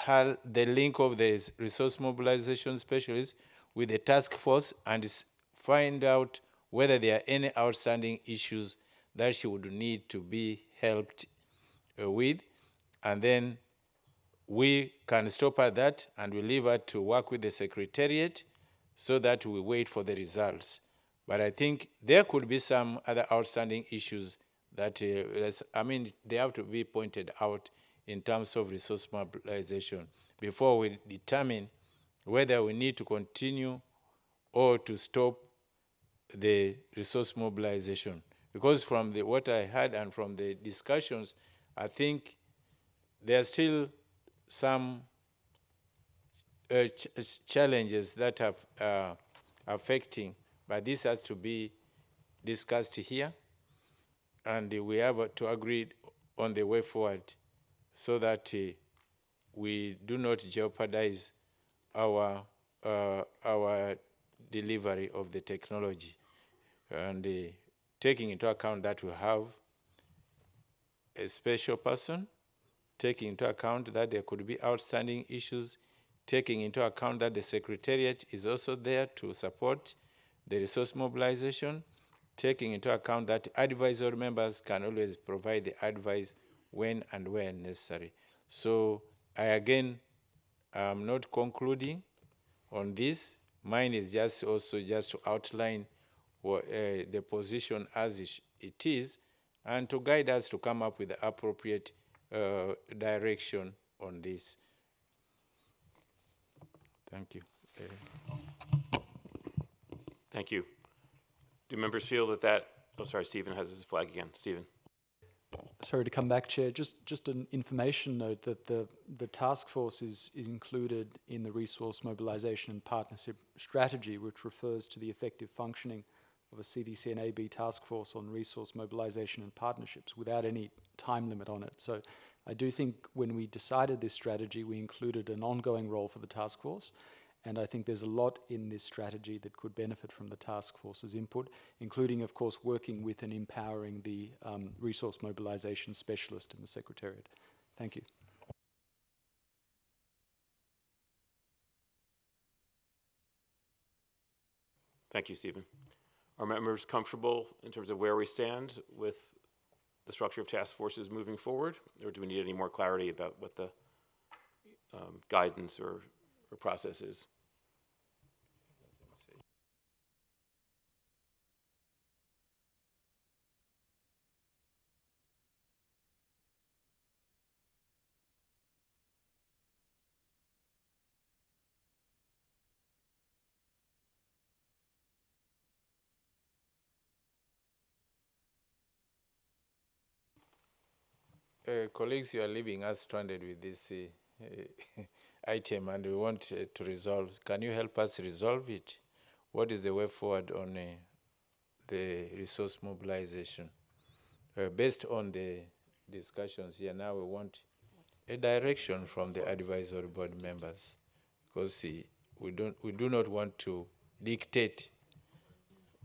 Q: the link of the resource mobilization specialist with the task force and find out whether there are any outstanding issues that she would need to be helped with. And then we can stop at that and we leave her to work with the secretariat so that we wait for the results. But I think there could be some other outstanding issues that, they have to be pointed out in terms of resource mobilization before we determine whether we need to continue or to stop the resource mobilization. Because from what I heard and from the discussions, I think there are still some challenges that are affecting, but this has to be discussed here, and we have to agree on the way forward so that we do not jeopardize our delivery of the technology. And taking into account that we have a special person, taking into account that there could be outstanding issues, taking into account that the secretariat is also there to support the resource mobilization, taking into account that advisory members can always provide the advice when and where necessary. So I again am not concluding on this. Mine is just to outline the position as it is, and to guide us to come up with the appropriate direction on this. Thank you.
B: Thank you. Do members feel that oh, sorry, Stephen has his flag again. Stephen.
K: Sorry to come back, Chair. Just an information note that the task force is included in the resource mobilization and partnership strategy, which refers to the effective functioning of a CDC and AB task force on resource mobilization and partnerships without any time limit on it. So I do think when we decided this strategy, we included an ongoing role for the task force. And I think there's a lot in this strategy that could benefit from the task force's input, including, of course, working with and empowering the resource mobilization specialist in the Secretariat. Thank you.
B: Thank you, Stephen. Are members comfortable in terms of where we stand with the structure of task forces moving forward, or do we need any more clarity about what the guidance or process is?
Q: Colleagues, you are leaving us stranded with this. item and we want to resolve. Can you help us resolve it? What is the way forward on the resource mobilization? Based on the discussions here, now we want a direction from the advisory board members, because we do not want to dictate,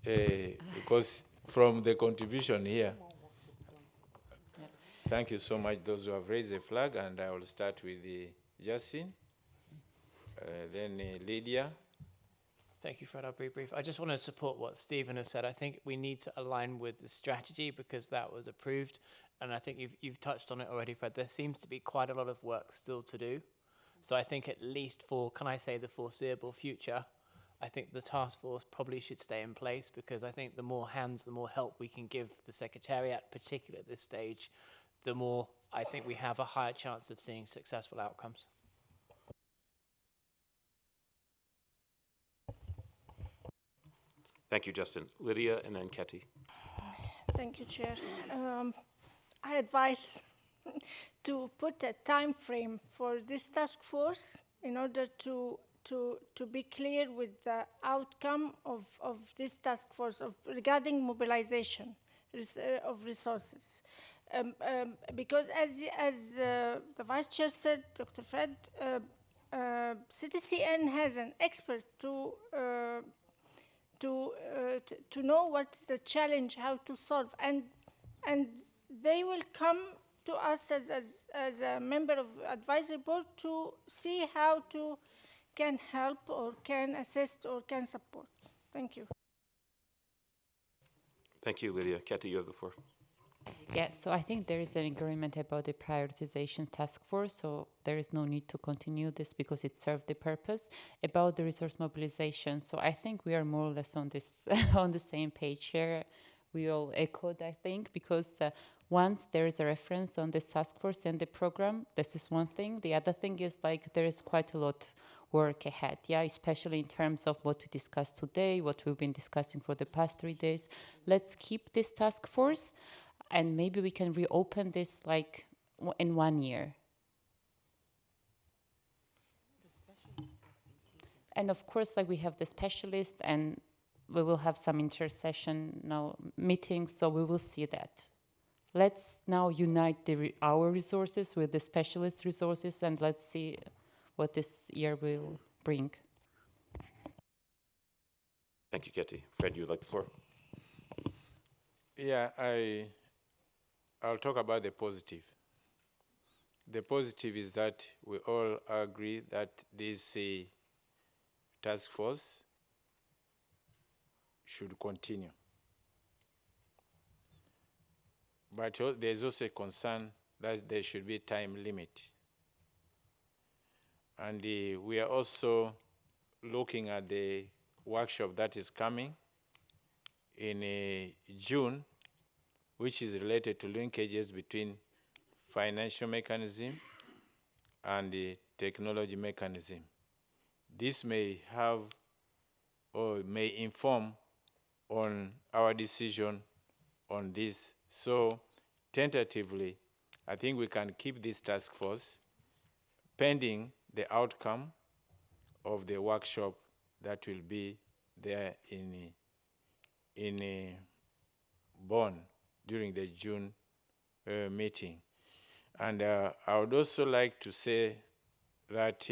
Q: because from the contribution here. Thank you so much, those who have raised the flag, and I will start with Justin, then Lydia.
O: Thank you, Fred. I'll be brief. I just want to support what Stephen has said. I think we need to align with the strategy because that was approved. And I think you've touched on it already, Fred. There seems to be quite a lot of work still to do. So I think at least for, can I say, the foreseeable future, I think the task force probably should stay in place because I think the more hands, the more help we can give the Secretariat, particularly at this stage, the more I think we have a higher chance of seeing successful outcomes.
B: Thank you, Justin. Lydia and then Ketty.
P: Thank you, Chair. I advise to put a time frame for this task force in order to be clear with the outcome of this task force regarding mobilization of resources. Because as the Vice Chair said, Dr. Fred, CTCN has an expert to know what's the challenge, how to solve, and they will come to us as a member of advisory board to see how to can help or can assist or can support. Thank you.
B: Thank you, Lydia. Ketty, you have the floor.
A: Yeah, so I think there is an agreement about the prioritization task force, so there is no need to continue this because it served the purpose. About the resource mobilization, so I think we are more or less on this on the same page here. We all echoed, I think, because once there is a reference on this task force and the program, this is one thing. The other thing is like there is quite a lot work ahead, yeah, especially in terms of what we discussed today, what we've been discussing for the past 3 days. Let's keep this task force. And maybe we can reopen this like in 1 year. And of course, like we have the specialist and we will have some intersession now meetings, so we will see that. Let's now unite our resources with the specialist resources and let's see what this year will bring.
B: Thank you, Ketty. Fred, you would like the floor?
Q: Yeah, I'll talk about the positive. The positive is that we all agree that this task force should continue. But there's also a concern that there should be a time limit. And we are also looking at the workshop that is coming in June, which is related to linkages between financial mechanism and the technology mechanism. This may have or may inform on our decision on this. So tentatively, I think we can keep this task force pending the outcome of the workshop that will be there in Bonn during the June meeting. And I would also like to say that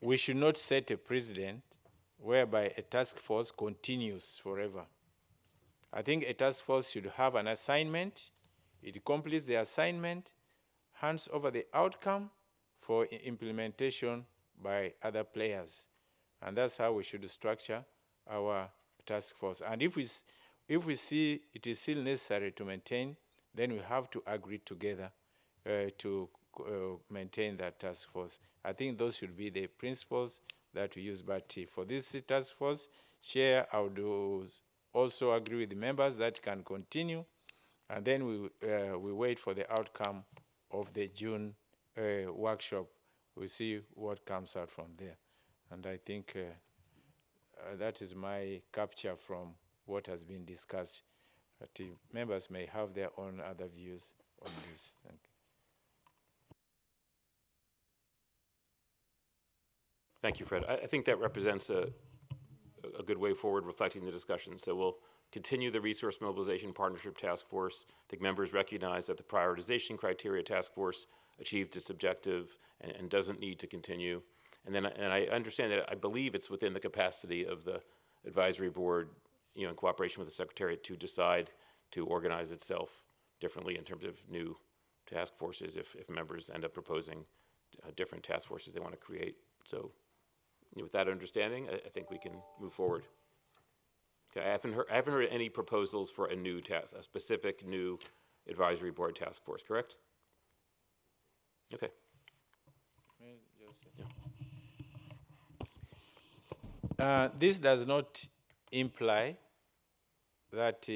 Q: we should not set a precedent whereby a task force continues forever. I think a task force should have an assignment, it completes the assignment, hands over the outcome for implementation by other players. And that's how we should structure our task force. And if we see it is still necessary to maintain, then we have to agree together to maintain that task force. I think those should be the principles that we use. But for this task force, Chair, I would also agree with the members that can continue, and then we wait for the outcome of the June workshop. We'll see what comes out from there. And I think that is my capture from what has been discussed. But members may have their own other views on this. Thank you.
B: Thank you, Fred. I think that represents a a good way forward, reflecting the discussion. So we'll continue the Resource Mobilization Partnership Task Force. I think members recognize that the prioritization criteria task force achieved its objective and doesn't need to continue. And I understand that I believe it's within the capacity of the advisory board, you know, in cooperation with the Secretariat, to decide to organize itself differently in terms of new task forces if members end up proposing different task forces they want to create. So with that understanding, I think we can move forward. Okay, I haven't heard any proposals for a new task, a specific new advisory board task force, correct? Okay.
Q: This does not imply that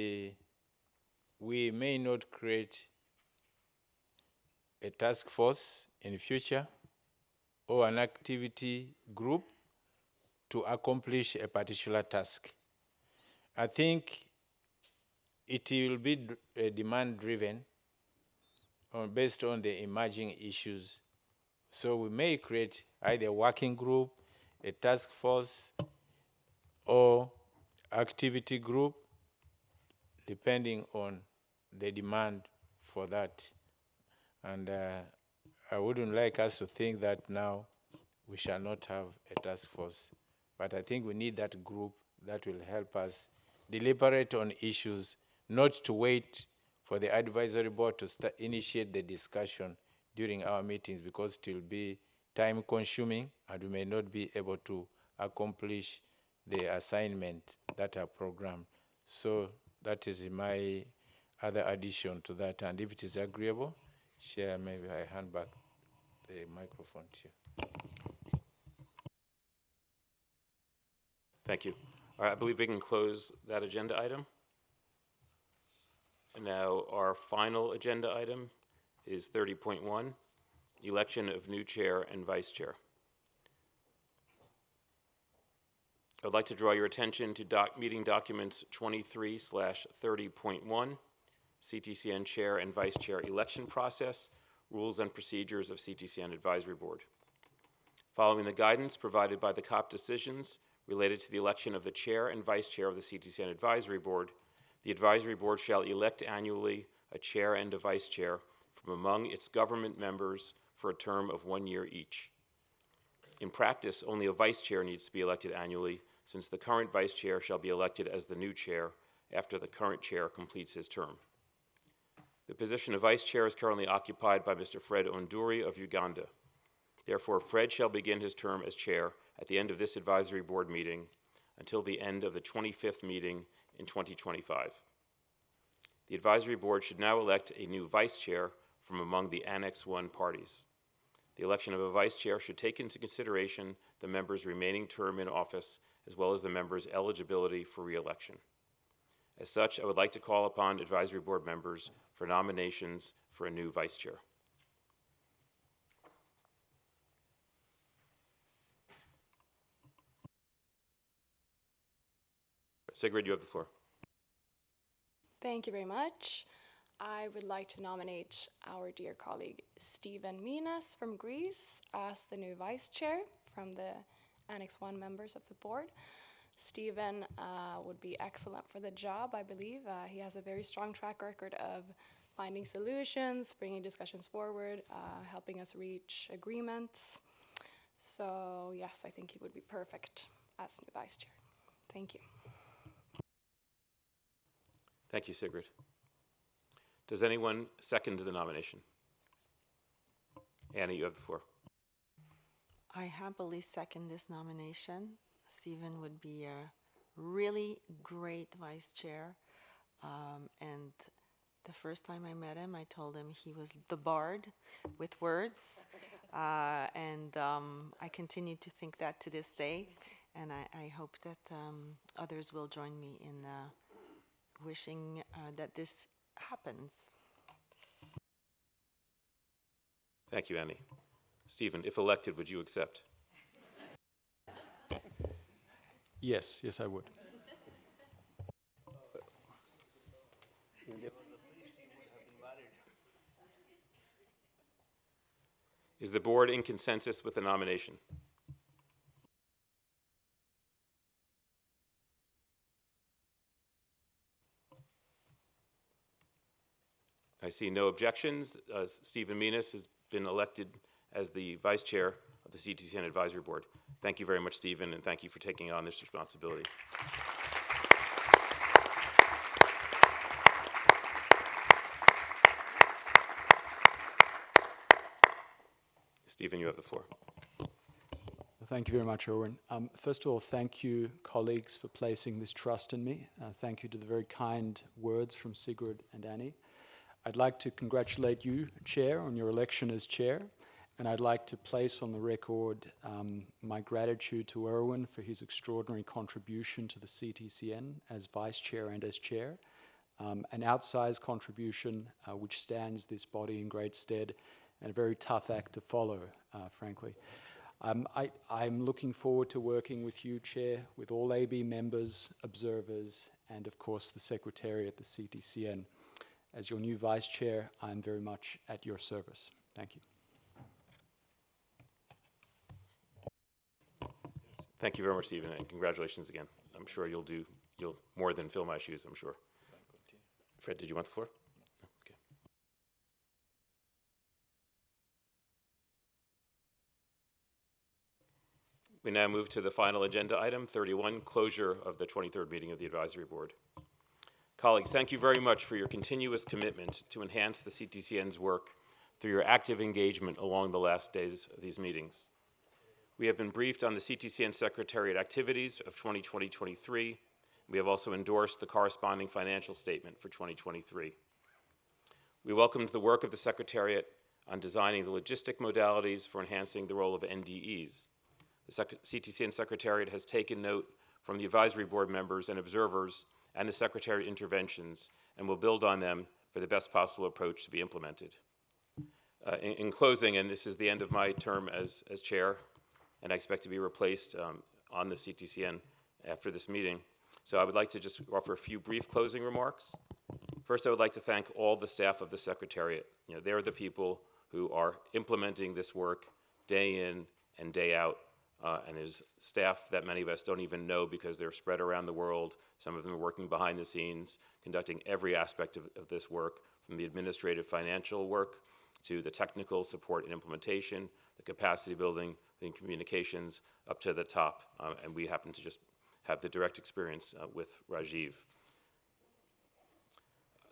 Q: we may not create a task force in the future or an activity group to accomplish a particular task. I think it will be demand-driven based on the emerging issues. So we may create either a working group, a task force, or activity group, depending on the demand for that. And I wouldn't like us to think that now we shall not have a task force. But I think we need that group that will help us deliberate on issues, not to wait for the advisory board to initiate the discussion during our meetings, because it will be time consuming and we may not be able to accomplish the assignment that are programmed. So that is my other addition to that. And if it is agreeable, Chair, maybe I hand back the microphone to you.
B: Thank you. All right, I believe we can close that agenda item. And now our final agenda item is 30.1, election of new chair and vice chair. I'd like to draw your attention to meeting documents 23/30.1, CTCN chair and vice chair election process, rules and procedures of CTCN Advisory Board. Following the guidance provided by the COP decisions related to the election of the chair and vice chair of the CTCN Advisory Board, the Advisory Board shall elect annually a chair and a vice chair from among its government members for a term of 1 year each. In practice, only a vice chair needs to be elected annually, since the current vice chair shall be elected as the new chair after the current chair completes his term. The position of vice chair is currently occupied by Mr. Fred Onduri of Uganda. Therefore, Fred shall begin his term as chair at the end of this advisory board meeting until the end of the 25th meeting in 2025. The advisory board should now elect a new vice chair from among the Annex 1 parties. The election of a vice chair should take into consideration the member's remaining term in office, as well as the member's eligibility for re-election. As such, I would like to call upon advisory board members for nominations for a new vice chair. Sigrid, you have the floor.
J: Thank you very much. I would like to nominate our dear colleague Stephen Minas from Greece as the new vice chair from the Annex 1 members of the board. Stephen would be excellent for the job, I believe. He has a very strong track record of finding solutions, bringing discussions forward, helping us reach agreements. So yes, I think he would be perfect as new vice chair. Thank you.
B: Thank you, Sigrid. Does anyone second the nomination? Annie, you have the floor.
N: I happily second this nomination. Stephen would be a really great vice chair. And the first time I met him, I told him he was the bard with words. And I continue to think that to this day. And I hope that others will join me in wishing that this happens.
B: Thank you, Annie. Stephen, if elected, would you accept?
K: Yes, yes, I would.
B: Is the board in consensus with the nomination? see no objections. Stephen Menas has been elected as the Vice Chair of the CTCN Advisory Board. Thank you very much, Stephen, and thank you for taking on this responsibility. Stephen, you have the floor.
K: Thank you very much, Erwin. First of all, thank you, colleagues, for placing this trust in me. Thank you to the very kind words from Sigrid and Annie. I'd like to congratulate you, Chair, on your election as Chair, and I'd like to place on the record my gratitude to Erwin for his extraordinary contribution to the CTCN as Vice Chair and as Chair, an outsized contribution which stands this body in great stead, and a very tough act to follow, frankly. I'm looking forward to working with you, Chair, with all AB members, observers, and of course the Secretary at the CTCN. As your new Vice Chair, I'm very much at your service. Thank you.
B: Thank you very much, Stephen, and congratulations again. I'm sure you'll more than fill my shoes, I'm sure. Fred, did you want the floor? Okay. We now move to the final agenda item, 31, closure of the 23rd meeting of the Advisory Board. Colleagues, thank you very much for your continuous commitment to enhance the CTCN's work through your active engagement along the last days of these meetings. We have been briefed on the CTCN Secretariat activities of 2020-23. We have also endorsed the corresponding financial statement for 2023. We welcomed the work of the Secretariat on designing the logistic modalities for enhancing the role of NDEs. The CTCN Secretariat has taken note from the Advisory Board members and observers and the Secretariat interventions and will build on them for the best possible approach to be implemented. In closing, and this is the end of my term as Chair, and I expect to be replaced on the CTCN after this meeting, so I would like to just offer a few brief closing remarks. First, I would like to thank all the staff of the Secretariat. You know, they're the people who are implementing this work day in and day out. And there's staff that many of us don't even know because they're spread around the world. Some of them are working behind the scenes, conducting every aspect of this work, from the administrative financial work to the technical support and implementation, the capacity building, the communications, up to the top. And we happen to just have the direct experience with Rajiv.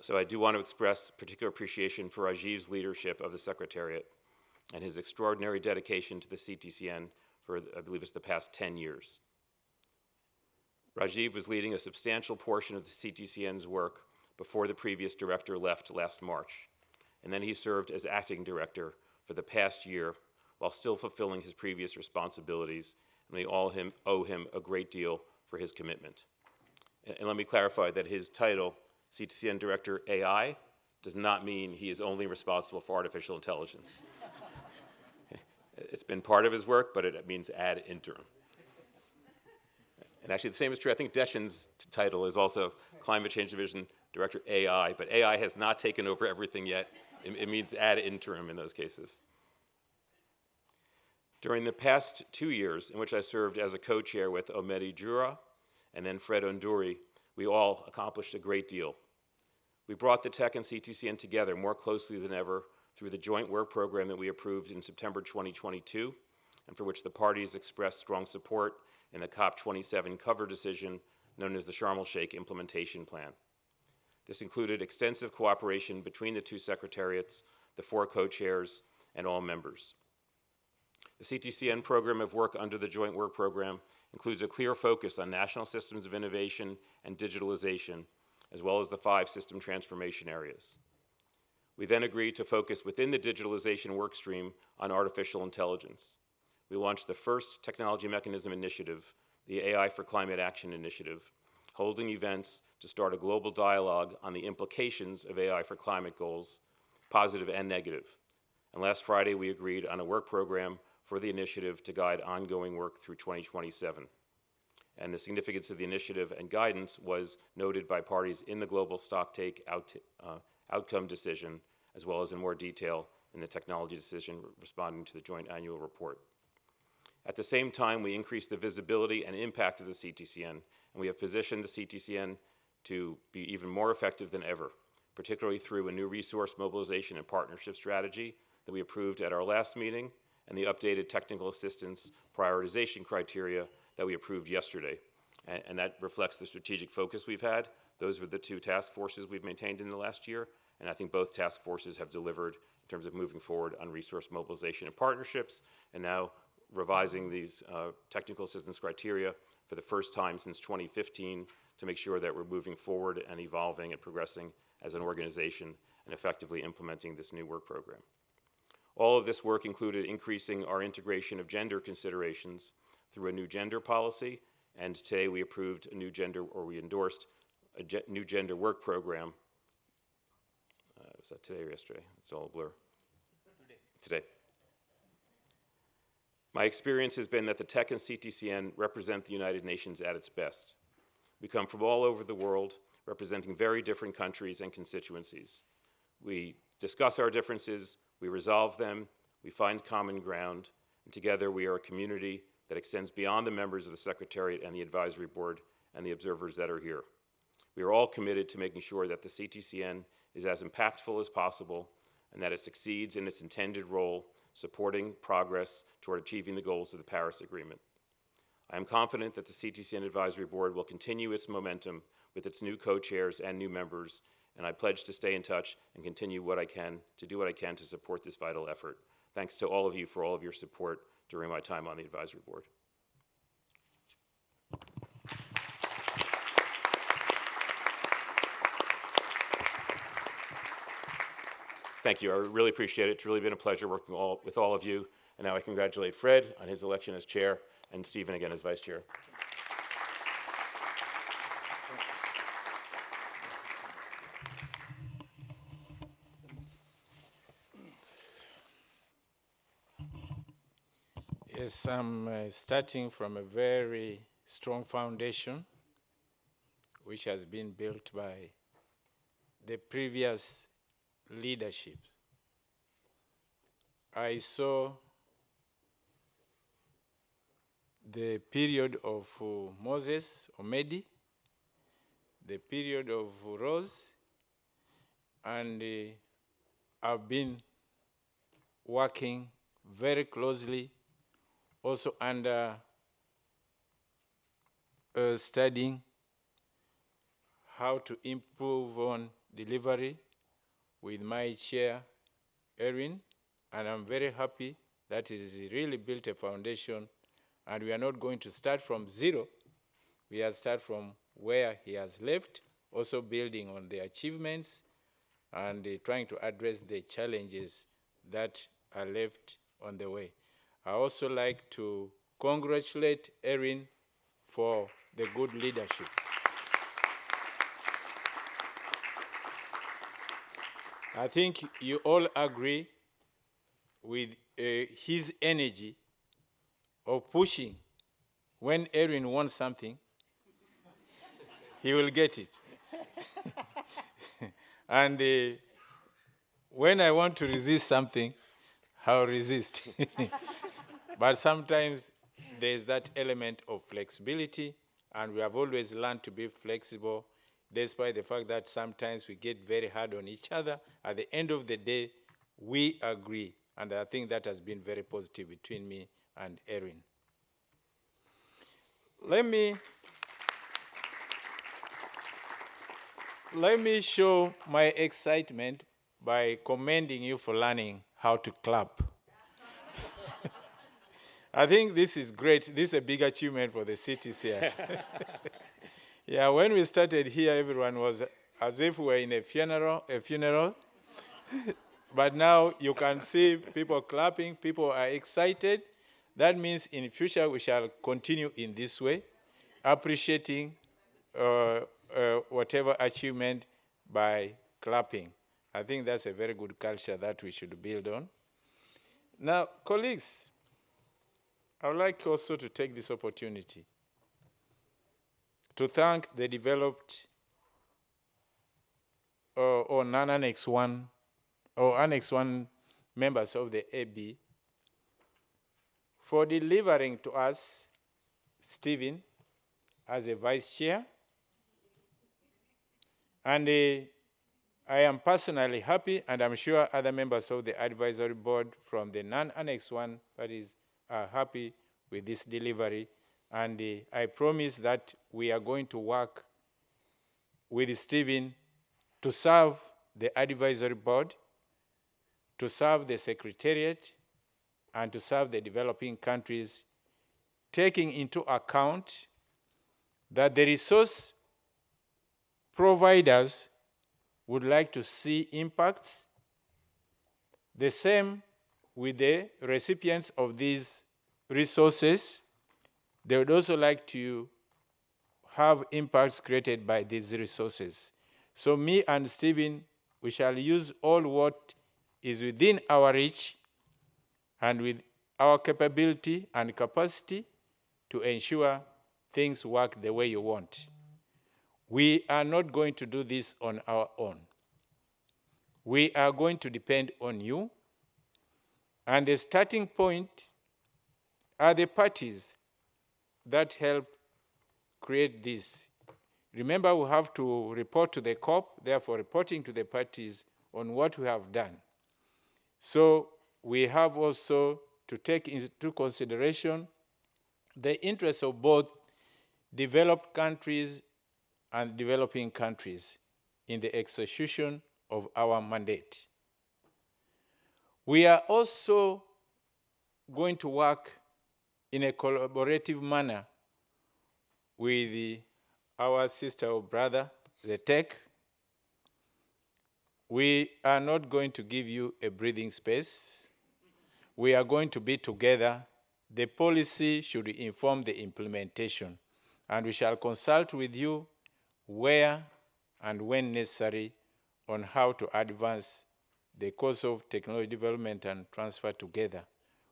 B: So I do want to express particular appreciation for Rajiv's leadership of the Secretariat and his extraordinary dedication to the CTCN for, I believe it's the past 10 years. Rajiv was leading a substantial portion of the CTCN's work before the previous director left last March, and then he served as acting director for the past year while still fulfilling his previous responsibilities, and we all owe him a great deal for his commitment. And let me clarify that his title, CTCN Director AI, does not mean he is only responsible for artificial intelligence. It's been part of his work, but it means ad interim. And actually, the same is true. I think Deshen's title is also Climate Change Division Director AI, but AI has not taken over everything yet. It means ad interim in those cases. During the past 2 years, in which I served as a co-chair with Omedi Jura and then Fred Onduri, we all accomplished a great deal. We brought the tech and CTCN together more closely than ever through the joint work program that we approved in September 2022, and for which the parties expressed strong support in the COP27 cover decision known as the Sharm el-Sheikh Implementation Plan. This included extensive cooperation between the two secretariats, the 4 co-chairs, and all members. The CTCN program of work under the joint work program includes a clear focus on national systems of innovation and digitalization, as well as the 5 system transformation areas. We then agreed to focus within the digitalization work stream on artificial intelligence. We launched the first technology mechanism initiative, the AI for Climate Action Initiative, holding events to start a global dialogue on the implications of AI for climate goals, positive and negative. And last Friday, we agreed on a work program for the initiative to guide ongoing work through 2027. And the significance of the initiative and guidance was noted by parties in the global stocktake outcome decision, as well as in more detail in the technology decision responding to the joint annual report. At the same time, we increased the visibility and impact of the CTCN, and we have positioned the CTCN to be even more effective than ever. particularly through a new resource mobilization and partnership strategy that we approved at our last meeting and the updated technical assistance prioritization criteria that we approved yesterday. And that reflects the strategic focus we've had. Those were the two task forces we've maintained in the last year, and I think both task forces have delivered in terms of moving forward on resource mobilization and partnerships, and now revising these technical assistance criteria for the first time since 2015 to make sure that we're moving forward and evolving and progressing as an organization and effectively implementing this new work program. All of this work included increasing our integration of gender considerations through a new gender policy, and today we approved a new gender, or we endorsed a new gender work program. Was that today or yesterday? It's all a blur. Today. My experience has been that the TEC and CTCN represent the United Nations at its best. We come from all over the world, representing very different countries and constituencies. We discuss our differences, we resolve them, we find common ground, and together we are a community that extends beyond the members of the Secretariat and the Advisory Board and the observers that are here. We are all committed to making sure that the CTCN is as impactful as possible and that it succeeds in its intended role, supporting progress toward achieving the goals of the Paris Agreement. I am confident that the CTCN Advisory Board will continue its momentum with its new co-chairs and new members, and I pledge to stay in touch and continue do what I can to support this vital effort. Thanks to all of you for all of your support during my time on the Advisory Board. Thank you. I really appreciate it. It's really been a pleasure working with all of you. And now I congratulate Fred on his election as chair and Stephen again as vice chair.
Q: Yes, I'm starting from a very strong foundation, which has been built by the previous leadership. I saw the period of Moses Omedi, the period of Rose, and I've been working very closely also under studying how to improve on delivery with my chair, Erin, and I'm very happy that he's really built a foundation, and we are not going to start from zero. We have start from where he has left, also building on the achievements and trying to address the challenges that are left on the way. I also like to congratulate Erin for the good leadership. I think you all agree with his energy of pushing. When Erin wants something, he will get it. And when I want to resist something, I'll resist. But sometimes there's that element of flexibility, and we have always learned to be flexible, despite the fact that sometimes we get very hard on each other. At the end of the day, we agree, and I think that has been very positive between me and Erin. Let me show my excitement by commending you for learning how to clap. I think this is great. This is a big achievement for the cities here. Yeah, when we started here, everyone was as if we were in a funeral. But now you can see people clapping, people are excited. That means in future we shall continue in this way, appreciating whatever achievement by clapping. I think that's a very good culture that we should build on. Now, colleagues, I would like also to take this opportunity to thank the developed or non-Annex 1 or Annex 1 members of the AB for delivering to us Stephen as a vice chair, and I am personally happy, and I'm sure other members of the advisory board from the non-Annex 1 parties are happy with this delivery. And I promise that we are going to work with Stephen to serve the advisory board, to serve the secretariat, and to serve the developing countries, taking into account that the resource providers would like to see impacts, the same with the recipients of these resources. They would also like to have impacts created by these resources. So me and Stephen, we shall use all what is within our reach and with our capability and capacity to ensure things work the way you want. We are not going to do this on our own. We are going to depend on you, and the starting point are the parties that help create this. Remember, we have to report to the COP, therefore reporting to the parties on what we have done. So we have also to take into consideration the interests of both developed countries and developing countries in the execution of our mandate. We are also going to work in a collaborative manner with our sister or brother, the TEC. We are not going to give you a breathing space. We are going to be together. The policy should inform the implementation, and we shall consult with you where and when necessary on how to advance the course of technology development and transfer together.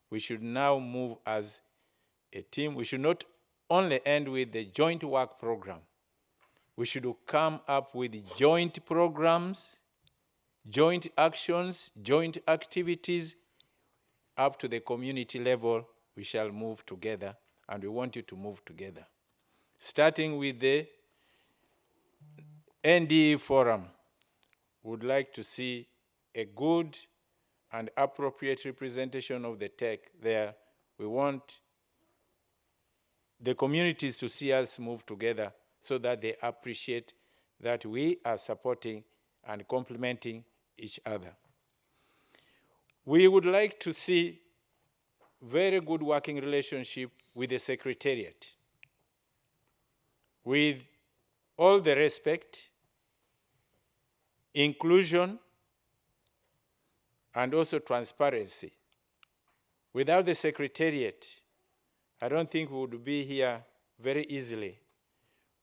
Q: We should now move as a team. We should not only end with the joint work program. We should come up with joint programs, joint actions, joint activities. Up to the community level, we shall move together, and we want you to move together. Starting with the NDE Forum, we would like to see a good and appropriate representation of the TEC there. We want the communities to see us move together so that they appreciate that we are supporting and complementing each other. We would like to see very good working relationship with the Secretariat, with all the respect, inclusion, and also transparency. Without the Secretariat, I don't think we would be here very easily.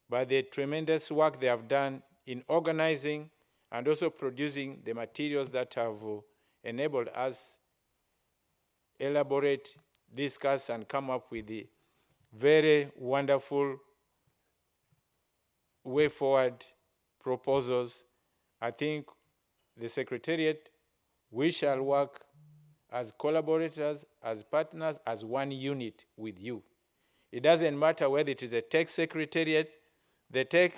Q: But the tremendous work they have done in organizing and also producing the materials that have enabled us elaborate, discuss, and come up with the very wonderful way forward proposals. I think the Secretariat, we shall work as collaborators, as partners, as one unit with you. It doesn't matter whether it is a TEC Secretariat, the TEC,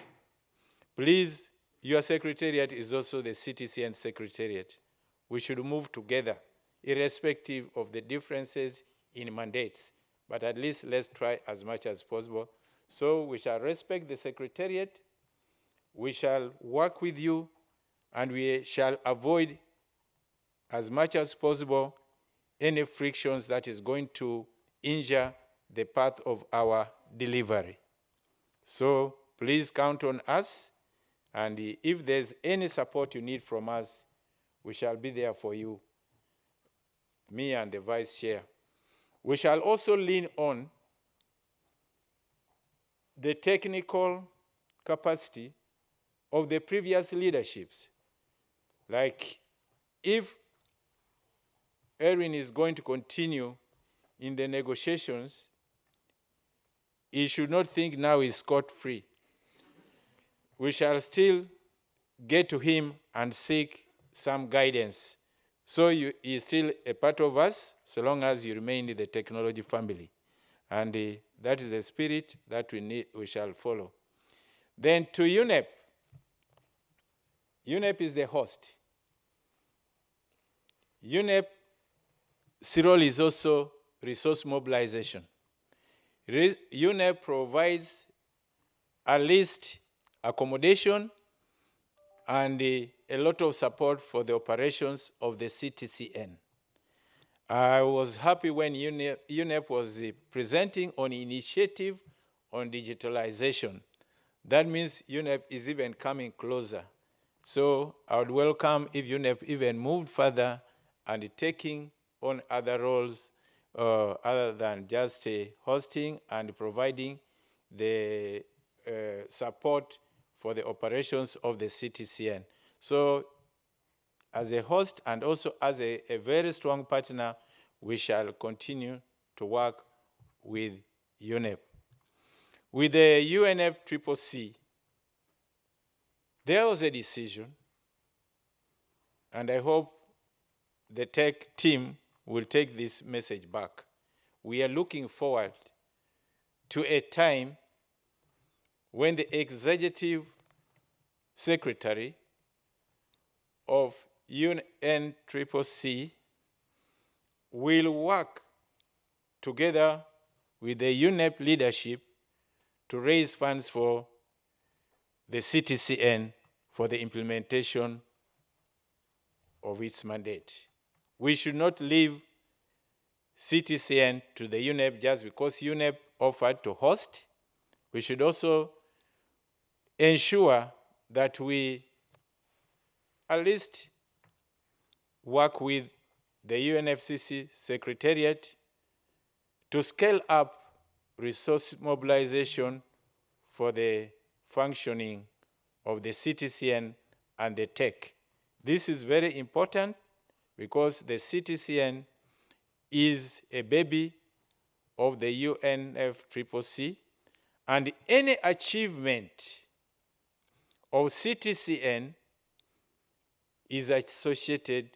Q: please, your Secretariat is also the CTCN Secretariat. We should move together, irrespective of the differences in mandates. But at least let's try as much as possible. So we shall respect the Secretariat, we shall work with you, and we shall avoid as much as possible any frictions that is going to injure the path of our delivery. So please count on us, and if there's any support you need from us, we shall be there for you, me and the Vice Chair. We shall also lean on the technical capacity of the previous leaderships. Like, if Erwin is going to continue in the negotiations, he should not think now he's scot-free. We shall still get to him and seek some guidance. So he is still a part of us, so long as you remain in the technology family. And that is the spirit that we shall follow. Then to UNEP, UNEP is the host. UNEP's role is also resource mobilization. UNEP provides at least accommodation and a lot of support for the operations of the CTCN. I was happy when UNEP was presenting on initiative on digitalization. That means UNEP is even coming closer. So I would welcome if UNEP even moved further and taking on other roles other than just hosting and providing the support for the operations of the CTCN. So as a host and also as a very strong partner, we shall continue to work with UNEP. With the UNFCCC, there was a decision, and I hope the tech team will take this message back. We are looking forward to a time when the executive secretary of UNFCCC will work together with the UNEP leadership to raise funds for the CTCN for the implementation of its mandate. We should not leave CTCN to the UNEP just because UNEP offered to host. We should also ensure that we at least work with the UNFCCC Secretariat to scale up resource mobilization for the functioning of the CTCN and the tech. This is very important because the CTCN is a baby of the UNFCCC, and any achievement of CTCN is associated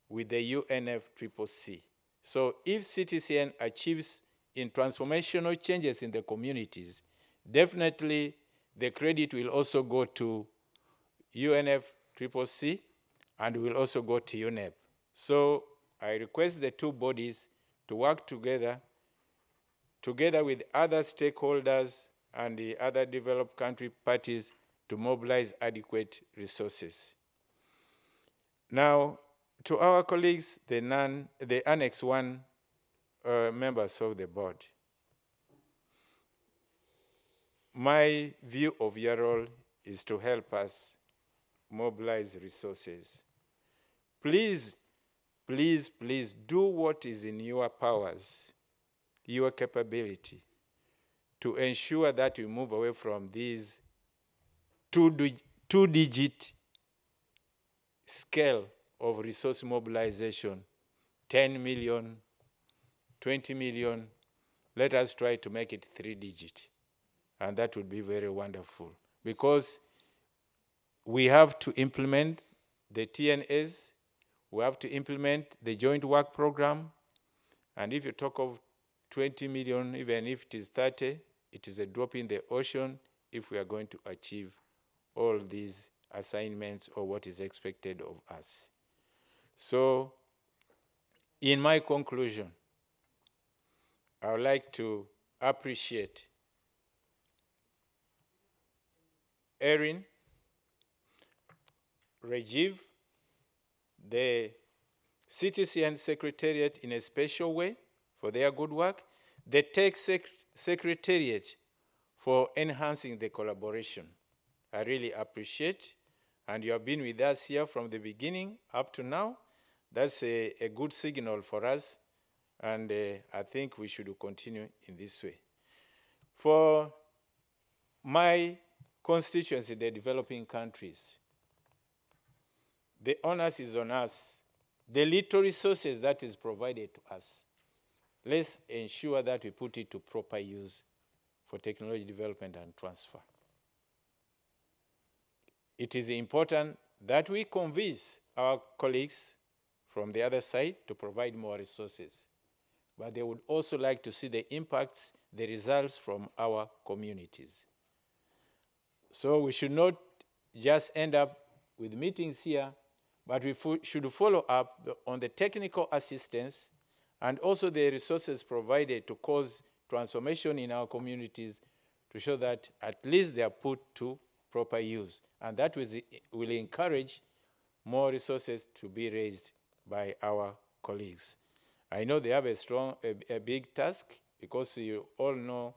Q: with the UNFCCC. So if CTCN achieves in transformational changes in the communities, definitely the credit will also go to UNFCCC and will also go to UNEP. So I request the two bodies to work together with other stakeholders and the other developed country parties to mobilize adequate resources. Now, to our colleagues, the Annex 1 members of the board, my view of your role is to help us mobilize resources. Please, please, please do what is in your powers, your capability, to ensure that we move away from these two-digit scale of resource mobilization, 10 million, 20 million. Let us try to make it three-digit. And that would be very wonderful, because we have to implement the TNAs, we have to implement the joint work program, and if you talk of 20 million, even if it is 30, it is a drop in the ocean if we are going to achieve all these assignments or what is expected of us. So, in my conclusion, I would like to appreciate Erin, Rajiv, the CTCN Secretariat in a special way for their good work, the Tech Secretariat for enhancing the collaboration. I really appreciate, and you have been with us here from the beginning up to now. That's a good signal for us, and I think we should continue in this way. For my constituency, the developing countries, the onus is on us. The little resources that is provided to us, let's ensure that we put it to proper use for technology development and transfer. It is important that we convince our colleagues from the other side to provide more resources, but they would also like to see the impacts, the results from our communities. So we should not just end up with meetings here, but we should follow up on the technical assistance and also the resources provided to cause transformation in our communities to show that at least they are put to proper use. And that will encourage more resources to be raised by our colleagues. I know they have a big task because you all know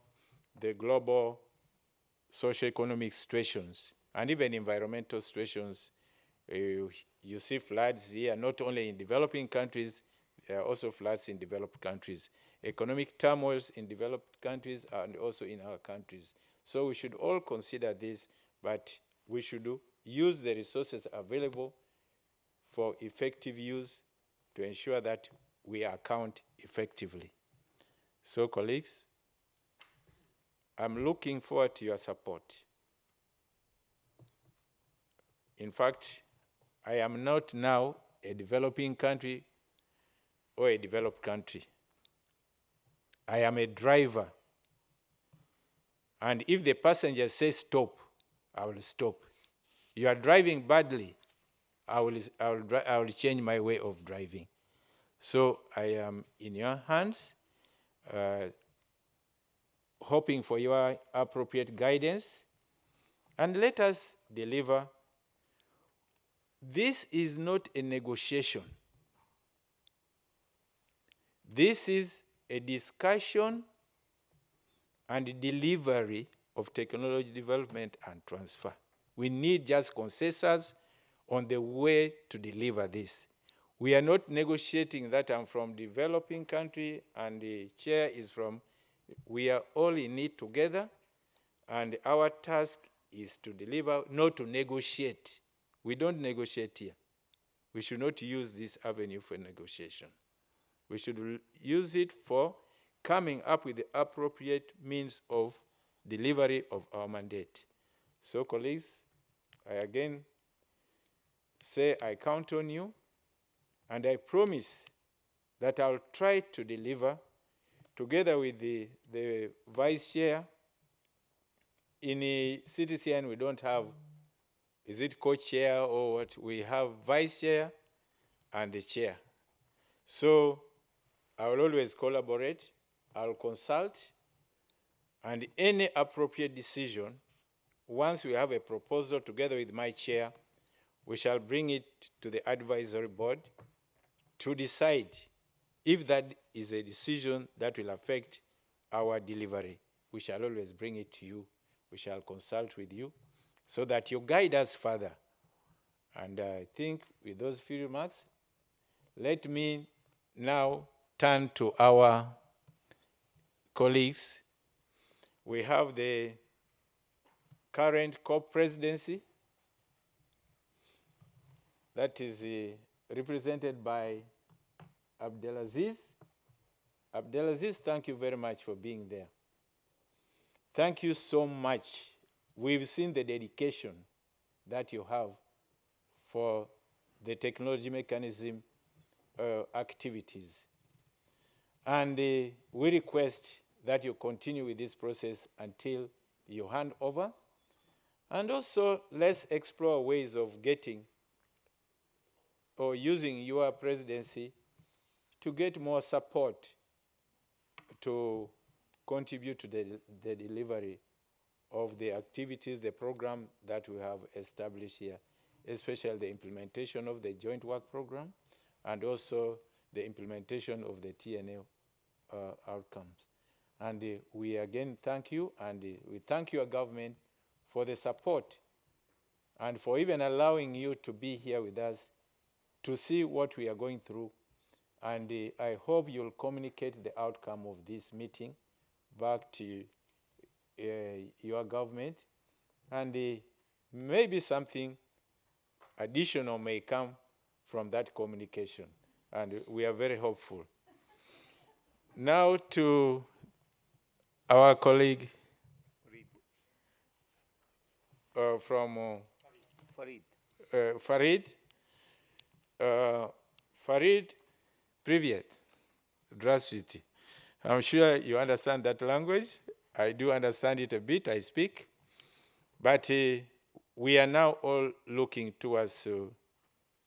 Q: the global socio-economic situations and even environmental situations. You see floods here, not only in developing countries, there are also floods in developed countries, economic turmoils in developed countries and also in our countries. So we should all consider this, but we should use the resources available for effective use to ensure that we account effectively. So colleagues, I'm looking forward to your support. In fact, I am not now a developing country or a developed country. I am a driver. And if the passenger says stop, I will stop. You are driving badly, I will change my way of driving. So I am in your hands, hoping for your appropriate guidance, and let us deliver. This is not a negotiation. This is a discussion and delivery of technology development and transfer. We need just consensus on the way to deliver this. We are not negotiating that I'm from developing country and the chair is from, we are all in it together, and our task is to deliver, not to negotiate. We don't negotiate here. We should not use this avenue for negotiation. We should use it for coming up with the appropriate means of delivery of our mandate. So colleagues, I again say I count on you, and I promise that I'll try to deliver together with the vice chair. In a CTCN, we don't have, is it co-chair or what? We have vice chair and the chair. So I will always collaborate, I'll consult, and any appropriate decision, once we have a proposal together with my chair, we shall bring it to the advisory board to decide if that is a decision that will affect our delivery. We shall always bring it to you. We shall consult with you so that you guide us further. And I think with those few remarks, let me now turn to our colleagues. We have the current COP presidency that is represented by Abdelaziz. Abdelaziz, thank you very much for being there. Thank you so much. We've seen the dedication that you have for the technology mechanism activities. And we request that you continue with this process until you hand over. And also, let's explore ways of getting or using your presidency to get more support to contribute to the delivery of the activities, the program that we have established here, especially the implementation of the joint work program and also the implementation of the TNA outcomes. And we again thank you, and we thank your government for the support and for even allowing you to be here with us to see what we are going through. And I hope you'll communicate the outcome of this meeting back to your government, and maybe something additional may come from that communication, and we are very hopeful. Now to our colleague from Farid. Farid, привет. Здравствуйте. I'm sure you understand that language. I do understand it a bit, I speak. But we are now all looking towards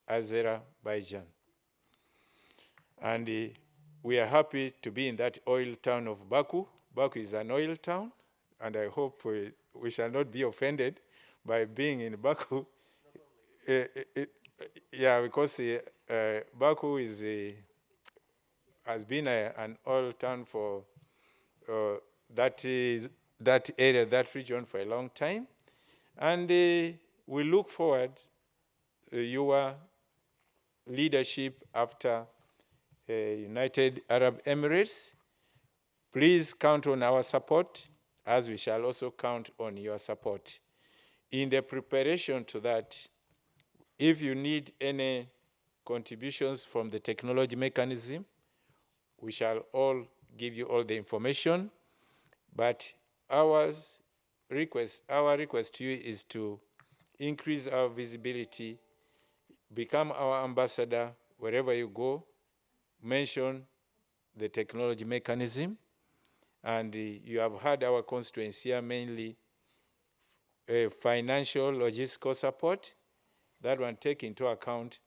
Q: Azerbaijan. And we are happy to be in that oil town of Baku. Baku is an oil town, and I hope we shall not be offended by being in Baku. Yeah, because Baku has been an oil town for that area, that region for a long time. And we look forward your leadership after United Arab Emirates. Please count on our support, as we shall also count on your support. In the preparation to that, if you need any contributions from the technology mechanism, we shall all give you all the information. But our request to you is to increase our visibility, become our ambassador wherever you go, mention the technology mechanism, and you have heard our constituency here, mainly financial, logistical support. That one take into account.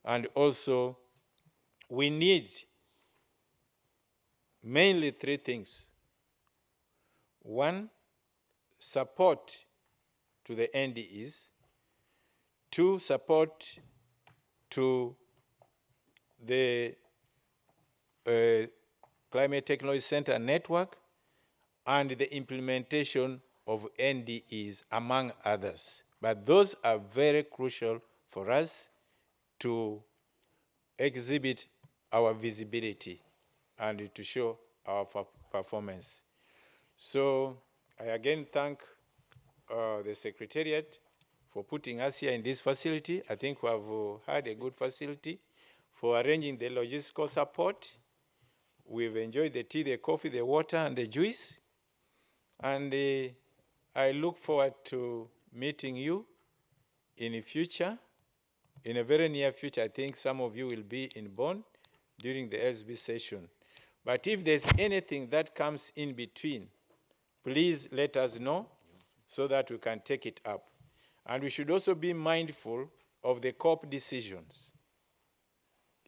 Q: And also, we need mainly three things. One, support to the NDEs. Two, support to the Climate Technology Center network and the implementation of NDEs, among others. But those are very crucial for us to exhibit our visibility and to show our performance. So I again thank the Secretariat for putting us here in this facility. I think we have had a good facility for arranging the logistical support. We've enjoyed the tea, the coffee, the water, and the juice. And I look forward to meeting you in the future. In a very near future, I think some of you will be in Bonn during the SB session. But if there's anything that comes in between, please let us know so that we can take it up. And we should also be mindful of the COP decisions.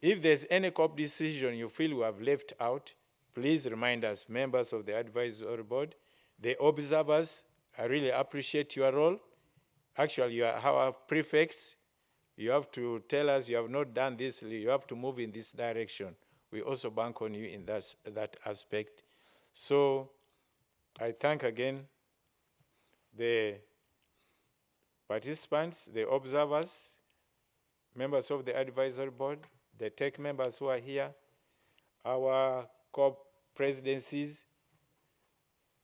Q: If there's any COP decision you feel we have left out, please remind us, members of the advisory board, the observers. I really appreciate your role. Actually, you are our prefects. You have to tell us you have not done this, you have to move in this direction. We also bank on you in that aspect. So I thank again the participants, the observers, members of the advisory board, the tech members who are here, our COP presidencies,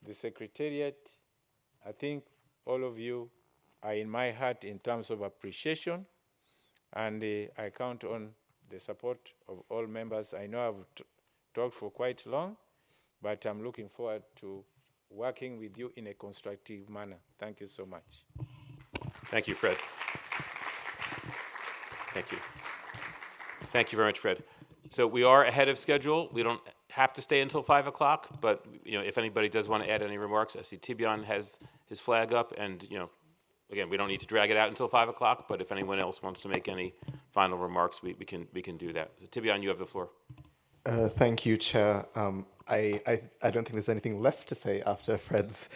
Q: the Secretariat. I think all of you are in my heart in terms of appreciation, and I count on the support of all members. I know I've talked for quite long, but I'm looking forward to working with you in a constructive manner. Thank you so much.
B: Thank you, Fred. Thank you. Thank you very much, Fred. So we are ahead of schedule. We don't have to stay until 5 o'clock, but if anybody does want to add any remarks, I see Tibian has his flag up, and again, we don't need to drag it out until 5 o'clock, but if anyone else wants to make any final remarks, we can do that. So Tibian, you have the floor.
T: Thank you, Chair. I don't think there's anything left to say after Fred's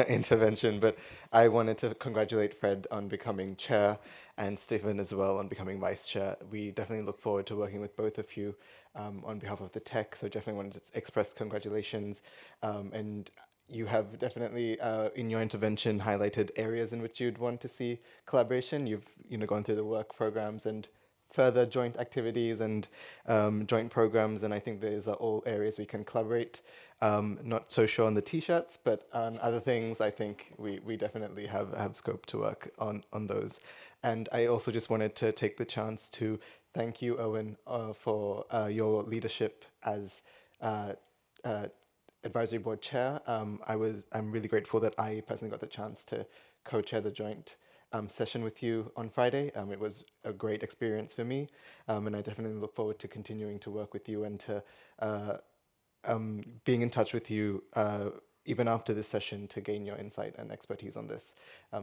T: intervention, but I wanted to congratulate Fred on becoming chair and Stephen as well on becoming vice chair. We definitely look forward to working with both of you on behalf of the tech, so definitely wanted to express congratulations. And you have definitely, in your intervention, highlighted areas in which you'd want to see collaboration. You've gone through the work programs and further joint activities and joint programs, and I think these are all areas we can collaborate. Not so sure on the T-shirts, but on other things, I think we definitely have scope to work on those. And I also just wanted to take the chance to thank you, Owen, for your leadership as advisory board chair. I'm really grateful that I personally got the chance to co-chair the joint session with you on Friday. It was a great experience for me, and I definitely look forward to continuing to work with you and to being in touch with you even after this session, to gain your insight and expertise on this.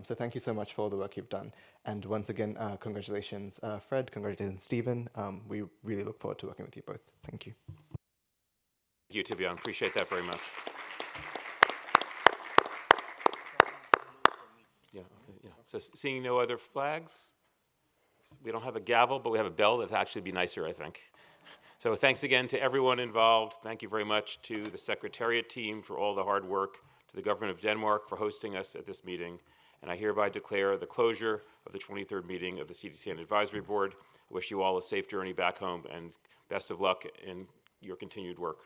T: So thank you so much for all the work you've done. And once again, congratulations, Fred, congratulations, Stephen. We really look forward to working with you both. Thank you.
B: Thank you, Tibion. Appreciate that very much. Yeah, okay, yeah. So seeing no other flags, we don't have a gavel, but we have a bell. That'd actually be nicer, I think. So thanks again to everyone involved. Thank you very much to the Secretariat team for all the hard work, to the Government of Denmark for hosting us at this meeting. And I hereby declare the closure of the 23rd meeting of the CTCN Advisory Board. I wish you all a safe journey back home and best of luck in your continued work.